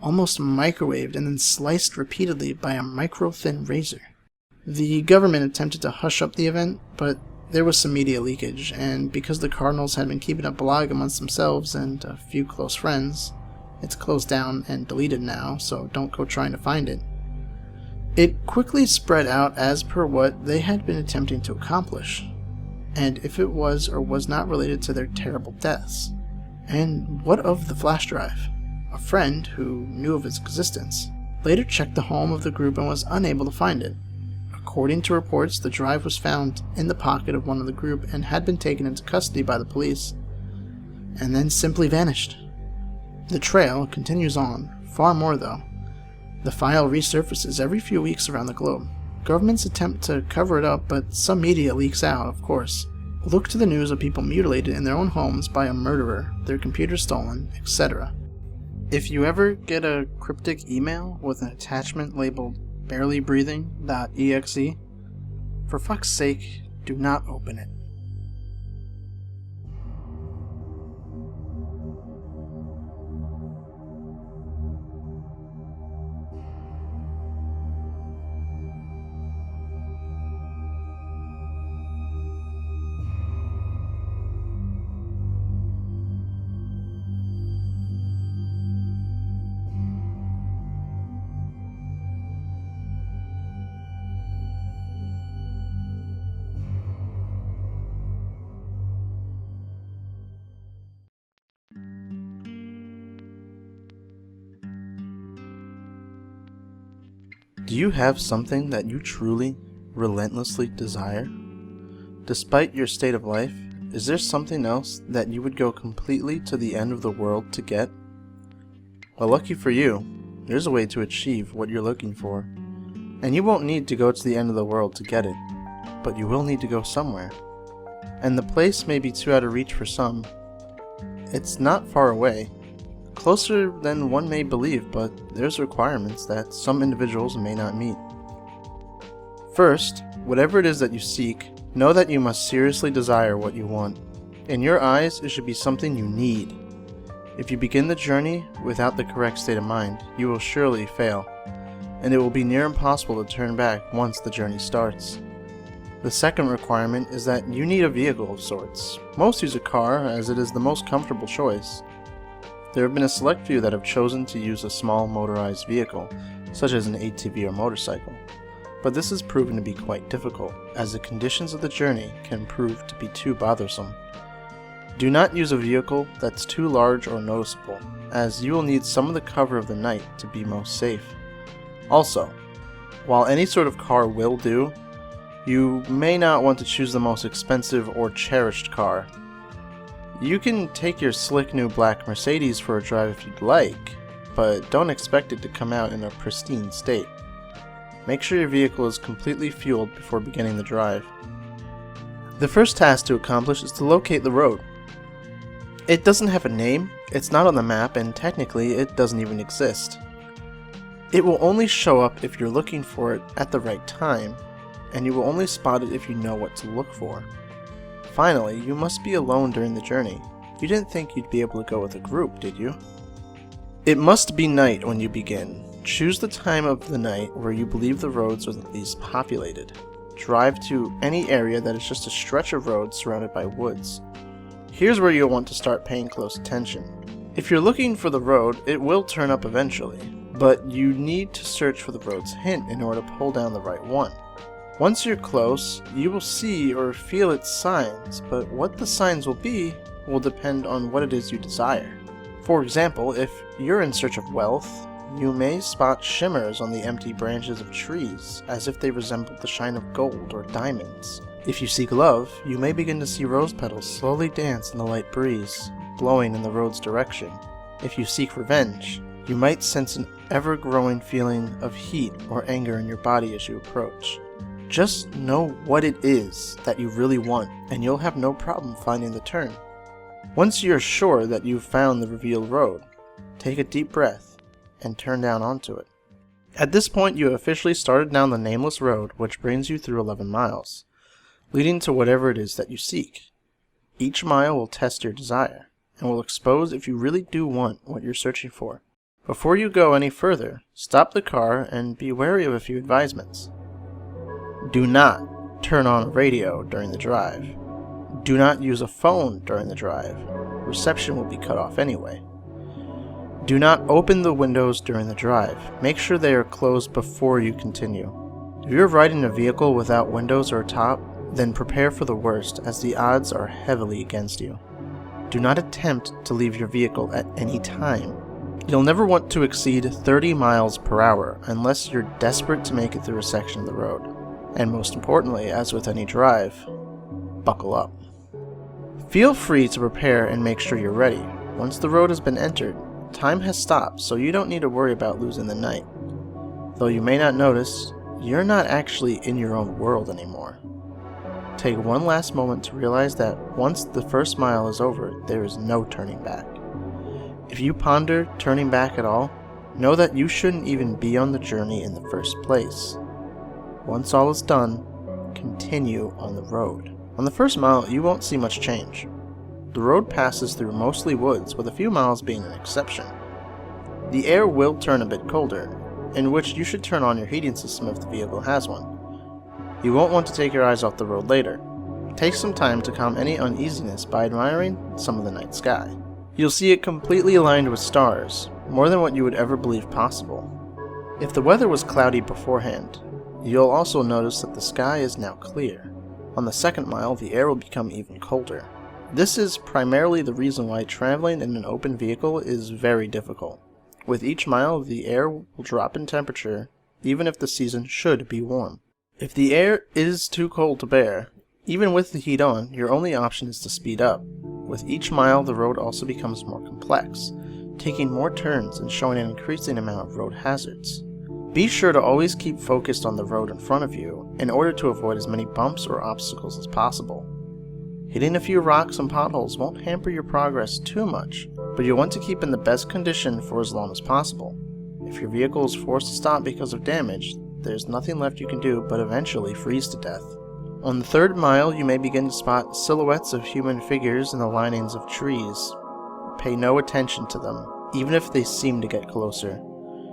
almost microwaved and then sliced repeatedly by a micro-thin razor. The government attempted to hush up the event, but there was some media leakage, and because the Cardinals had been keeping a blog amongst themselves and a few close friends, it's closed down and deleted now, so don't go trying to find it. It quickly spread out as per what they had been attempting to accomplish, and if it was or was not related to their terrible deaths. And what of the flash drive? A friend, who knew of its existence, later checked the home of the group and was unable to find it. According to reports, the drive was found in the pocket of one of the group and had been taken into custody by the police, and then simply vanished. The trail continues on, far more though. The file resurfaces every few weeks around the globe. Governments attempt to cover it up, but some media leaks out, of course. Look to the news of people mutilated in their own homes by a murderer, their computers stolen, etc. If you ever get a cryptic email with an attachment labeled barelybreathing.exe, for fuck's sake, do not open it. Do you have something that you truly, relentlessly desire? Despite your state of life, is there something else that you would go completely to the end of the world to get? Well, lucky for you, there's a way to achieve what you're looking for. And you won't need to go to the end of the world to get it, but you will need to go somewhere. And the place may be too out of reach for some. It's not far away. Closer than one may believe, but there's requirements that some individuals may not meet. First, whatever it is that you seek, know that you must seriously desire what you want. In your eyes, it should be something you need. If you begin the journey without the correct state of mind, you will surely fail, and it will be near impossible to turn back once the journey starts. The second requirement is that you need a vehicle of sorts. Most use a car, as it is the most comfortable choice. There have been a select few that have chosen to use a small motorized vehicle, such as an ATV or motorcycle. But this has proven to be quite difficult, as the conditions of the journey can prove to be too bothersome. Do not use a vehicle that's too large or noticeable, as you will need some of the cover of the night to be most safe. Also, while any sort of car will do, you may not want to choose the most expensive or cherished car. You can take your slick new black Mercedes for a drive if you'd like, but don't expect it to come out in a pristine state. Make sure your vehicle is completely fueled before beginning the drive. The first task to accomplish is to locate the road. It doesn't have a name, it's not on the map, and technically it doesn't even exist. It will only show up if you're looking for it at the right time, and you will only spot it if you know what to look for. Finally, you must be alone during the journey. You didn't think you'd be able to go with a group, did you? It must be night when you begin. Choose the time of the night where you believe the roads are the least populated. Drive to any area that is just a stretch of road surrounded by woods. Here's where you'll want to start paying close attention. If you're looking for the road, it will turn up eventually, but you need to search for the road's hint in order to pull down the right one. Once you're close, you will see or feel its signs, but what the signs will be will depend on what it is you desire. For example, if you're in search of wealth, you may spot shimmers on the empty branches of trees, as if they resemble the shine of gold or diamonds. If you seek love, you may begin to see rose petals slowly dance in the light breeze, blowing in the road's direction. If you seek revenge, you might sense an ever-growing feeling of heat or anger in your body as you approach. Just know what it is that you really want, and you'll have no problem finding the turn. Once you're sure that you've found the revealed road, take a deep breath and turn down onto it. At this point, you have officially started down the nameless road, which brings you through 11 miles, leading to whatever it is that you seek. Each mile will test your desire, and will expose if you really do want what you're searching for. Before you go any further, stop the car and be wary of a few advisements. Do not turn on a radio during the drive. Do not use a phone during the drive. Reception will be cut off anyway. Do not open the windows during the drive. Make sure they are closed before you continue. If you're riding a vehicle without windows or top, then prepare for the worst, as the odds are heavily against you. Do not attempt to leave your vehicle at any time. You'll never want to exceed 30 miles per hour unless you're desperate to make it through a section of the road. And most importantly, as with any drive, buckle up. Feel free to prepare and make sure you're ready. Once the road has been entered, time has stopped, so you don't need to worry about losing the night. Though you may not notice, you're not actually in your own world anymore. Take one last moment to realize that once the first mile is over, there is no turning back. If you ponder turning back at all, know that you shouldn't even be on the journey in the first place. Once all is done, continue on the road. On the first mile, you won't see much change. The road passes through mostly woods, with a few miles being an exception. The air will turn a bit colder, in which you should turn on your heating system if the vehicle has one. You won't want to take your eyes off the road later. Take some time to calm any uneasiness by admiring some of the night sky. You'll see it completely aligned with stars, more than what you would ever believe possible. If the weather was cloudy beforehand, you'll also notice that the sky is now clear. On the second mile, the air will become even colder. This is primarily the reason why traveling in an open vehicle is very difficult. With each mile, the air will drop in temperature even if the season should be warm. If the air is too cold to bear, even with the heat on, your only option is to speed up. With each mile, the road also becomes more complex, taking more turns and showing an increasing amount of road hazards. Be sure to always keep focused on the road in front of you in order to avoid as many bumps or obstacles as possible. Hitting a few rocks and potholes won't hamper your progress too much, but you'll want to keep in the best condition for as long as possible. If your vehicle is forced to stop because of damage, there's nothing left you can do but eventually freeze to death. On the 3rd mile, you may begin to spot silhouettes of human figures in the linings of trees. Pay no attention to them, even if they seem to get closer.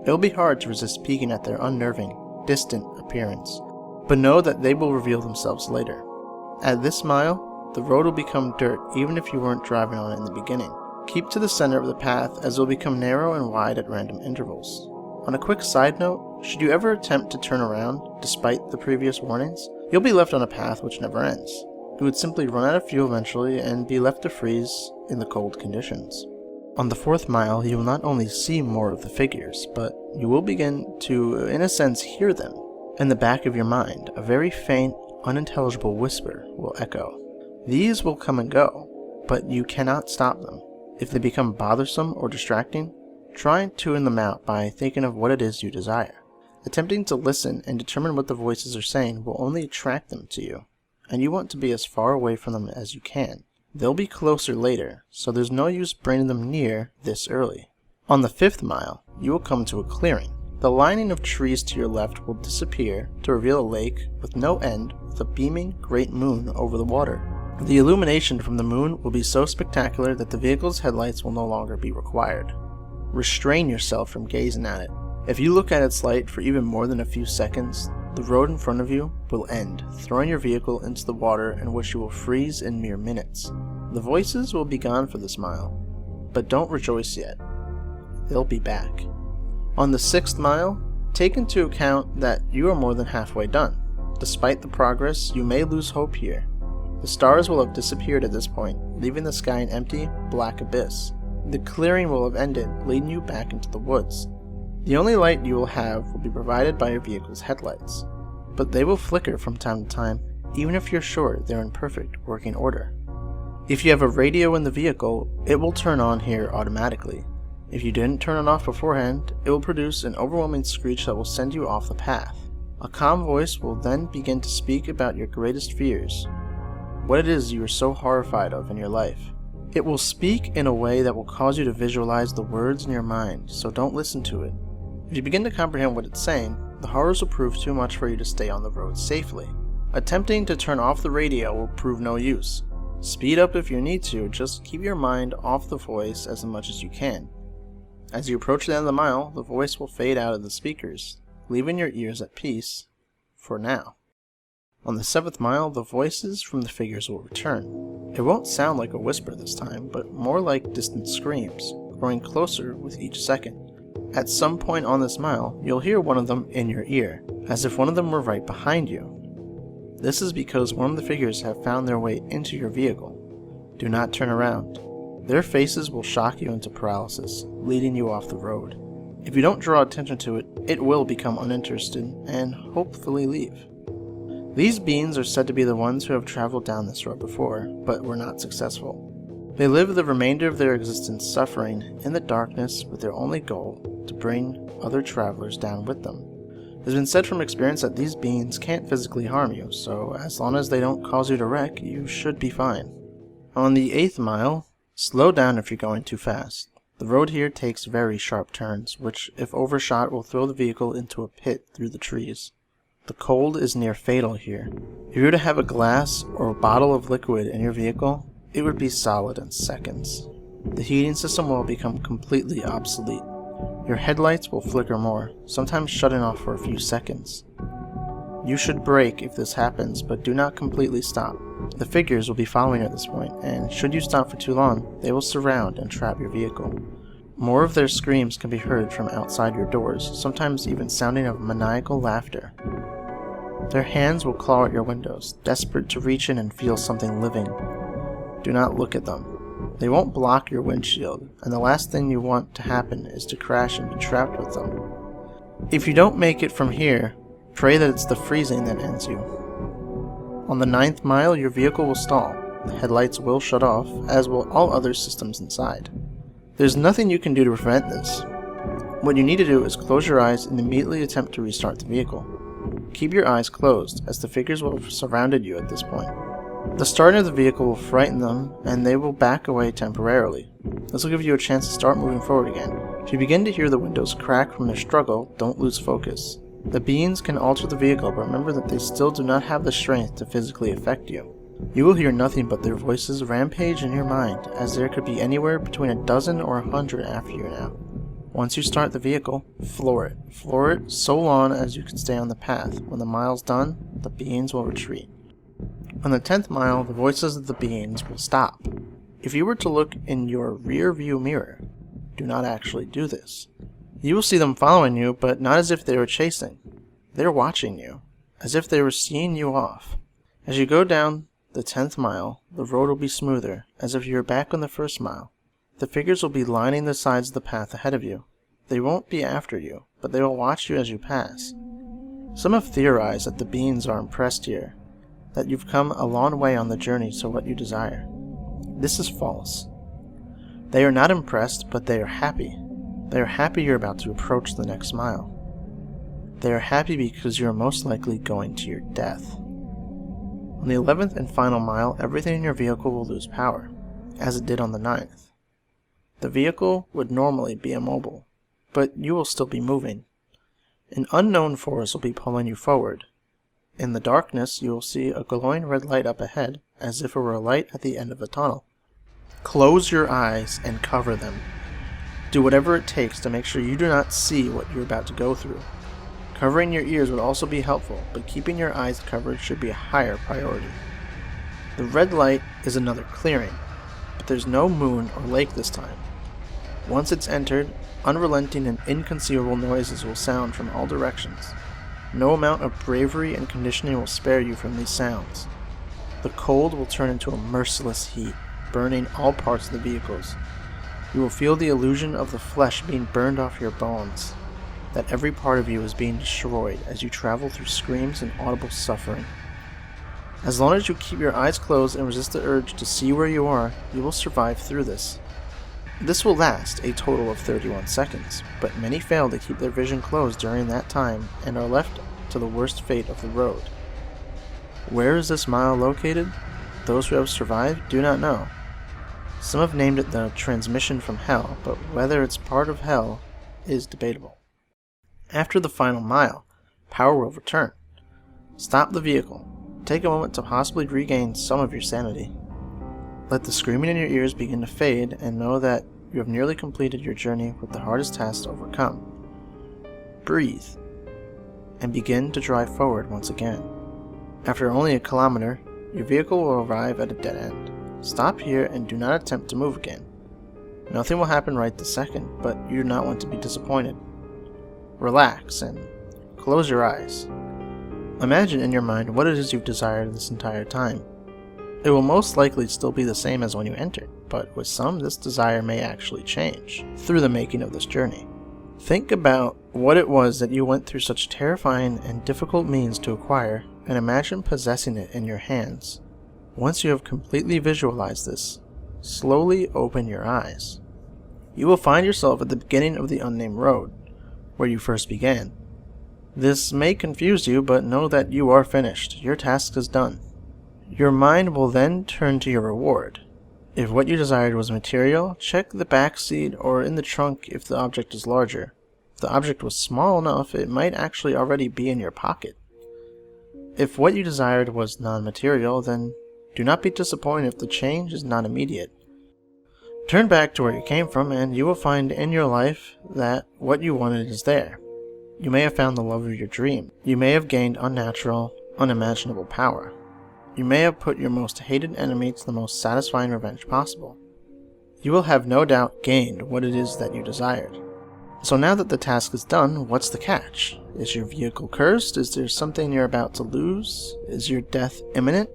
It'll be hard to resist peeking at their unnerving, distant appearance, but know that they will reveal themselves later. At this mile, the road will become dirt even if you weren't driving on it in the beginning. Keep to the center of the path as it will become narrow and wide at random intervals. On a quick side note, should you ever attempt to turn around, despite the previous warnings, you'll be left on a path which never ends. You would simply run out of fuel eventually and be left to freeze in the cold conditions. On the 4th mile, you will not only see more of the figures, but you will begin to, in a sense, hear them. In the back of your mind, a very faint, unintelligible whisper will echo. These will come and go, but you cannot stop them. If they become bothersome or distracting, try and tune them out by thinking of what it is you desire. Attempting to listen and determine what the voices are saying will only attract them to you, and you want to be as far away from them as you can. They'll be closer later, so there's no use bringing them near this early. On the 5th mile, you will come to a clearing. The lining of trees to your left will disappear to reveal a lake with no end with a beaming great moon over the water. The illumination from the moon will be so spectacular that the vehicle's headlights will no longer be required. Restrain yourself from gazing at it. If you look at its light for even more than a few seconds, the road in front of you will end, throwing your vehicle into the water in which you will freeze in mere minutes. The voices will be gone for this mile, but don't rejoice yet. They'll be back. On the 6th mile, take into account that you are more than halfway done. Despite the progress, you may lose hope here. The stars will have disappeared at this point, leaving the sky an empty, black abyss. The clearing will have ended, leading you back into the woods. The only light you will have will be provided by your vehicle's headlights, but they will flicker from time to time, even if you're sure they're in perfect working order. If you have a radio in the vehicle, it will turn on here automatically. If you didn't turn it off beforehand, it will produce an overwhelming screech that will send you off the path. A calm voice will then begin to speak about your greatest fears, what it is you are so horrified of in your life. It will speak in a way that will cause you to visualize the words in your mind, so don't listen to it. If you begin to comprehend what it's saying, the horrors will prove too much for you to stay on the road safely. Attempting to turn off the radio will prove no use. Speed up if you need to, just keep your mind off the voice as much as you can. As you approach the end of the mile, the voice will fade out of the speakers, leaving your ears at peace, for now. On the 7th mile, the voices from the figures will return. It won't sound like a whisper this time, but more like distant screams, growing closer with each second. At some point on this mile, you'll hear one of them in your ear, as if one of them were right behind you. This is because one of the figures have found their way into your vehicle. Do not turn around. Their faces will shock you into paralysis, leading you off the road. If you don't draw attention to it, it will become uninterested and hopefully leave. These beings are said to be the ones who have traveled down this road before, but were not successful. They live the remainder of their existence suffering in the darkness with their only goal to bring other travelers down with them. It has been said from experience that these beings can't physically harm you, so as long as they don't cause you to wreck, you should be fine. On the 8th mile, slow down if you're going too fast. The road here takes very sharp turns, which, if overshot, will throw the vehicle into a pit through the trees. The cold is near fatal here. If you were to have a glass or a bottle of liquid in your vehicle, it would be solid in seconds. The heating system will become completely obsolete. Your headlights will flicker more, sometimes shutting off for a few seconds. You should brake if this happens, but do not completely stop. The figures will be following you at this point, and should you stop for too long, they will surround and trap your vehicle. More of their screams can be heard from outside your doors, sometimes even sounding of maniacal laughter. Their hands will claw at your windows, desperate to reach in and feel something living. Do not look at them. They won't block your windshield, and the last thing you want to happen is to crash and be trapped with them. If you don't make it from here, pray that it's the freezing that ends you. On the 9th mile, your vehicle will stall. The headlights will shut off, as will all other systems inside. There's nothing you can do to prevent this. What you need to do is close your eyes and immediately attempt to restart the vehicle. Keep your eyes closed, as the figures will have surrounded you at this point. The starting of the vehicle will frighten them, and they will back away temporarily. This will give you a chance to start moving forward again. If you begin to hear the windows crack from their struggle, don't lose focus. The beings can alter the vehicle, but remember that they still do not have the strength to physically affect you. You will hear nothing but their voices rampage in your mind, as there could be anywhere between a dozen or 100 after you now. Once you start the vehicle, floor it. Floor it so long as you can stay on the path. When the mile's done, the beings will retreat. On the 10th mile, the voices of the beings will stop. If you were to look in your rear view mirror, do not actually do this. You will see them following you, but not as if they were chasing. They're watching you, as if they were seeing you off. As you go down the 10th mile, the road will be smoother, as if you were back on the 1st mile. The figures will be lining the sides of the path ahead of you. They won't be after you, but they will watch you as you pass. Some have theorized that the beings are impressed here, that you've come a long way on the journey to what you desire. This is false. They are not impressed, but they are happy. They are happy you're about to approach the next mile. They are happy because you are most likely going to your death. On the 11th and final mile, everything in your vehicle will lose power, as it did on the 9th. The vehicle would normally be immobile, but you will still be moving. An unknown force will be pulling you forward. In the darkness, you will see a glowing red light up ahead, as if it were a light at the end of a tunnel. Close your eyes and cover them. Do whatever it takes to make sure you do not see what you're about to go through. Covering your ears would also be helpful, but keeping your eyes covered should be a higher priority. The red light is another clearing, but there's no moon or lake this time. Once it's entered, unrelenting and inconceivable noises will sound from all directions. No amount of bravery and conditioning will spare you from these sounds. The cold will turn into a merciless heat, burning all parts of the vehicles. You will feel the illusion of the flesh being burned off your bones, that every part of you is being destroyed as you travel through screams and audible suffering. As long as you keep your eyes closed and resist the urge to see where you are, you will survive through this. This will last a total of 31 seconds, but many fail to keep their vision closed during that time and are left to the worst fate of the road. Where is this mile located? Those who have survived do not know. Some have named it the transmission from hell, but whether it's part of hell is debatable. After the final mile, power will return. Stop the vehicle. Take a moment to possibly regain some of your sanity. Let the screaming in your ears begin to fade, and know that you have nearly completed your journey with the hardest task to overcome. Breathe, and begin to drive forward once again. After only a kilometer, your vehicle will arrive at a dead end. Stop here and do not attempt to move again. Nothing will happen right this second, but you do not want to be disappointed. Relax and close your eyes. Imagine in your mind what it is you've desired this entire time. It will most likely still be the same as when you entered, but with some, this desire may actually change through the making of this journey. Think about what it was that you went through such terrifying and difficult means to acquire, and imagine possessing it in your hands. Once you have completely visualized this, slowly open your eyes. You will find yourself at the beginning of the unnamed road, where you first began. This may confuse you, but know that you are finished. Your task is done. Your mind will then turn to your reward. If what you desired was material, check the back seat or in the trunk if the object is larger. If the object was small enough, it might actually already be in your pocket. If what you desired was non-material, then do not be disappointed if the change is not immediate. Turn back to where you came from, and you will find in your life that what you wanted is there. You may have found the love of your dream. You may have gained unnatural, unimaginable power. You may have put your most hated enemy to the most satisfying revenge possible. You will have no doubt gained what it is that you desired. So now that the task is done, what's the catch? Is your vehicle cursed? Is there something you're about to lose? Is your death imminent?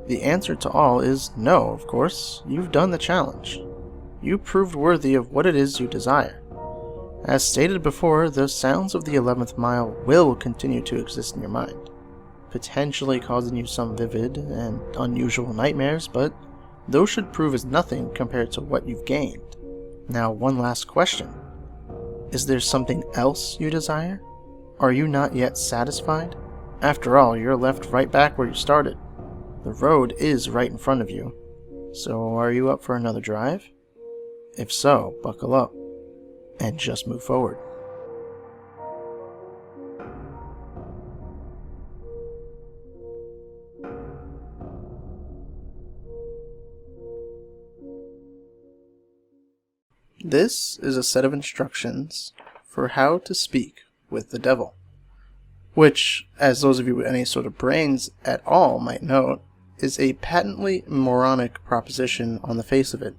The answer to all is no, of course. You've done the challenge. You proved worthy of what it is you desire. As stated before, the sounds of the 11th mile will continue to exist in your mind, potentially causing you some vivid and unusual nightmares, but those should prove as nothing compared to what you've gained. Now, one last question. Is there something else you desire? Are you not yet satisfied? After all, you're left right back where you started. The road is right in front of you. So are you up for another drive? If so, buckle up and just move forward. This is a set of instructions for how to speak with the devil, which, as those of you with any sort of brains at all might note, is a patently moronic proposition on the face of it,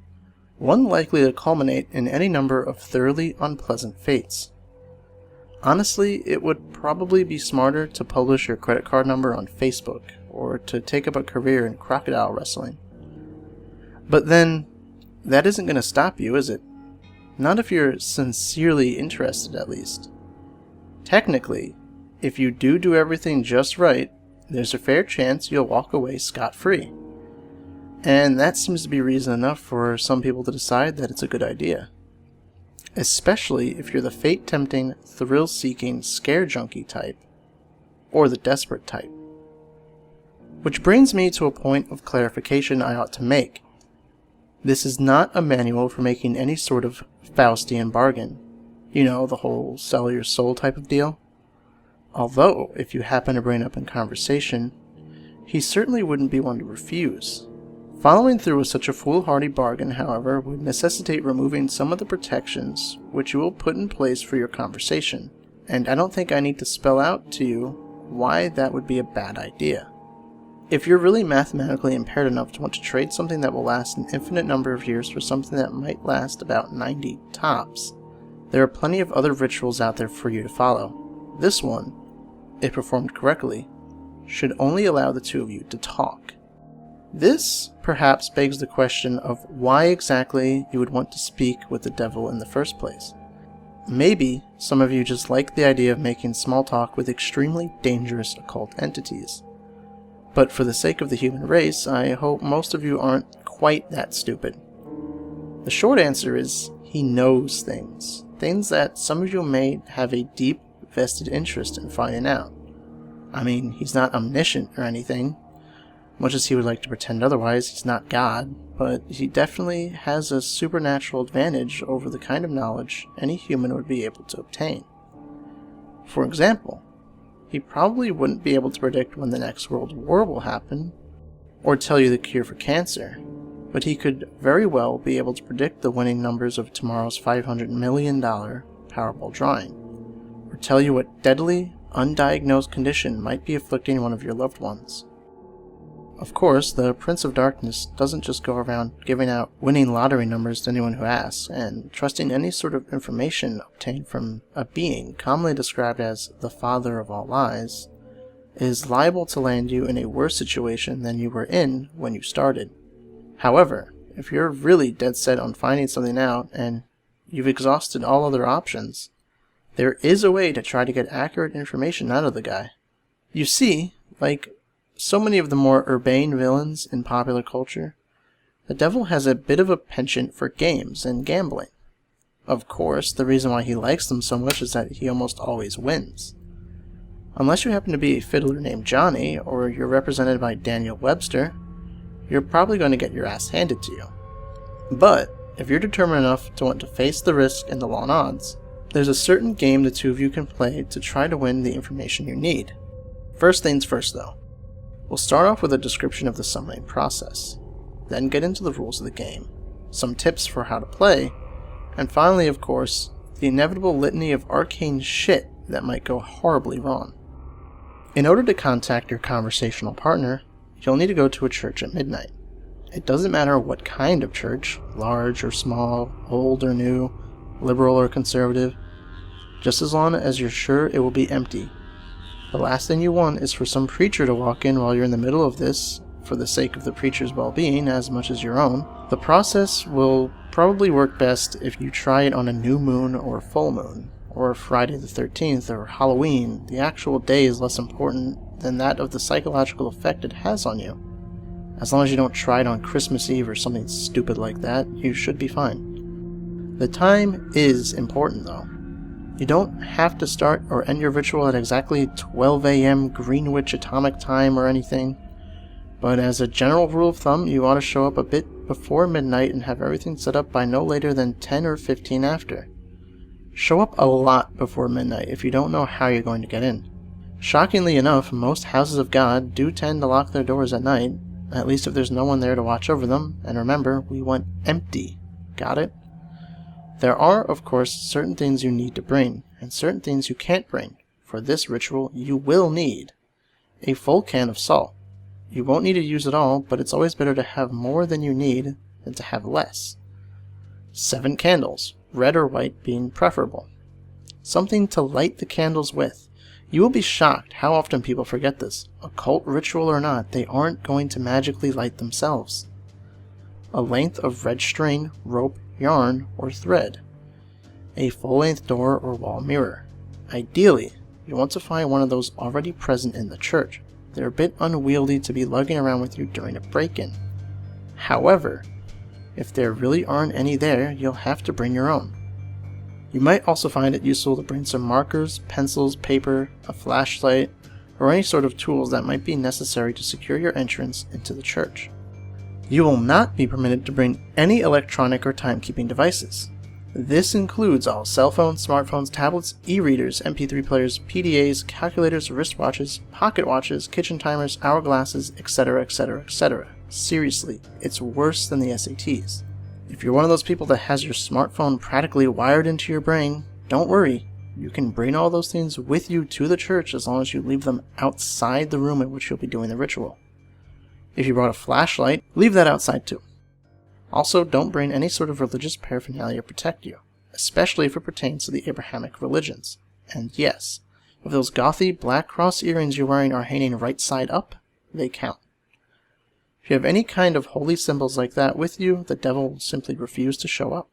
one likely to culminate in any number of thoroughly unpleasant fates. Honestly, it would probably be smarter to publish your credit card number on Facebook, or to take up a career in crocodile wrestling. But then, that isn't going to stop you, is it? Not if you're sincerely interested, at least. Technically, if you do everything just right, there's a fair chance you'll walk away scot-free. And that seems to be reason enough for some people to decide that it's a good idea. Especially if you're the fate-tempting, thrill-seeking, scare junkie type, or the desperate type. Which brings me to a point of clarification I ought to make. This is not a manual for making any sort of Faustian bargain. You know, the whole sell your soul type of deal. Although, if you happen to bring it up in conversation, he certainly wouldn't be one to refuse. Following through with such a foolhardy bargain, however, would necessitate removing some of the protections which you will put in place for your conversation, and I don't think I need to spell out to you why that would be a bad idea. If you're really mathematically impaired enough to want to trade something that will last an infinite number of years for something that might last about 90 tops, there are plenty of other rituals out there for you to follow. This one, if performed correctly, should only allow the two of you to talk. This perhaps begs the question of why exactly you would want to speak with the devil in the first place. Maybe some of you just like the idea of making small talk with extremely dangerous occult entities. But for the sake of the human race, I hope most of you aren't quite that stupid. The short answer is, he knows things. Things that some of you may have a deep, vested interest in finding out. I mean, he's not omniscient or anything. Much as he would like to pretend otherwise, he's not God, but he definitely has a supernatural advantage over the kind of knowledge any human would be able to obtain. For example, he probably wouldn't be able to predict when the next world war will happen, or tell you the cure for cancer, but he could very well be able to predict the winning numbers of tomorrow's $500 million Powerball drawing, or tell you what deadly, undiagnosed condition might be afflicting one of your loved ones. Of course, the Prince of Darkness doesn't just go around giving out winning lottery numbers to anyone who asks, and trusting any sort of information obtained from a being commonly described as the Father of all lies is liable to land you in a worse situation than you were in when you started. However, if you're really dead set on finding something out and you've exhausted all other options, there is a way to try to get accurate information out of the guy. You see, like so many of the more urbane villains in popular culture, the devil has a bit of a penchant for games and gambling. Of course, the reason why he likes them so much is that he almost always wins. Unless you happen to be a fiddler named Johnny, or you're represented by Daniel Webster, you're probably going to get your ass handed to you. But, if you're determined enough to want to face the risk and the long odds, there's a certain game the two of you can play to try to win the information you need. First things first though. We'll start off with a description of the summoning process, then get into the rules of the game, some tips for how to play, and finally, of course, the inevitable litany of arcane shit that might go horribly wrong. In order to contact your conversational partner, you'll need to go to a church at midnight. It doesn't matter what kind of church, large or small, old or new, liberal or conservative, just as long as you're sure it will be empty. The last thing you want is for some preacher to walk in while you're in the middle of this, for the sake of the preacher's well-being as much as your own. The process will probably work best if you try it on a new moon or full moon, or Friday the 13th or Halloween. The actual day is less important than that of the psychological effect it has on you. As long as you don't try it on Christmas Eve or something stupid like that, you should be fine. The time is important though. You don't have to start or end your ritual at exactly 12 a.m. Greenwich Atomic Time or anything, but as a general rule of thumb, you ought to show up a bit before midnight and have everything set up by no later than 10 or 15 after. Show up a lot before midnight if you don't know how you're going to get in. Shockingly enough, most houses of God do tend to lock their doors at night, at least if there's no one there to watch over them, and remember, we want empty. Got it? There are, of course, certain things you need to bring, and certain things you can't bring. For this ritual, you will need a full can of salt. You won't need to use it all, but it's always better to have more than you need than to have less. 7 candles, red or white being preferable. Something to light the candles with. You will be shocked how often people forget this. Occult ritual or not, they aren't going to magically light themselves. A length of red string, rope, yarn, or thread. A full-length door or wall mirror. Ideally, you want to find one of those already present in the church. They're a bit unwieldy to be lugging around with you during a break-in. However, if there really aren't any there, you'll have to bring your own. You might also find it useful to bring some markers, pencils, paper, a flashlight, or any sort of tools that might be necessary to secure your entrance into the church. You will not be permitted to bring any electronic or timekeeping devices. This includes all cell phones, smartphones, tablets, e-readers, MP3 players, PDAs, calculators, wristwatches, pocket watches, kitchen timers, hourglasses, etc., etc., etc. Seriously, it's worse than the SATs. If you're one of those people that has your smartphone practically wired into your brain, don't worry. You can bring all those things with you to the church as long as you leave them outside the room in which you'll be doing the ritual. If you brought a flashlight, leave that outside too. Also, don't bring any sort of religious paraphernalia to protect you, especially if it pertains to the Abrahamic religions. And yes, if those gothy black cross earrings you're wearing are hanging right side up, they count. If you have any kind of holy symbols like that with you, the devil will simply refuse to show up.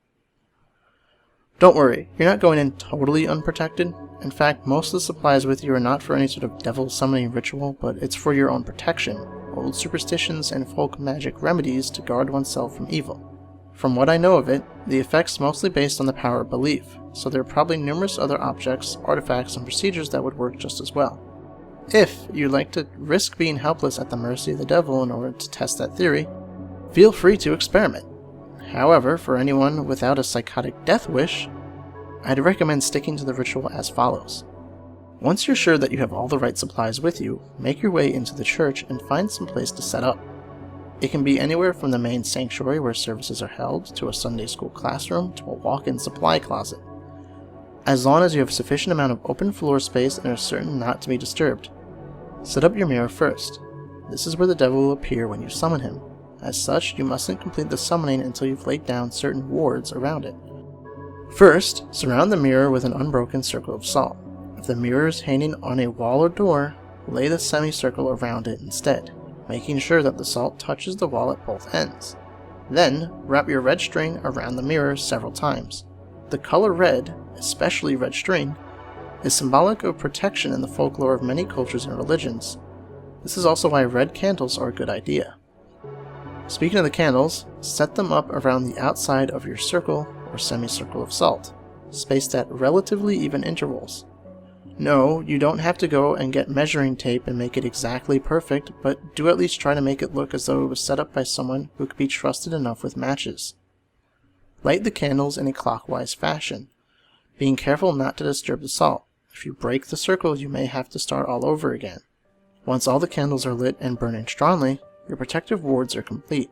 Don't worry, you're not going in totally unprotected. In fact, most of the supplies with you are not for any sort of devil summoning ritual, but it's for your own protection, old superstitions and folk magic remedies to guard oneself from evil. From what I know of it, the effect's mostly based on the power of belief, so there are probably numerous other objects, artifacts, and procedures that would work just as well. If you'd like to risk being helpless at the mercy of the devil in order to test that theory, feel free to experiment. However, for anyone without a psychotic death wish, I'd recommend sticking to the ritual as follows. Once you're sure that you have all the right supplies with you, make your way into the church and find some place to set up. It can be anywhere from the main sanctuary where services are held, to a Sunday school classroom, to a walk-in supply closet. As long as you have sufficient amount of open floor space and are certain not to be disturbed. Set up your mirror first. This is where the devil will appear when you summon him. As such, you mustn't complete the summoning until you've laid down certain wards around it. First, surround the mirror with an unbroken circle of salt. If the mirror is hanging on a wall or door, lay the semicircle around it instead, making sure that the salt touches the wall at both ends. Then, wrap your red string around the mirror several times. The color red, especially red string, is symbolic of protection in the folklore of many cultures and religions. This is also why red candles are a good idea. Speaking of the candles, set them up around the outside of your circle or semicircle of salt, spaced at relatively even intervals. No, you don't have to go and get measuring tape and make it exactly perfect, but do at least try to make it look as though it was set up by someone who could be trusted enough with matches. Light the candles in a clockwise fashion, being careful not to disturb the salt. If you break the circle, you may have to start all over again. Once all the candles are lit and burning strongly, your protective wards are complete.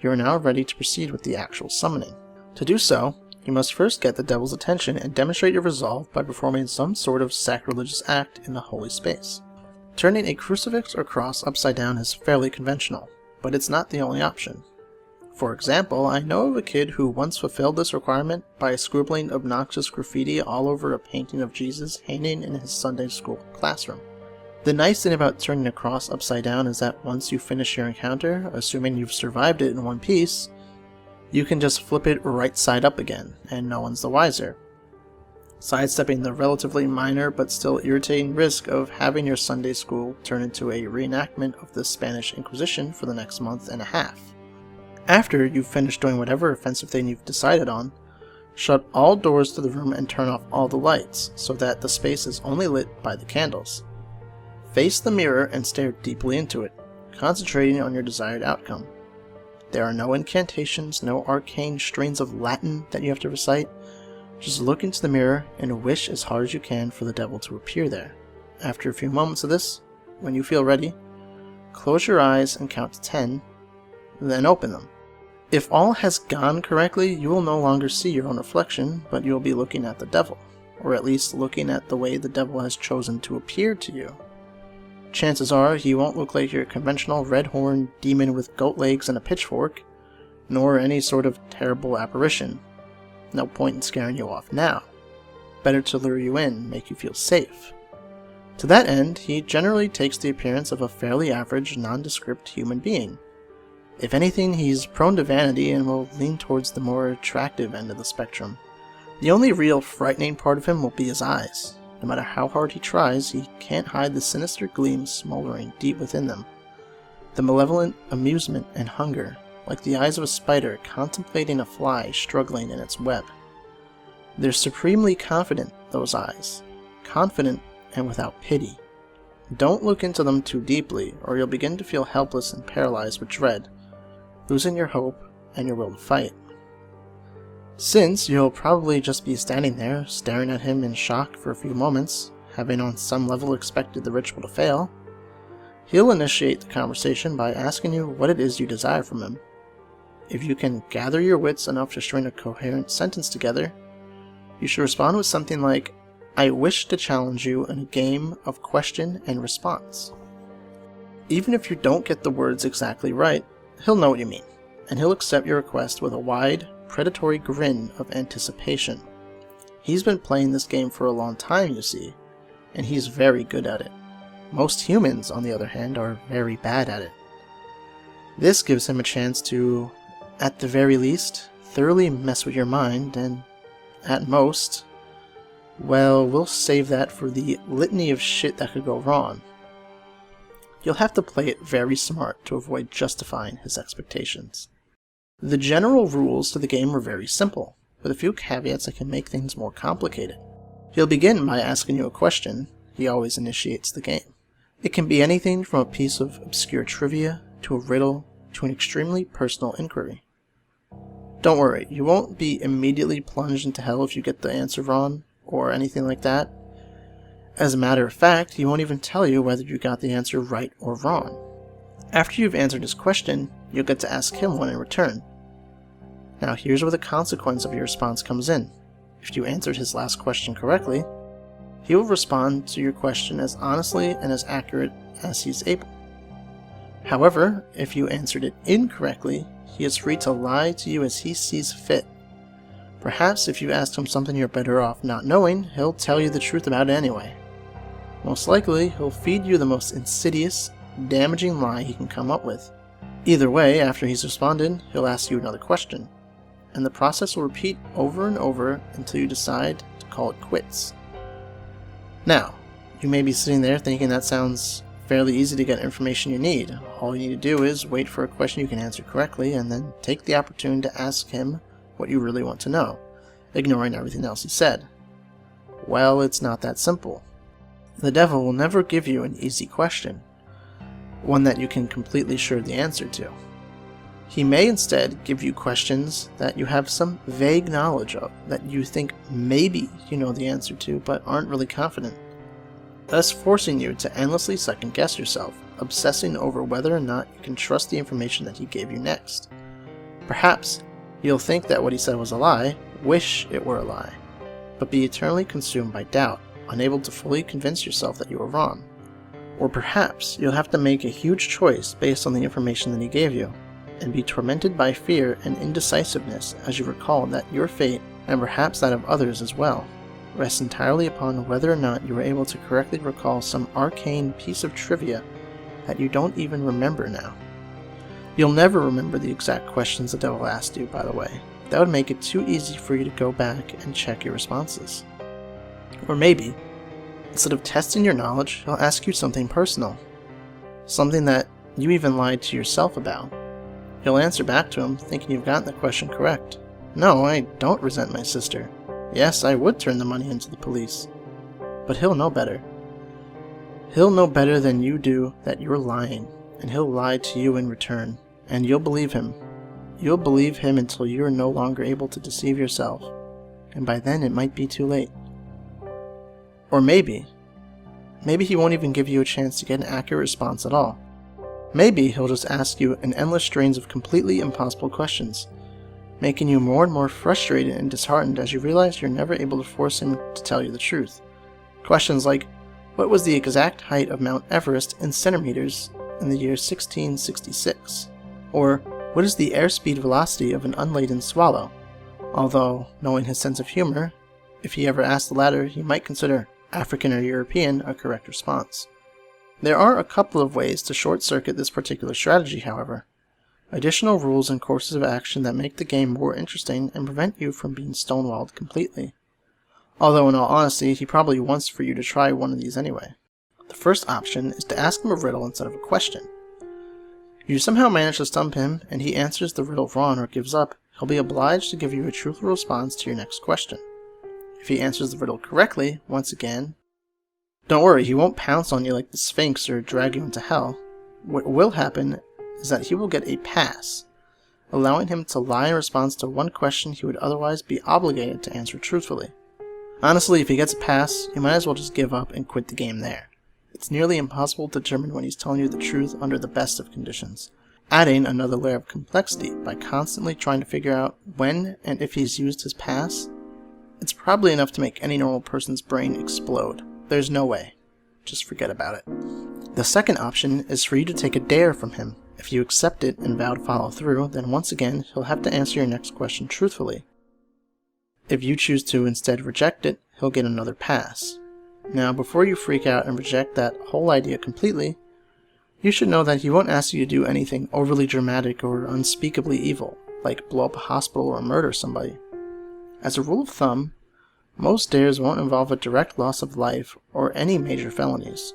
You are now ready to proceed with the actual summoning. To do so, you must first get the devil's attention and demonstrate your resolve by performing some sort of sacrilegious act in the holy space. Turning a crucifix or cross upside down is fairly conventional, but it's not the only option. For example, I know of a kid who once fulfilled this requirement by scribbling obnoxious graffiti all over a painting of Jesus hanging in his Sunday school classroom. The nice thing about turning a cross upside down is that once you finish your encounter, assuming you've survived it in one piece, you can just flip it right side up again, and no one's the wiser, sidestepping the relatively minor but still irritating risk of having your Sunday school turn into a reenactment of the Spanish Inquisition for the next month and a half. After you've finished doing whatever offensive thing you've decided on, shut all doors to the room and turn off all the lights so that the space is only lit by the candles. Face the mirror and stare deeply into it, concentrating on your desired outcome. There are no incantations, no arcane strains of Latin that you have to recite. Just look into the mirror and wish as hard as you can for the devil to appear there. After a few moments of this, when you feel ready, close your eyes and count to 10, then open them. If all has gone correctly, you will no longer see your own reflection, but you will be looking at the devil, or at least looking at the way the devil has chosen to appear to you. Chances are he won't look like your conventional red-horned demon with goat legs and a pitchfork, nor any sort of terrible apparition. No point in scaring you off now. Better to lure you in, make you feel safe. To that end, he generally takes the appearance of a fairly average, nondescript human being. If anything, he's prone to vanity and will lean towards the more attractive end of the spectrum. The only real frightening part of him will be his eyes. No matter how hard he tries, he can't hide the sinister gleam smoldering deep within them. The malevolent amusement and hunger, like the eyes of a spider contemplating a fly struggling in its web. They're supremely confident, those eyes. Confident and without pity. Don't look into them too deeply, or you'll begin to feel helpless and paralyzed with dread, losing your hope and your will to fight. Since you'll probably just be standing there, staring at him in shock for a few moments, having on some level expected the ritual to fail, he'll initiate the conversation by asking you what it is you desire from him. If you can gather your wits enough to string a coherent sentence together, you should respond with something like, "I wish to challenge you in a game of question and response." Even if you don't get the words exactly right, he'll know what you mean, and he'll accept your request with a wide, predatory grin of anticipation. He's been playing this game for a long time, you see, and he's very good at it. Most humans, on the other hand, are very bad at it. This gives him a chance to, at the very least, thoroughly mess with your mind, and at most, well, we'll save that for the litany of shit that could go wrong. You'll have to play it very smart to avoid justifying his expectations. The general rules to the game are very simple, with a few caveats that can make things more complicated. He'll begin by asking you a question. He always initiates the game. It can be anything from a piece of obscure trivia, to a riddle, to an extremely personal inquiry. Don't worry, you won't be immediately plunged into hell if you get the answer wrong, or anything like that. As a matter of fact, he won't even tell you whether you got the answer right or wrong. After you've answered his question, you'll get to ask him one in return. Now here's where the consequence of your response comes in. If you answered his last question correctly, he will respond to your question as honestly and as accurate as he's able. However, if you answered it incorrectly, he is free to lie to you as he sees fit. Perhaps if you asked him something you're better off not knowing, he'll tell you the truth about it anyway. Most likely, he'll feed you the most insidious, damaging lie he can come up with. Either way, after he's responded, he'll ask you another question, and the process will repeat over and over until you decide to call it quits. Now, you may be sitting there thinking that sounds fairly easy to get information you need. All you need to do is wait for a question you can answer correctly, and then take the opportunity to ask him what you really want to know, ignoring everything else he said. Well, it's not that simple. The devil will never give you an easy question, one that you can completely sure the answer to. He may instead give you questions that you have some vague knowledge of, that you think maybe you know the answer to, but aren't really confident, thus forcing you to endlessly second-guess yourself, obsessing over whether or not you can trust the information that he gave you next. Perhaps you'll think that what he said was a lie, wish it were a lie, but be eternally consumed by doubt, unable to fully convince yourself that you were wrong. Or perhaps you'll have to make a huge choice based on the information that he gave you, and be tormented by fear and indecisiveness as you recall that your fate, and perhaps that of others as well, rests entirely upon whether or not you were able to correctly recall some arcane piece of trivia that you don't even remember now. You'll never remember the exact questions the devil asked you, by the way. That would make it too easy for you to go back and check your responses. Or maybe, instead of testing your knowledge, he'll ask you something personal. Something that you even lied to yourself about. You'll answer back to him thinking you've gotten the question correct. No, I don't resent my sister. Yes, I would turn the money into the police. But he'll know better. He'll know better than you do that you're lying, and he'll lie to you in return. And you'll believe him. You'll believe him until you are no longer able to deceive yourself. And by then it might be too late. Or maybe he won't even give you a chance to get an accurate response at all. Maybe he'll just ask you an endless string of completely impossible questions, making you more and more frustrated and disheartened as you realize you're never able to force him to tell you the truth. Questions like, what was the exact height of Mount Everest in centimeters in the year 1666? Or, what is the airspeed velocity of an unladen swallow? Although, knowing his sense of humor, if he ever asked the latter, he might consider African or European a correct response. There are a couple of ways to short-circuit this particular strategy, however. Additional rules and courses of action that make the game more interesting and prevent you from being stonewalled completely. Although in all honesty, he probably wants for you to try one of these anyway. The first option is to ask him a riddle instead of a question. If you somehow manage to stump him and he answers the riddle wrong or gives up, he'll be obliged to give you a truthful response to your next question. If he answers the riddle correctly, once again, don't worry, he won't pounce on you like the Sphinx or drag you into hell. What will happen is that he will get a pass, allowing him to lie in response to one question he would otherwise be obligated to answer truthfully. Honestly, if he gets a pass, you might as well just give up and quit the game there. It's nearly impossible to determine when he's telling you the truth under the best of conditions, adding another layer of complexity by constantly trying to figure out when and if he's used his pass. It's probably enough to make any normal person's brain explode. There's no way. Just forget about it. The second option is for you to take a dare from him. If you accept it and vow to follow through, then once again, he'll have to answer your next question truthfully. If you choose to instead reject it, he'll get another pass. Now, before you freak out and reject that whole idea completely, you should know that he won't ask you to do anything overly dramatic or unspeakably evil, like blow up a hospital or murder somebody. As a rule of thumb, most dares won't involve a direct loss of life or any major felonies.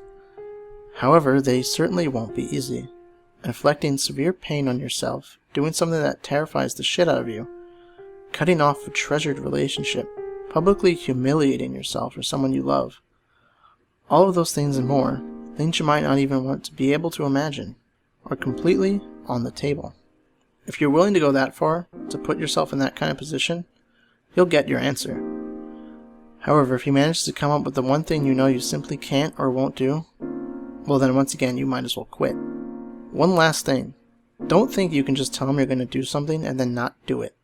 However, they certainly won't be easy. Inflicting severe pain on yourself, doing something that terrifies the shit out of you, cutting off a treasured relationship, publicly humiliating yourself or someone you love. All of those things and more, things you might not even want to be able to imagine, are completely on the table. If you're willing to go that far, to put yourself in that kind of position, you'll get your answer. However, if he manages to come up with the one thing you know you simply can't or won't do, well then once again you might as well quit. One last thing. Don't think you can just tell him you're going to do something and then not do it.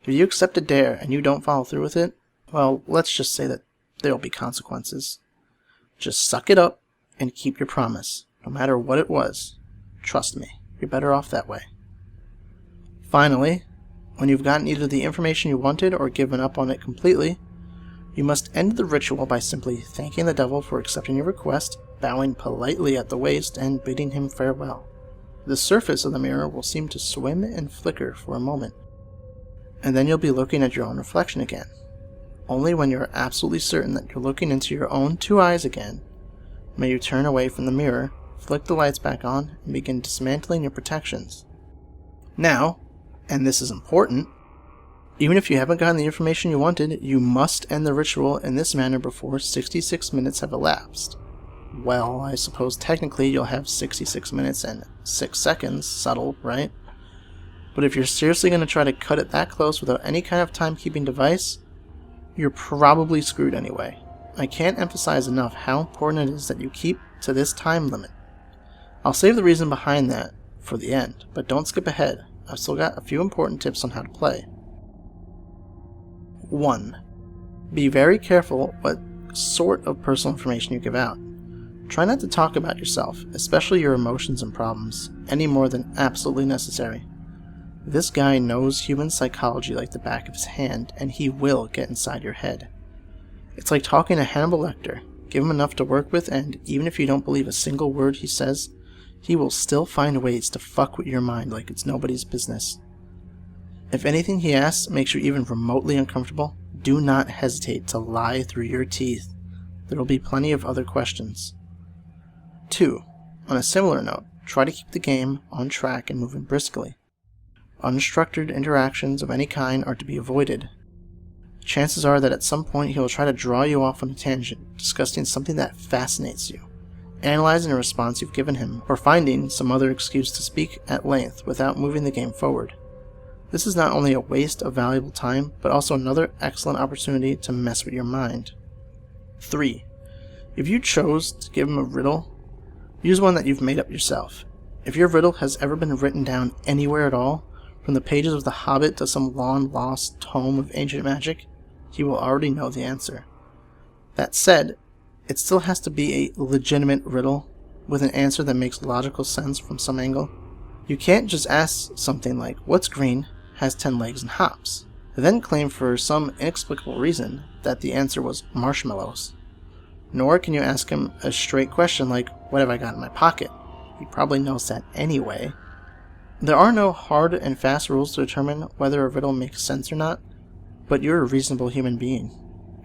If you accept a dare and you don't follow through with it, well, let's just say that there'll be consequences. Just suck it up and keep your promise, no matter what it was. Trust me, you're better off that way. Finally, when you've gotten either the information you wanted or given up on it completely, you must end the ritual by simply thanking the devil for accepting your request, bowing politely at the waist, and bidding him farewell. The surface of the mirror will seem to swim and flicker for a moment, and then you'll be looking at your own reflection again. Only when you're absolutely certain that you're looking into your own two eyes again, may you turn away from the mirror, flick the lights back on, and begin dismantling your protections. Now, and this is important, even if you haven't gotten the information you wanted, you must end the ritual in this manner before 66 minutes have elapsed. Well, I suppose technically you'll have 66 minutes and 6 seconds, subtle, right? But if you're seriously going to try to cut it that close without any kind of timekeeping device, you're probably screwed anyway. I can't emphasize enough how important it is that you keep to this time limit. I'll save the reason behind that for the end, but don't skip ahead. I've still got a few important tips on how to play. 1. Be very careful what sort of personal information you give out. Try not to talk about yourself, especially your emotions and problems, any more than absolutely necessary. This guy knows human psychology like the back of his hand, and he will get inside your head. It's like talking to Hannibal Lecter. Give him enough to work with, and even if you don't believe a single word he says, he will still find ways to fuck with your mind like it's nobody's business. If anything he asks makes you even remotely uncomfortable, do not hesitate to lie through your teeth. There will be plenty of other questions. 2. On a similar note, try to keep the game on track and moving briskly. Unstructured interactions of any kind are to be avoided. Chances are that at some point he will try to draw you off on a tangent, discussing something that fascinates you, analyzing a response you've given him, or finding some other excuse to speak at length without moving the game forward. This is not only a waste of valuable time, but also another excellent opportunity to mess with your mind. 3. If you chose to give him a riddle, use one that you've made up yourself. If your riddle has ever been written down anywhere at all, from the pages of The Hobbit to some long-lost tome of ancient magic, he will already know the answer. That said, it still has to be a legitimate riddle, with an answer that makes logical sense from some angle. You can't just ask something like, "What's green, has 10 legs and hops?" and then claim for some inexplicable reason that the answer was marshmallows. Nor can you ask him a straight question like, "What have I got in my pocket?" He probably knows that anyway. There are no hard and fast rules to determine whether a riddle makes sense or not, but you're a reasonable human being.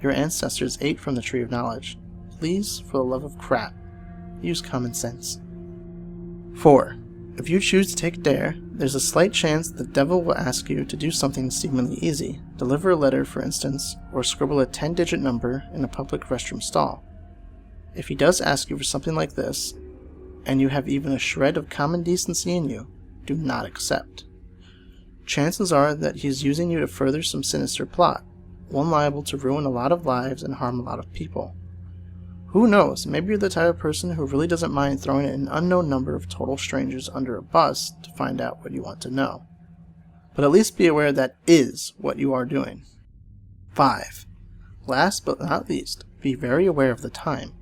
Your ancestors ate from the tree of knowledge. Please, for the love of crap, use common sense. 4. If you choose to take a dare, there's a slight chance the devil will ask you to do something seemingly easy. Deliver a letter, for instance, or scribble a 10-digit number in a public restroom stall. If he does ask you for something like this, and you have even a shred of common decency in you, do not accept. Chances are that he is using you to further some sinister plot, one liable to ruin a lot of lives and harm a lot of people. Who knows, maybe you're the type of person who really doesn't mind throwing an unknown number of total strangers under a bus to find out what you want to know. But at least be aware that is what you are doing. 5. Last but not least, be very aware of the time.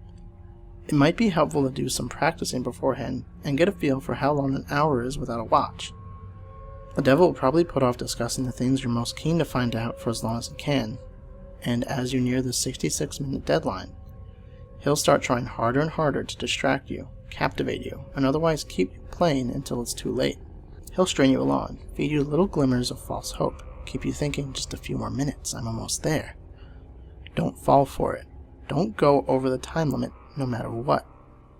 It might be helpful to do some practicing beforehand and get a feel for how long an hour is without a watch. The devil will probably put off discussing the things you're most keen to find out for as long as he can, and as you near the 66-minute deadline, he'll start trying harder and harder to distract you, captivate you, and otherwise keep you playing until it's too late. He'll string you along, feed you little glimmers of false hope, keep you thinking just a few more minutes, I'm almost there. Don't fall for it. Don't go over the time limit, no matter what.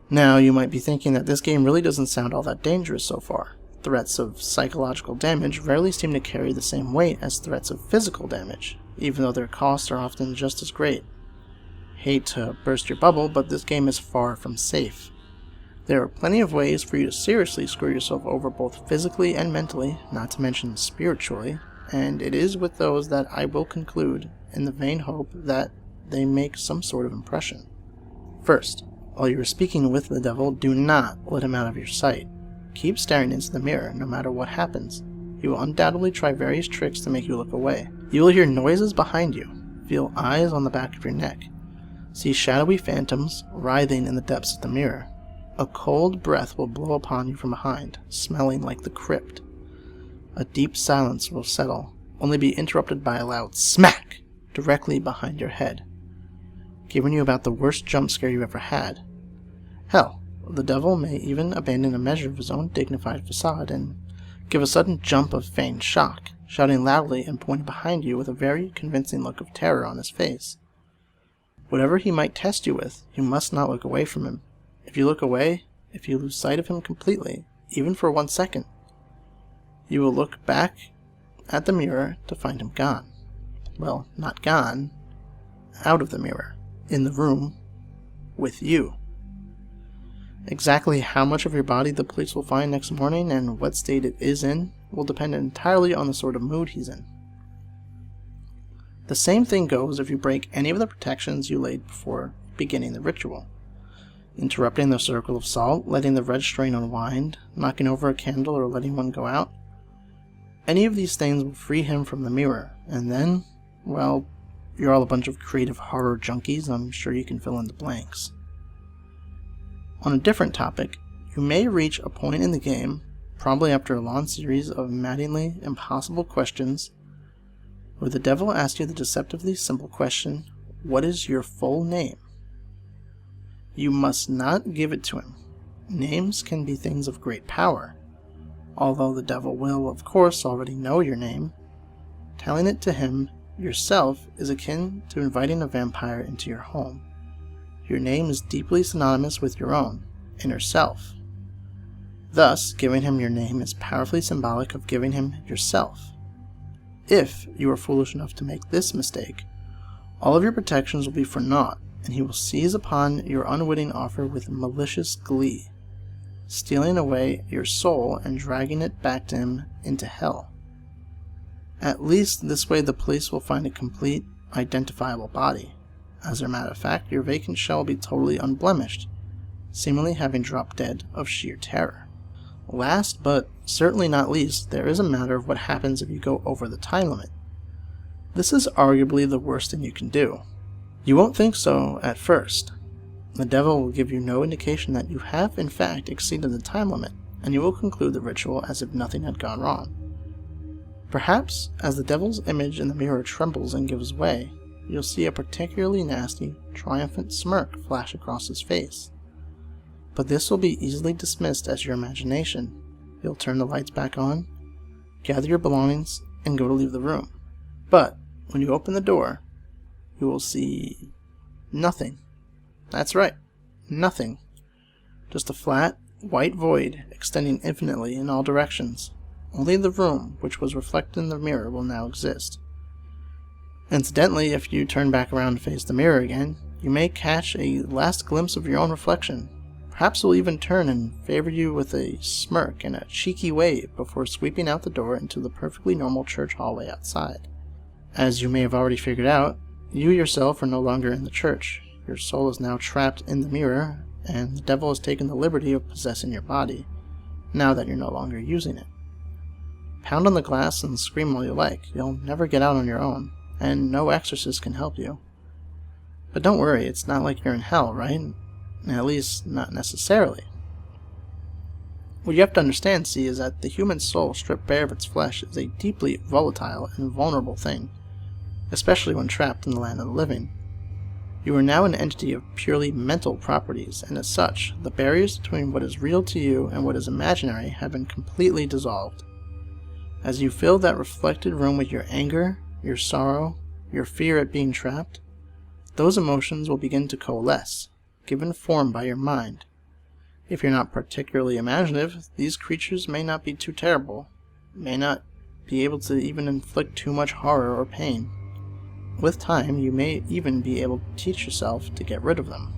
Now, you might be thinking that this game really doesn't sound all that dangerous so far. Threats of psychological damage rarely seem to carry the same weight as threats of physical damage, even though their costs are often just as great. Hate to burst your bubble, but this game is far from safe. There are plenty of ways for you to seriously screw yourself over both physically and mentally, not to mention spiritually, and it is with those that I will conclude, in the vain hope that they make some sort of impression. First, while you are speaking with the devil, do not let him out of your sight. Keep staring into the mirror, no matter what happens. He will undoubtedly try various tricks to make you look away. You will hear noises behind you, feel eyes on the back of your neck, see shadowy phantoms writhing in the depths of the mirror. A cold breath will blow upon you from behind, smelling like the crypt. A deep silence will settle, only be interrupted by a loud smack directly behind your head, giving you about the worst jump scare you ever had. Hell, the devil may even abandon a measure of his own dignified facade and give a sudden jump of feigned shock, shouting loudly and pointing behind you with a very convincing look of terror on his face. Whatever he might test you with, you must not look away from him. If you look away, if you lose sight of him completely, even for 1 second, you will look back at the mirror to find him gone. Well, not gone, out of the mirror, in the room, with you. Exactly how much of your body the police will find next morning and what state it is in will depend entirely on the sort of mood he's in. The same thing goes if you break any of the protections you laid before beginning the ritual. Interrupting the circle of salt, letting the red strain unwind, knocking over a candle or letting one go out. Any of these things will free him from the mirror, and then, well, you're all a bunch of creative horror junkies, I'm sure you can fill in the blanks. On a different topic, you may reach a point in the game, probably after a long series of maddeningly impossible questions, where the devil asks you the deceptively simple question, "What is your full name?" You must not give it to him. names can be things of great power. Although the devil will, of course, already know your name, telling it to him yourself is akin to inviting a vampire into your home. Your name is deeply synonymous with your own, inner self. Thus, giving him your name is powerfully symbolic of giving him yourself. If you are foolish enough to make this mistake, all of your protections will be for naught, and he will seize upon your unwitting offer with malicious glee, stealing away your soul and dragging it back to him into hell. At least this way the police will find a complete, identifiable body. As a matter of fact, your vacant shell will be totally unblemished, seemingly having dropped dead of sheer terror. Last, but certainly not least, there is a matter of what happens if you go over the time limit. This is arguably the worst thing you can do. You won't think so at first. The devil will give you no indication that you have in fact exceeded the time limit, and you will conclude the ritual as if nothing had gone wrong. Perhaps, as the devil's image in the mirror trembles and gives way, you'll see a particularly nasty, triumphant smirk flash across his face. But this will be easily dismissed as your imagination. You'll turn the lights back on, gather your belongings, and go to leave the room. But when you open the door, you will see nothing. That's right, nothing. Just a flat, white void extending infinitely in all directions. Only the room, which was reflected in the mirror, will now exist. Incidentally, if you turn back around to face the mirror again, you may catch a last glimpse of your own reflection. Perhaps it will even turn and favor you with a smirk and a cheeky wave before sweeping out the door into the perfectly normal church hallway outside. As you may have already figured out, you yourself are no longer in the church. Your soul is now trapped in the mirror, and the devil has taken the liberty of possessing your body, now that you're no longer using it. Pound on the glass and scream all you like. You'll never get out on your own, and no exorcist can help you. But don't worry, it's not like you're in hell, right? At least, not necessarily. What you have to understand, see, is that the human soul stripped bare of its flesh is a deeply volatile and vulnerable thing, especially when trapped in the land of the living. You are now an entity of purely mental properties, and as such, the barriers between what is real to you and what is imaginary have been completely dissolved. As you fill that reflected room with your anger, your sorrow, your fear at being trapped, those emotions will begin to coalesce, given form by your mind. If you're not particularly imaginative, these creatures may not be too terrible, may not be able to even inflict too much horror or pain. With time, you may even be able to teach yourself to get rid of them.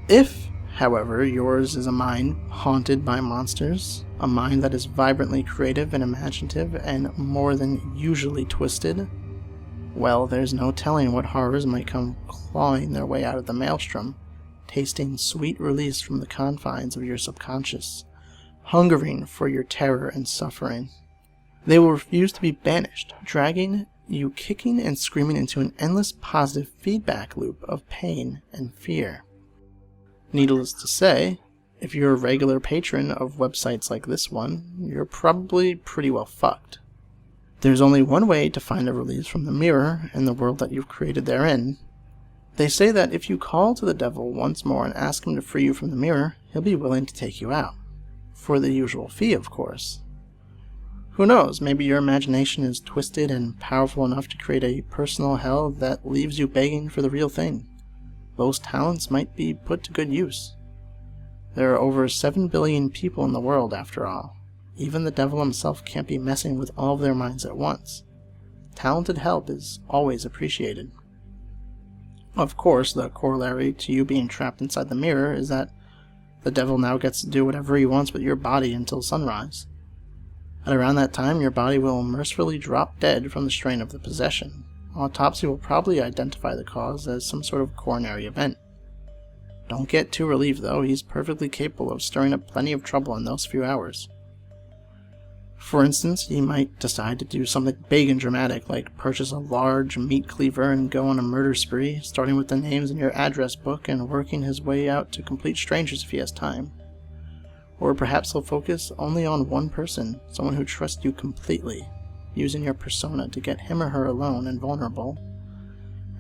If, however, yours is a mind haunted by monsters, a mind that is vibrantly creative and imaginative and more than usually twisted, well, there's no telling what horrors might come clawing their way out of the maelstrom, tasting sweet release from the confines of your subconscious, hungering for your terror and suffering. They will refuse to be banished, dragging you kicking and screaming into an endless positive feedback loop of pain and fear. Needless to say, if you're a regular patron of websites like this one, you're probably pretty well fucked. There's only one way to find a release from the mirror and the world that you've created therein. They say that if you call to the devil once more and ask him to free you from the mirror, he'll be willing to take you out. For the usual fee, of course. Who knows, maybe your imagination is twisted and powerful enough to create a personal hell that leaves you begging for the real thing. Those talents might be put to good use. There are over 7 billion people in the world, after all. Even the devil himself can't be messing with all of their minds at once. Talented help is always appreciated. Of course, the corollary to you being trapped inside the mirror is that the devil now gets to do whatever he wants with your body until sunrise. At around that time, your body will mercifully drop dead from the strain of the possession. Autopsy will probably identify the cause as some sort of coronary event. Don't get too relieved, though. He's perfectly capable of stirring up plenty of trouble in those few hours. For instance, he might decide to do something big and dramatic, like purchase a large meat cleaver and go on a murder spree, starting with the names in your address book and working his way out to complete strangers if he has time. Or perhaps he'll focus only on one person, someone who trusts you completely, using your persona to get him or her alone and vulnerable.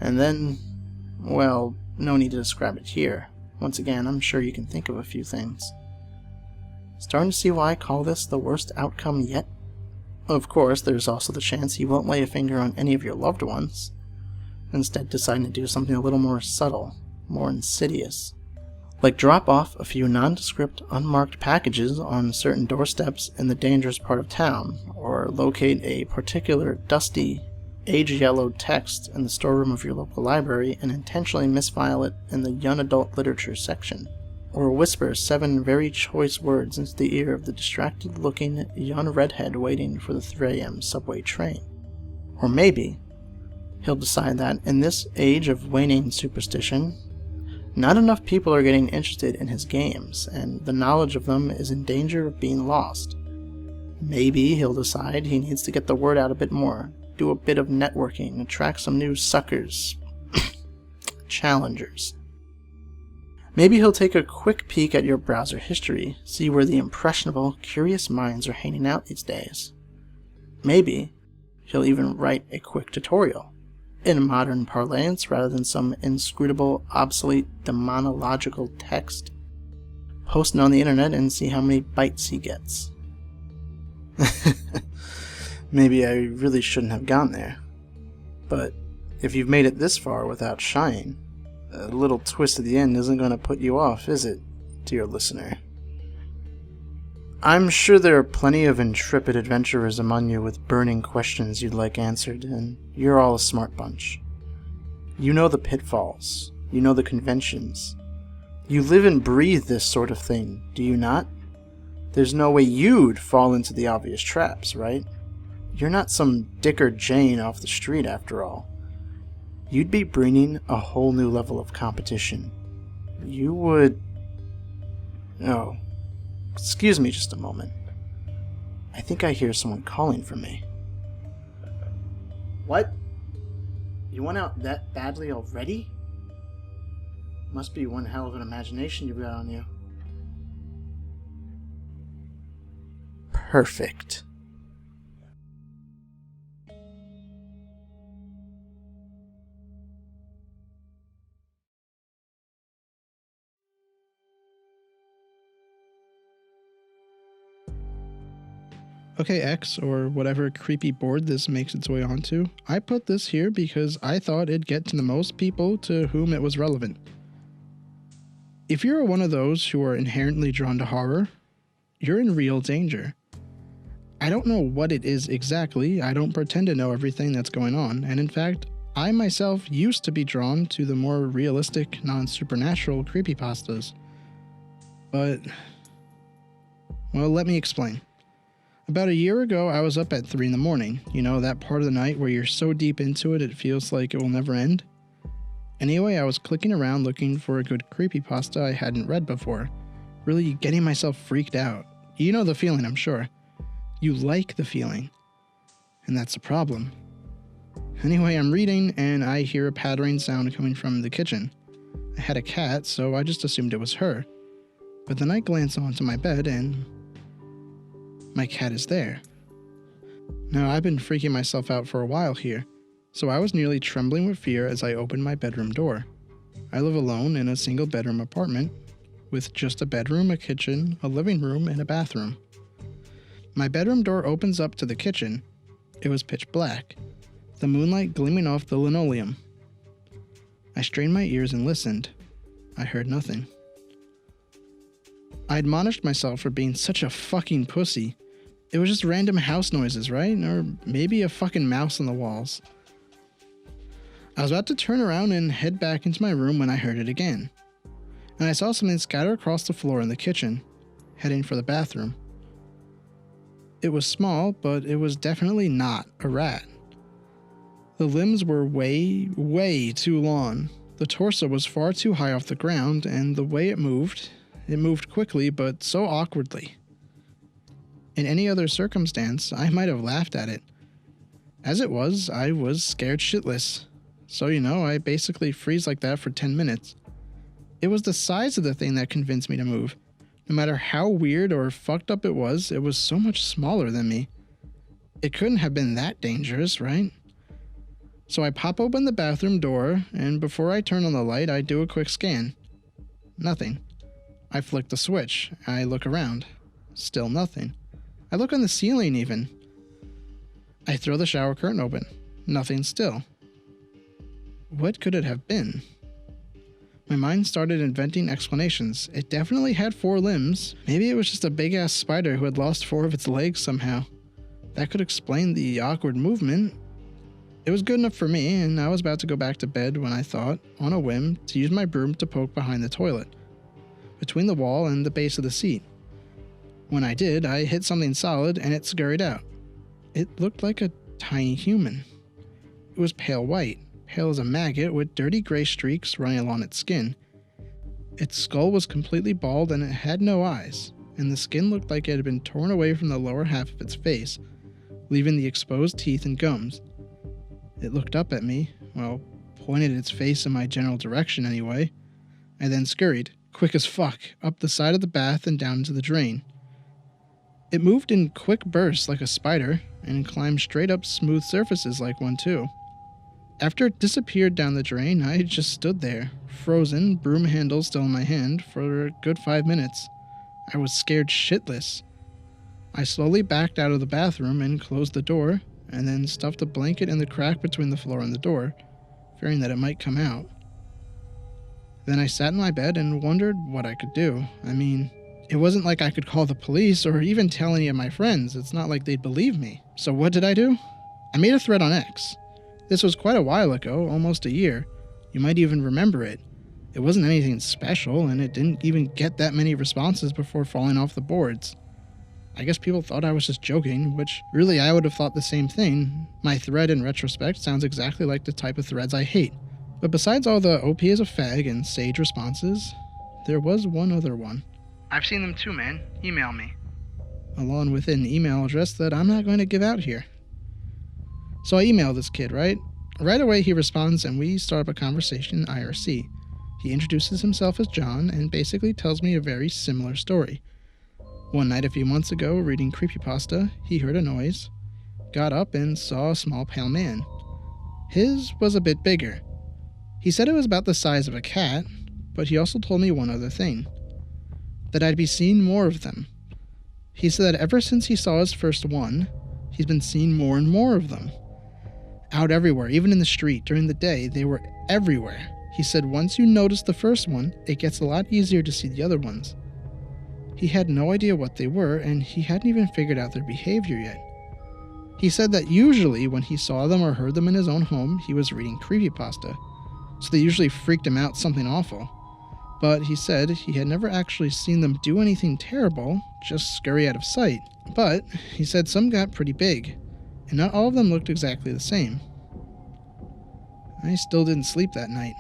And then, well, no need to describe it here. Once again, I'm sure you can think of a few things. Starting to see why I call this the worst outcome yet? Of course, there's also the chance he won't lay a finger on any of your loved ones, instead deciding to do something a little more subtle, more insidious. Like drop off a few nondescript, unmarked packages on certain doorsteps in the dangerous part of town, or locate a particular dusty, age-yellowed text in the storeroom of your local library and intentionally misfile it in the young adult literature section, or whisper 7 very choice words into the ear of the distracted-looking young redhead waiting for the 3 a.m. subway train. Or maybe he'll decide that in this age of waning superstition, not enough people are getting interested in his games, and the knowledge of them is in danger of being lost. Maybe he'll decide he needs to get the word out a bit more, do a bit of networking, attract some new suckers, challengers. Maybe he'll take a quick peek at your browser history, see where the impressionable, curious minds are hanging out these days. Maybe he'll even write a quick tutorial, in modern parlance rather than some inscrutable, obsolete, demonological text. Post it on the internet and see how many bites he gets. Maybe I really shouldn't have gone there. But if you've made it this far without shying, a little twist at the end isn't going to put you off, is it, dear listener? I'm sure there are plenty of intrepid adventurers among you with burning questions you'd like answered, and you're all a smart bunch. You know the pitfalls. You know the conventions. You live and breathe this sort of thing, do you not? There's no way you'd fall into the obvious traps, right? You're not some Dick or Jane off the street, after all. You'd be bringing a whole new level of competition. You would... Oh, excuse me just a moment. I think I hear someone calling for me. What? You went out that badly already? Must be one hell of an imagination you've got on you. Perfect. Okay, X, or whatever creepy board this makes its way onto, I put this here because I thought it'd get to the most people to whom it was relevant. If you're one of those who are inherently drawn to horror, you're in real danger. I don't know what it is exactly, I don't pretend to know everything that's going on, and in fact, I myself used to be drawn to the more realistic, non-supernatural creepypastas. But, well, let me explain. About a year ago, I was up at 3 in the morning. You know, that part of the night where you're so deep into it, it feels like it will never end? Anyway, I was clicking around looking for a good creepypasta I hadn't read before. Really getting myself freaked out. You know the feeling, I'm sure. You like the feeling. And that's the problem. Anyway, I'm reading, and I hear a pattering sound coming from the kitchen. I had a cat, so I just assumed it was her. But then I glance onto my bed, and my cat is there. Now, I've been freaking myself out for a while here, so I was nearly trembling with fear as I opened my bedroom door. I live alone in a single bedroom apartment, with just a bedroom, a kitchen, a living room, and a bathroom. My bedroom door opens up to the kitchen. It was pitch black, the moonlight gleaming off the linoleum. I strained my ears and listened. I heard nothing. I admonished myself for being such a fucking pussy. It was just random house noises, right? Or maybe a fucking mouse on the walls. I was about to turn around and head back into my room when I heard it again. And I saw something scatter across the floor in the kitchen, heading for the bathroom. It was small, but it was definitely not a rat. The limbs were way too long. The torso was far too high off the ground, and the way it moved quickly, but so awkwardly. In any other circumstance, I might have laughed at it. As it was, I was scared shitless. So, I basically freeze like that for 10 minutes. It was the size of the thing that convinced me to move. No matter how weird or fucked up it was so much smaller than me. It couldn't have been that dangerous, right? So I pop open the bathroom door, and before I turn on the light, I do a quick scan. Nothing. I flick the switch. I look around. Still nothing. I look on the ceiling even. I throw the shower curtain open. Nothing still. What could it have been? My mind started inventing explanations. It definitely had 4 limbs. Maybe it was just a big-ass spider who had lost 4 of its legs somehow. That could explain the awkward movement. It was good enough for me, and I was about to go back to bed when I thought, on a whim, to use my broom to poke behind the toilet, between the wall and the base of the seat. When I did, I hit something solid and it scurried out. It looked like a tiny human. It was pale white, pale as a maggot with dirty gray streaks running along its skin. Its skull was completely bald and it had no eyes, and the skin looked like it had been torn away from the lower half of its face, leaving the exposed teeth and gums. It looked up at me, well, pointed its face in my general direction anyway, and then scurried, quick as fuck, up the side of the bath and down into the drain. It moved in quick bursts like a spider, and climbed straight up smooth surfaces like one too. After it disappeared down the drain, I just stood there, frozen, broom handle still in my hand, for a good 5 minutes. I was scared shitless. I slowly backed out of the bathroom and closed the door, and then stuffed a blanket in the crack between the floor and the door, fearing that it might come out. Then I sat in my bed and wondered what I could do. I mean, it wasn't like I could call the police or even tell any of my friends. It's not like they'd believe me. So what did I do? I made a thread on X. This was quite a while ago, almost a year. You might even remember it. It wasn't anything special, and it didn't even get that many responses before falling off the boards. I guess people thought I was just joking, which really I would have thought the same thing. My thread in retrospect sounds exactly like the type of threads I hate. But besides all the OP is a fag and sage responses, there was one other one. I've seen them too, man. Email me. Along with an email address that I'm not going to give out here. So I email this kid, right? Right away he responds and we start up a conversation in IRC. He introduces himself as John and basically tells me a very similar story. One night a few months ago, reading Creepypasta, he heard a noise, got up and saw a small pale man. His was a bit bigger. He said it was about the size of a cat, but he also told me one other thing. That I'd be seeing more of them. He said that ever since he saw his first one, he's been seeing more and more of them. Out everywhere, even in the street, during the day, they were everywhere. He said once you notice the first one, it gets a lot easier to see the other ones. He had no idea what they were, and he hadn't even figured out their behavior yet. He said that usually when he saw them or heard them in his own home, he was reading Creepypasta, so they usually freaked him out something awful. But he said he had never actually seen them do anything terrible, just scurry out of sight. But he said some got pretty big, and not all of them looked exactly the same. I still didn't sleep that night.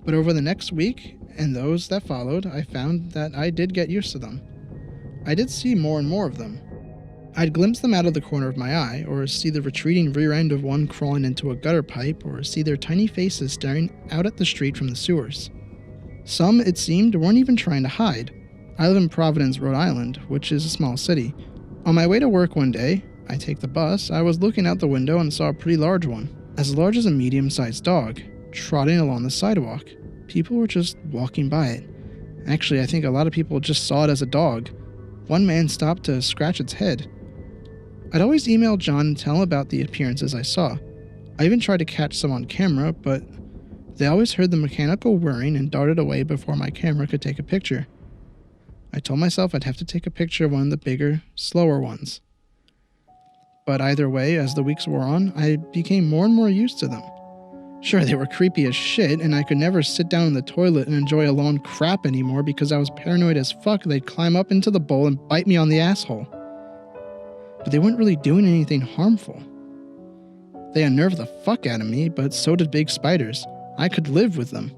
But over the next week, and those that followed, I found that I did get used to them. I did see more and more of them. I'd glimpse them out of the corner of my eye, or see the retreating rear end of one crawling into a gutter pipe, or see their tiny faces staring out at the street from the sewers. Some, it seemed, weren't even trying to hide. I live in Providence, Rhode Island, which is a small city. On my way to work one day, I take the bus, I was looking out the window and saw a pretty large one, as large as a medium-sized dog, trotting along the sidewalk. People were just walking by it. Actually, I think a lot of people just saw it as a dog. One man stopped to scratch its head. I'd always email John and tell him about the appearances I saw. I even tried to catch some on camera, but they always heard the mechanical whirring and darted away before my camera could take a picture. I told myself I'd have to take a picture of one of the bigger, slower ones. But either way, as the weeks wore on, I became more and more used to them. Sure, they were creepy as shit, and I could never sit down in the toilet and enjoy a long crap anymore because I was paranoid as fuck they'd climb up into the bowl and bite me on the asshole. But they weren't really doing anything harmful. They unnerved the fuck out of me, but so did big spiders. I could live with them.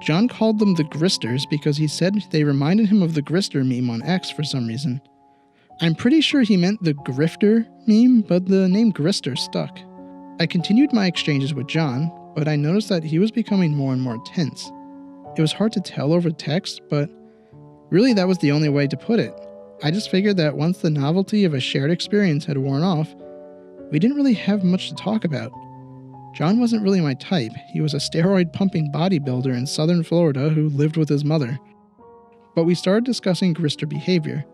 John called them the Gristers because he said they reminded him of the Grister meme on X for some reason. I'm pretty sure he meant the grifter meme, but the name Grister stuck. I continued my exchanges with John, but I noticed that he was becoming more and more tense. It was hard to tell over text, but really that was the only way to put it. I just figured that once the novelty of a shared experience had worn off, we didn't really have much to talk about. John wasn't really my type. He was a steroid-pumping bodybuilder in southern Florida who lived with his mother. But we started discussing Grister behavior,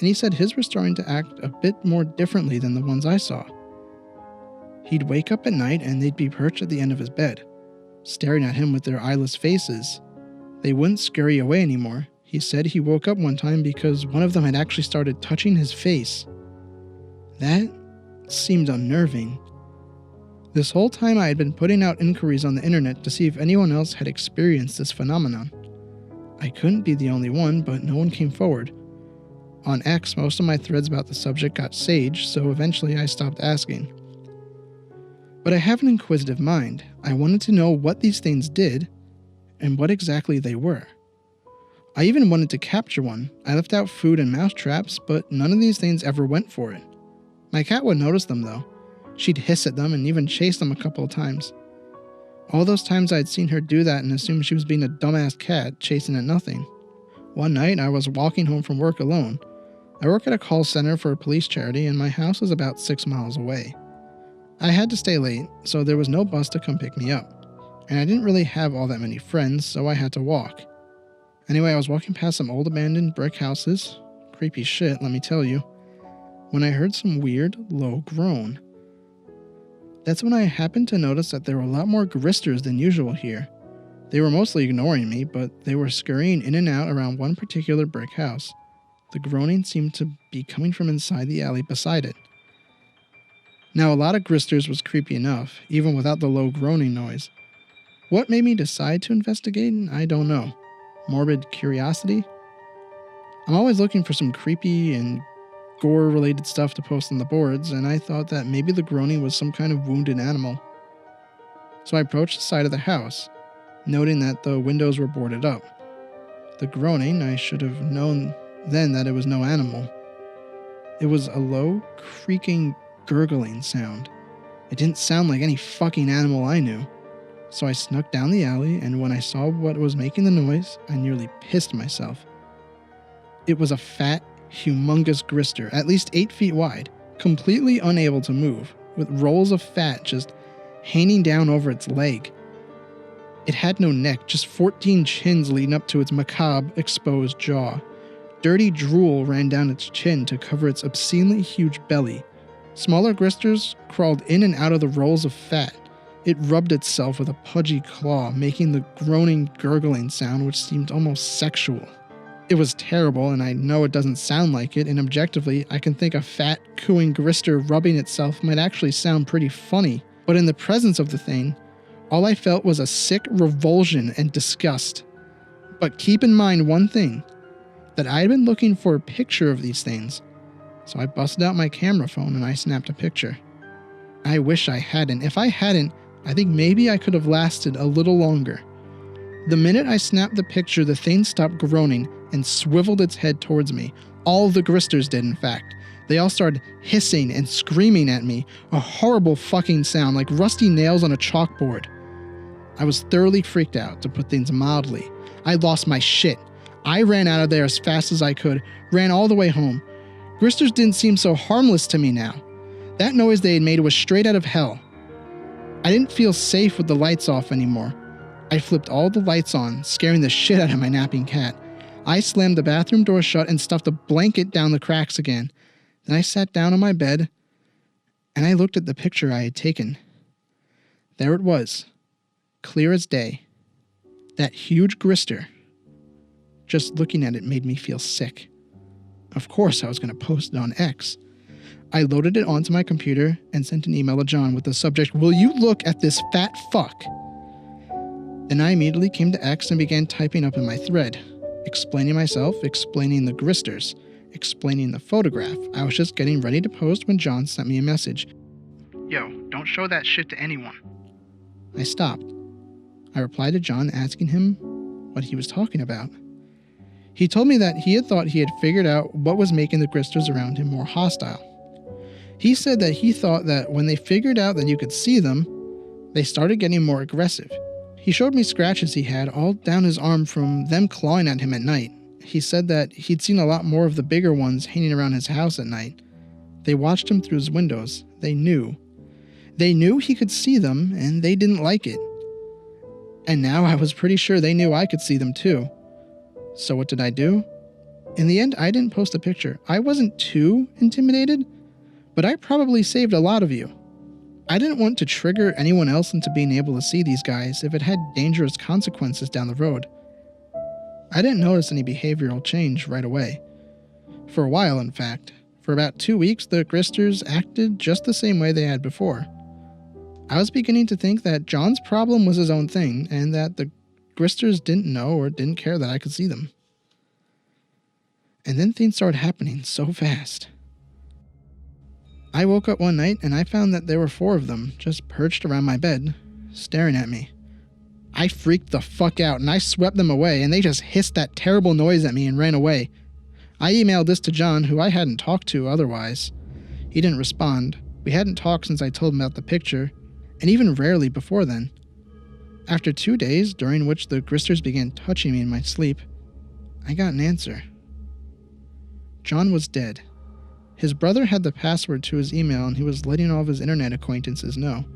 and he said his were starting to act a bit more differently than the ones I saw. He'd wake up at night and they'd be perched at the end of his bed, staring at him with their eyeless faces. They wouldn't scurry away anymore. He said he woke up one time because one of them had actually started touching his face. That seemed unnerving. This whole time I had been putting out inquiries on the internet to see if anyone else had experienced this phenomenon. I couldn't be the only one, but no one came forward. On X, most of my threads about the subject got saged, so eventually I stopped asking. But I have an inquisitive mind. I wanted to know what these things did and what exactly they were. I even wanted to capture one. I left out food and mouse traps, but none of these things ever went for it. My cat would notice them though. She'd hiss at them and even chase them a couple of times. All those times I'd seen her do that and assumed she was being a dumbass cat chasing at nothing. One night I was walking home from work alone. I work at a call center for a police charity and my house is about 6 miles away. I had to stay late, so there was no bus to come pick me up. And I didn't really have all that many friends, so I had to walk. Anyway, I was walking past some old abandoned brick houses. Creepy shit, let me tell you. When I heard some weird, low groan. That's when I happened to notice that there were a lot more Gristers than usual here. They were mostly ignoring me, but they were scurrying in and out around one particular brick house. The groaning seemed to be coming from inside the alley beside it. Now, a lot of Gristers was creepy enough, even without the low groaning noise. What made me decide to investigate? I don't know. Morbid curiosity? I'm always looking for some creepy and gore-related stuff to post on the boards, and I thought that maybe the groaning was some kind of wounded animal. So I approached the side of the house, noting that the windows were boarded up. The groaning, I should have known then that it was no animal. It was a low, creaking, gurgling sound. It didn't sound like any fucking animal I knew. So I snuck down the alley, and when I saw what was making the noise, I nearly pissed myself. It was a fat, humongous Grister, at least 8 feet wide, completely unable to move, with rolls of fat just hanging down over its leg. It had no neck, just 14 chins leading up to its macabre, exposed jaw. Dirty drool ran down its chin to cover its obscenely huge belly. Smaller Gristers crawled in and out of the rolls of fat. It rubbed itself with a pudgy claw, making the groaning, gurgling sound which seemed almost sexual. It was terrible, and I know it doesn't sound like it, and objectively, I can think a fat, cooing Grister rubbing itself might actually sound pretty funny. But in the presence of the thing, all I felt was a sick revulsion and disgust. But keep in mind one thing, that I had been looking for a picture of these things. So I busted out my camera phone and I snapped a picture. I wish I hadn't. If I hadn't, I think maybe I could have lasted a little longer. The minute I snapped the picture, the thing stopped groaning and swiveled its head towards me. All the Gristers did, in fact. They all started hissing and screaming at me, a horrible fucking sound like rusty nails on a chalkboard. I was thoroughly freaked out, to put things mildly. I lost my shit. I ran out of there as fast as I could, ran all the way home. Gristers didn't seem so harmless to me now. That noise they had made was straight out of hell. I didn't feel safe with the lights off anymore. I flipped all the lights on, scaring the shit out of my napping cat. I slammed the bathroom door shut and stuffed a blanket down the cracks again. Then I sat down on my bed, and I looked at the picture I had taken. There it was, clear as day. That huge Grister. Just looking at it made me feel sick. Of course I was going to post it on X. I loaded it onto my computer and sent an email to John with the subject, "Will you look at this fat fuck?" Then I immediately came to X and began typing up in my thread, explaining myself, explaining the Gristers, explaining the photograph. I was just getting ready to post when John sent me a message. "Yo, don't show that shit to anyone." I stopped. I replied to John asking him what he was talking about. He told me that he had thought he had figured out what was making the Gristers around him more hostile. He said that he thought that when they figured out that you could see them, they started getting more aggressive. He showed me scratches he had all down his arm from them clawing at him at night. He said that he'd seen a lot more of the bigger ones hanging around his house at night. They watched him through his windows. They knew. They knew he could see them, and they didn't like it. And now I was pretty sure they knew I could see them too. So what did I do? In the end, I didn't post a picture. I wasn't too intimidated, but I probably saved a lot of you. I didn't want to trigger anyone else into being able to see these guys if it had dangerous consequences down the road. I didn't notice any behavioral change right away. For a while, in fact. For about 2 weeks, the Gristers acted just the same way they had before. I was beginning to think that John's problem was his own thing, and that the Gristers didn't know or didn't care that I could see them. And then things started happening so fast. I woke up one night and I found that there were 4 of them just perched around my bed, staring at me. I freaked the fuck out and I swept them away, and they just hissed that terrible noise at me and ran away. I emailed this to John, who I hadn't talked to otherwise. He didn't respond. We hadn't talked since I told him about the picture, and even rarely before then. After 2 days, during which the Gristers began touching me in my sleep, I got an answer. John was dead. His brother had the password to his email, and he was letting all of his internet acquaintances know.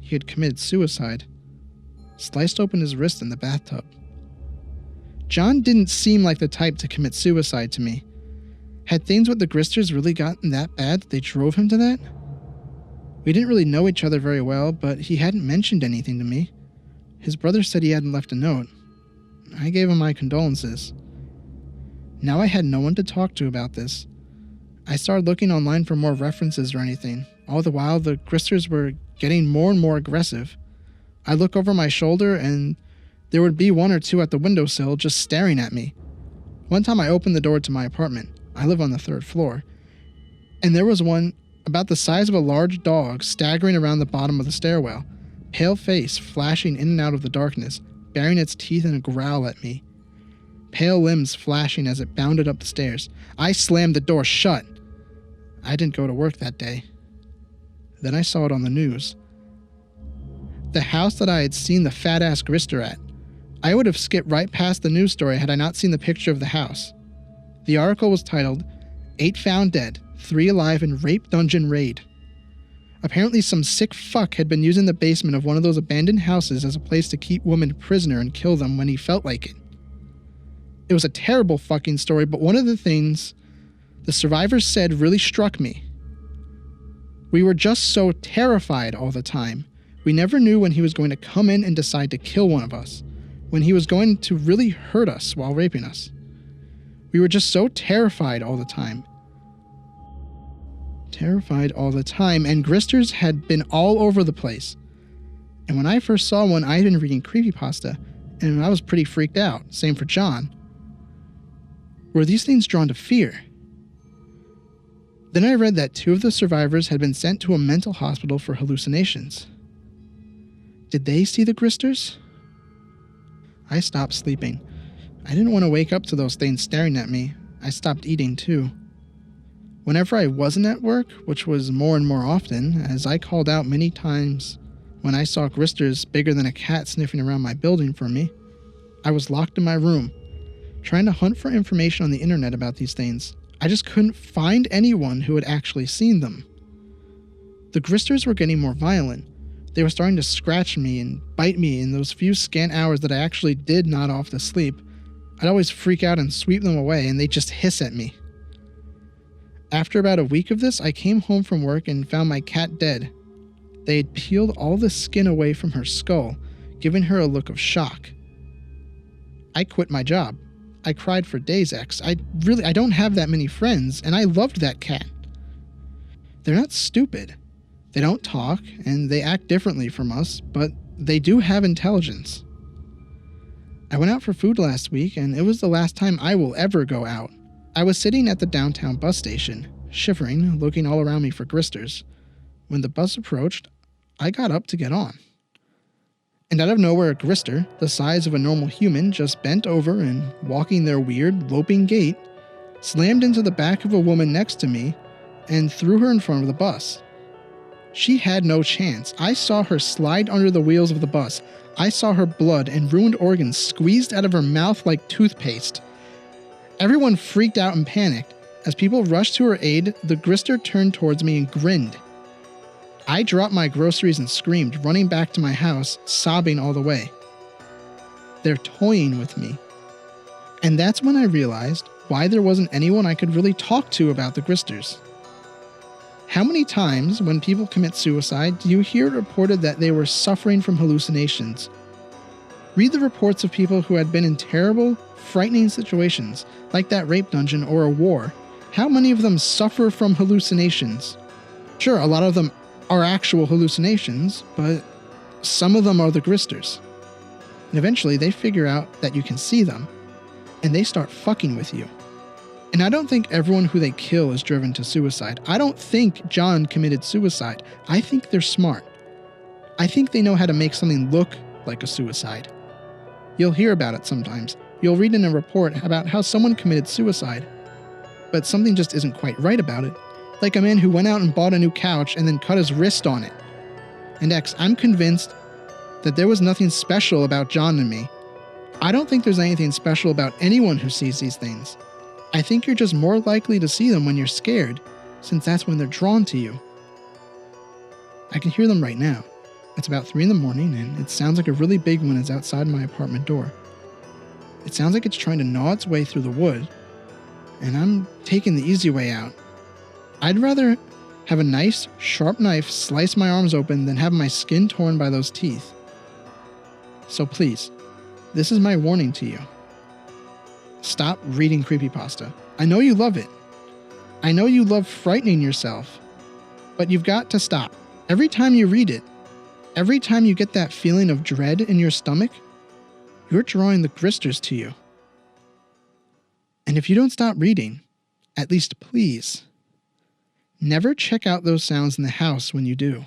He had committed suicide. Sliced open his wrist in the bathtub. John didn't seem like the type to commit suicide to me. Had things with the Gristers really gotten that bad that they drove him to that? We didn't really know each other very well, but he hadn't mentioned anything to me. His brother said he hadn't left a note. I gave him my condolences. Now I had no one to talk to about this. I started looking online for more references or anything. All the while, the Gristers were getting more and more aggressive. I look over my shoulder and there would be 1 or 2 at the windowsill just staring at me. One time I opened the door to my apartment. I live on the 3rd floor. And there was one about the size of a large dog staggering around the bottom of the stairwell, pale face flashing in and out of the darkness, baring its teeth in a growl at me. Pale limbs flashing as it bounded up the stairs. I slammed the door shut. I didn't go to work that day. Then I saw it on the news. The house that I had seen the fat-ass Grister at. I would have skipped right past the news story had I not seen the picture of the house. The article was titled, 8 Found Dead, 3 Alive in Rape Dungeon Raid. Apparently some sick fuck had been using the basement of one of those abandoned houses as a place to keep women prisoner and kill them when he felt like it. It was a terrible fucking story, but one of the things the survivors said really struck me. We were just so terrified all the time. We never knew when he was going to come in and decide to kill one of us, when he was going to really hurt us while raping us. We were just so terrified all the time. Terrified all the time, and Gristers had been all over the place. And when I first saw one, I had been reading Creepypasta, and I was pretty freaked out. Same for John. Were these things drawn to fear? Then I read that 2 of the survivors had been sent to a mental hospital for hallucinations. Did they see the Gristers? I stopped sleeping. I didn't want to wake up to those things staring at me. I stopped eating too. Whenever I wasn't at work, which was more and more often, as I called out many times when I saw Gristers bigger than a cat sniffing around my building for me, I was locked in my room, trying to hunt for information on the internet about these things. I just couldn't find anyone who had actually seen them. The Gristers were getting more violent. They were starting to scratch me and bite me in those few scant hours that I actually did nod off to sleep. I'd always freak out and sweep them away, and they'd just hiss at me. After about a week of this, I came home from work and found my cat dead. They had peeled all the skin away from her skull, giving her a look of shock. I quit my job. I cried for days, X. I don't have that many friends, and I loved that cat. They're not stupid. They don't talk, and they act differently from us, but they do have intelligence. I went out for food last week, and it was the last time I will ever go out. I was sitting at the downtown bus station, shivering, looking all around me for Gristers. When the bus approached, I got up to get on. And out of nowhere, a Grister, the size of a normal human, just bent over and, walking their weird, loping gait, slammed into the back of a woman next to me and threw her in front of the bus. She had no chance. I saw her slide under the wheels of the bus. I saw her blood and ruined organs squeezed out of her mouth like toothpaste. Everyone freaked out and panicked. As people rushed to her aid, the Grister turned towards me and grinned. I dropped my groceries and screamed, running back to my house, sobbing all the way. They're toying with me. And that's when I realized why there wasn't anyone I could really talk to about the Gristers. How many times when people commit suicide do you hear it reported that they were suffering from hallucinations? Read the reports of people who had been in terrible, frightening situations, like that rape dungeon or a war. How many of them suffer from hallucinations? Sure, a lot of them are actual hallucinations, but some of them are the Gristers. And eventually they figure out that you can see them, and they start fucking with you. And I don't think everyone who they kill is driven to suicide. I don't think John committed suicide. I think they're smart. I think they know how to make something look like a suicide. You'll hear about it sometimes. You'll read in a report about how someone committed suicide, but something just isn't quite right about it. Like a man who went out and bought a new couch and then cut his wrist on it. And X, I'm convinced that there was nothing special about John and me. I don't think there's anything special about anyone who sees these things. I think you're just more likely to see them when you're scared, since that's when they're drawn to you. I can hear them right now. It's about 3 in the morning, and it sounds like a really big one is outside my apartment door. It sounds like it's trying to gnaw its way through the wood, and I'm taking the easy way out. I'd rather have a nice, sharp knife slice my arms open than have my skin torn by those teeth. So please, this is my warning to you. Stop reading creepypasta. I know you love it. I know you love frightening yourself, but you've got to stop. Every time you read it, every time you get that feeling of dread in your stomach, you're drawing the Gristers to you. And if you don't stop reading, at least please, never check out those sounds in the house when you do.